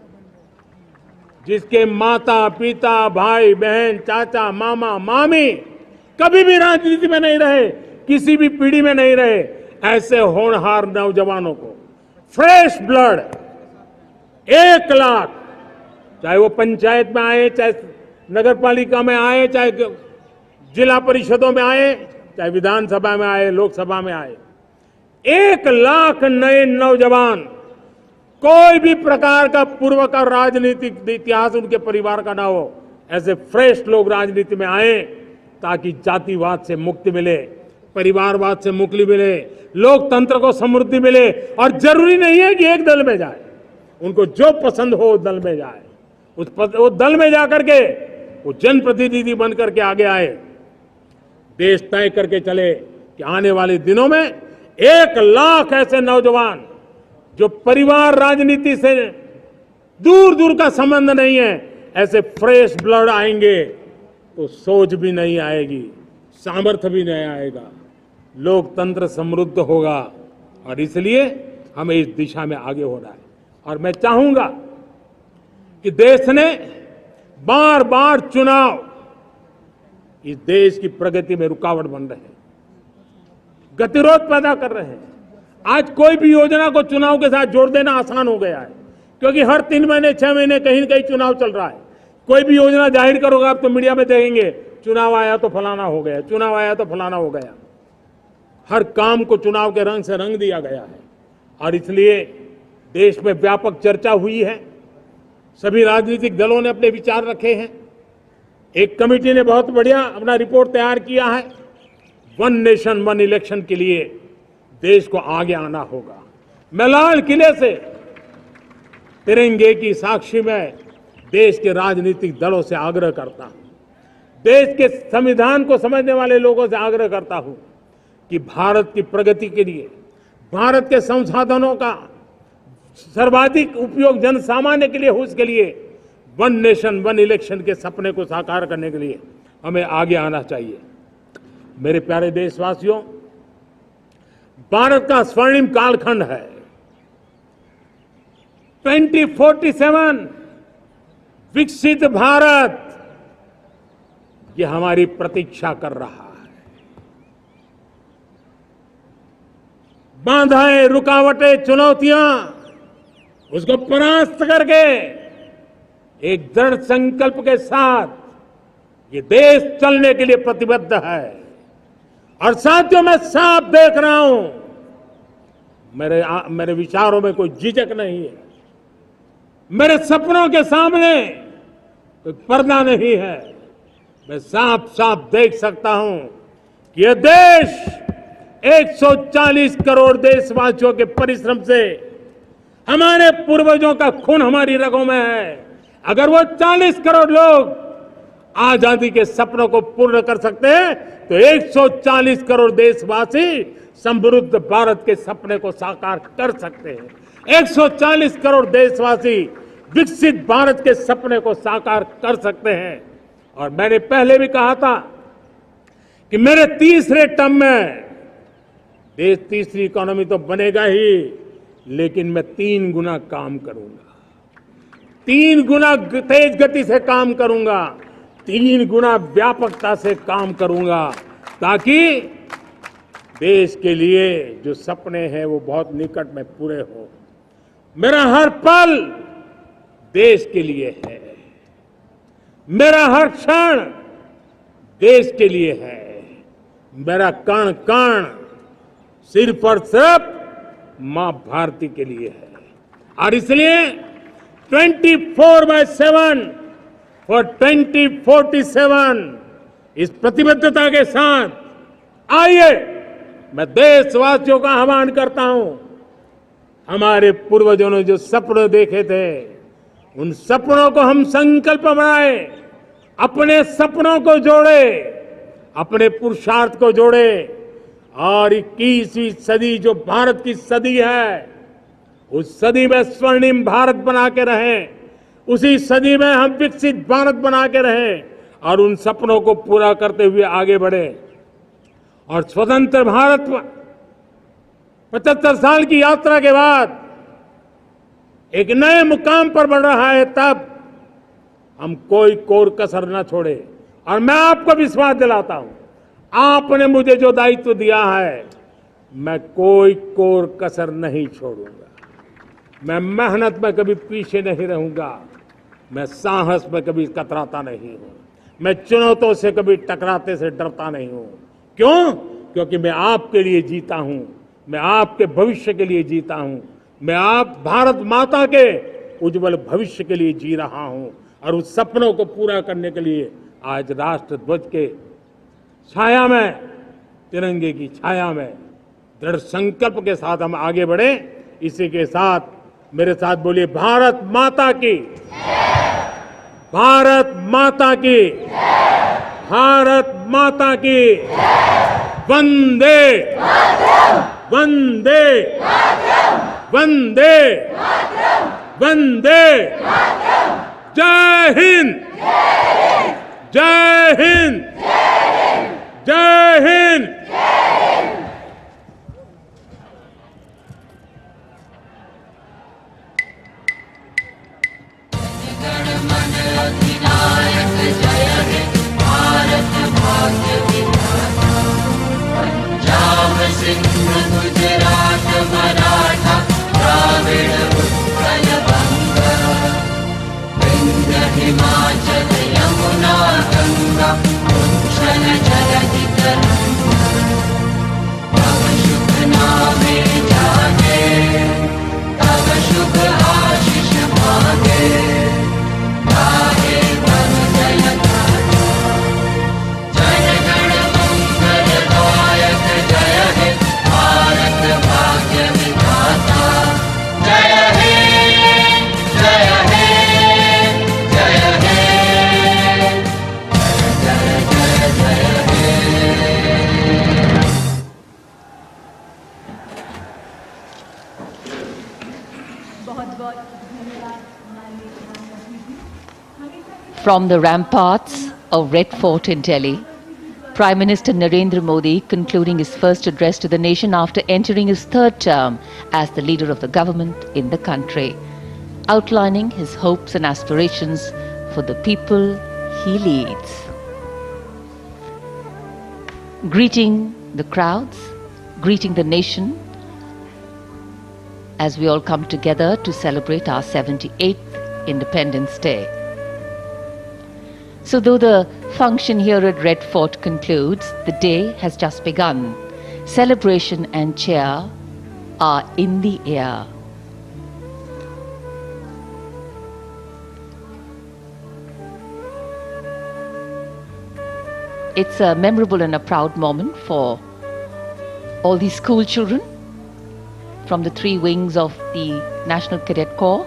जिसके माता पिता भाई बहन चाचा मामा मामी कभी भी राजनीति में नहीं रहे, किसी भी पीढ़ी में नहीं रहे, ऐसे होनहार नौजवानों को फ्रेश ब्लड 1 लाख, चाहे वो पंचायत में आए, चाहे नगर पालिका में आए, चाहे जिला परिषदों में आए, चाहे विधानसभा में आए, लोकसभा में आए, 1 लाख नए नौजवान, कोई भी प्रकार का पूर्व का राजनीतिक इतिहास उनके परिवार का ना हो, ऐसे फ्रेश लोग राजनीति में आए ताकि जातिवाद से मुक्ति मिले, परिवारवाद से मुक्ति मिले, लोकतंत्र को समृद्धि मिले। और जरूरी नहीं है कि एक दल में जाए, उनको जो पसंद हो उस दल में जाए, उस दल में जाकर के वो जनप्रतिनिधि बनकर के आगे आए। देश तय करके चले कि आने वाले दिनों में 1 लाख ऐसे नौजवान जो परिवार राजनीति से दूर दूर का संबंध नहीं है, ऐसे फ्रेश ब्लड आएंगे तो सोच भी नहीं आएगी, सामर्थ्य भी नहीं आएगा, लोकतंत्र समृद्ध होगा। और इसलिए हमें इस दिशा में आगे होना है। और मैं चाहूंगा कि देश ने बार बार चुनाव इस देश की प्रगति में रुकावट बन रहे हैं, गतिरोध पैदा कर रहे हैं। आज कोई भी योजना को चुनाव के साथ जोड़ देना आसान हो गया है, क्योंकि हर 3 महीने 6 महीने कहीं न कहीं चुनाव चल रहा है। कोई भी योजना जाहिर करोगे आप तो मीडिया में देखेंगे, चुनाव आया तो फलाना हो गया, चुनाव आया तो फलाना हो गया। हर काम को चुनाव के रंग से रंग दिया गया है। और इसलिए देश में व्यापक चर्चा हुई है, सभी राजनीतिक दलों ने अपने विचार रखे हैं। एक कमेटी ने बहुत बढ़िया अपना रिपोर्ट तैयार किया है। 1 नेशन 1 इलेक्शन के लिए देश को आगे आना होगा। मैं लाल किले से तिरंगे की साक्षी में देश के राजनीतिक दलों से आग्रह करता हूं, देश के संविधान को समझने वाले लोगों से आग्रह करता हूं कि भारत की प्रगति के लिए, भारत के संसाधनों का सर्वाधिक उपयोग जन सामान्य के लिए हो, उसके लिए 1 नेशन 1 इलेक्शन के सपने को साकार करने के लिए हमें आगे आना चाहिए। मेरे प्यारे देशवासियों, भारत का स्वर्णिम कालखंड है। 2047 विकसित भारत, ये हमारी प्रतीक्षा कर रहा है। बाधाएं, रुकावटें, चुनौतियां, उसको परास्त करके एक दृढ़ संकल्प के साथ ये देश चलने के लिए प्रतिबद्ध है। और साथियों, मैं साफ देख रहा हूं, मेरे विचारों में कोई झिझक नहीं है, मेरे सपनों के सामने कोई पर्दा नहीं है। मैं साफ साफ देख सकता हूं कि यह देश 140 करोड़ देशवासियों के परिश्रम से, हमारे पूर्वजों का खून हमारी रगों में है। अगर वो 40 करोड़ लोग आजादी के सपनों को पूर्ण कर सकते हैं तो 140 करोड़ देशवासी समृद्ध भारत के सपने को साकार कर सकते हैं। 140 करोड़ देशवासी विकसित भारत के सपने को साकार कर सकते हैं। और मैंने पहले भी कहा था कि मेरे तीसरे टर्म में देश तीसरी इकोनॉमी तो बनेगा ही, लेकिन मैं 3 गुना काम करूंगा, 3 गुना तेज गति से काम करूंगा, 3 गुना व्यापकता से काम करूंगा, ताकि देश के लिए जो सपने हैं वो बहुत निकट में पूरे हो। मेरा हर पल देश के लिए है, मेरा हर क्षण देश के लिए है, मेरा कण कण सिर्फ और सिर्फ मां भारती के लिए है। और इसलिए 24/7 और 2047 इस प्रतिबद्धता के साथ आइए, मैं देशवासियों का आह्वान करता हूं। हमारे पूर्वजों ने जो सपने देखे थे, उन सपनों को हम संकल्प बनाए, अपने सपनों को जोड़े, अपने पुरुषार्थ को जोड़े, और 21वीं सदी जो भारत की सदी है, उस सदी में स्वर्णिम भारत बना के रहें, उसी सदी में हम विकसित भारत बना के रहें और उन सपनों को पूरा करते हुए आगे बढ़े। और स्वतंत्र भारत 75 साल की यात्रा के बाद एक नए मुकाम पर बढ़ रहा है, तब हम कोई कोर कसर न छोड़े। और मैं आपको विश्वास दिलाता हूं, आपने मुझे जो दायित्व दिया है, मैं कोई कोर कसर नहीं छोड़ूंगा। मैं मेहनत में कभी पीछे नहीं रहूंगा, मैं साहस में कभी कतराता नहीं हूं, मैं चुनौतियों से कभी टकराते से डरता नहीं हूं। क्यों? क्योंकि मैं आपके लिए जीता हूं, मैं आपके भविष्य के लिए जीता हूं, मैं आप भारत माता के उज्जवल भविष्य के लिए जी रहा हूं। और उस सपनों को पूरा करने के लिए आज राष्ट्र ध्वज के छाया में, तिरंगे की छाया में दृढ़ संकल्प के साथ हम आगे बढ़े। इसी के साथ मेरे साथ बोलिए, भारत माता की, भारत माता की, भारत माता की, वंदे वंदे वंदे वंदे। जय हिंद, जय हिंद, जय हिंद। गुजरात मराठा द्राविड़ उत्कल बंग, विंध्य हिमाचल यमुना गंगा उच्छल जलधि तरंग। तव शुभ नामे जागे, तव शुभ आशीष मांगे, गाहे तव जय गाथा। जय गण मंगल गायक जय हे भारत भाग्य विधाता। जय हे, जय हे, जय हे, जय जय जय हे। From the ramparts of Red Fort in Delhi, Prime Minister Narendra Modi concluding his first address to the nation after entering his third term as the leader of the government in the country, outlining his hopes and aspirations for the people he leads. Greeting the crowds, greeting the nation as we all come together to celebrate our 78th Independence Day. So though the function here at Red Fort concludes, the day has just begun. Celebration and cheer are in the air. It's a memorable and a proud moment for all the school children from the three wings of the National Cadet Corps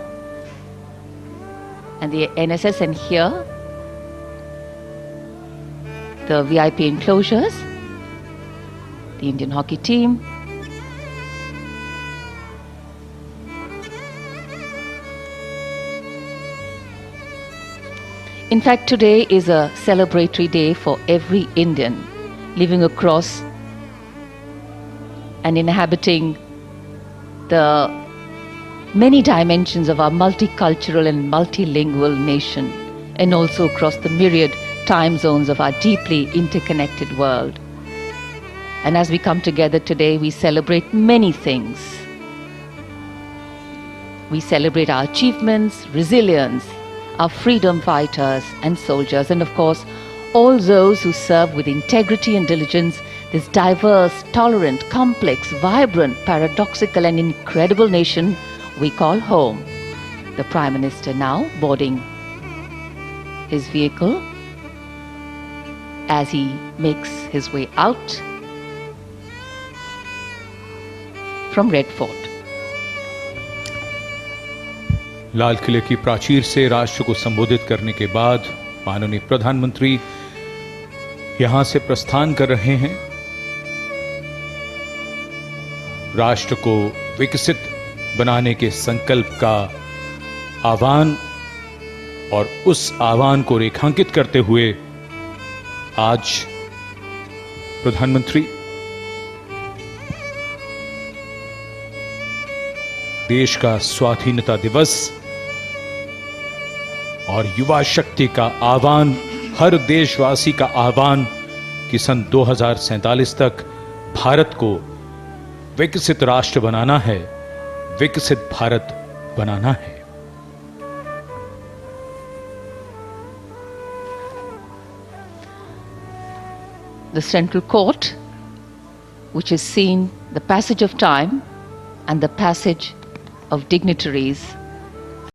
and the NSS, and here the VIP enclosures, the Indian hockey team, in fact, today is a celebratory day for every Indian living across and inhabiting the many dimensions of our multicultural and multilingual nation, and also across the myriad time zones of our deeply interconnected world. And as we come together today, we celebrate many things. We celebrate our achievements, resilience, our freedom fighters and soldiers, and of course, all those who serve with integrity and diligence this diverse, tolerant, complex, vibrant, paradoxical and incredible nation we call home. The Prime Minister now boarding his vehicle as he makes his way out from Red Fort. लाल किले की प्राचीर से राष्ट्र को संबोधित करने के बाद माननीय प्रधानमंत्री यहां से प्रस्थान कर रहे हैं। राष्ट्र को विकसित बनाने के संकल्प का आह्वान और उस आह्वान को रेखांकित करते हुए आज प्रधानमंत्री देश का स्वाधीनता दिवस और युवा शक्ति का आह्वान, हर देशवासी का आह्वान कि सन 2047 तक भारत को विकसित राष्ट्र बनाना है, विकसित भारत बनाना है। The Central Court, which has seen the passage of time and the passage of dignitaries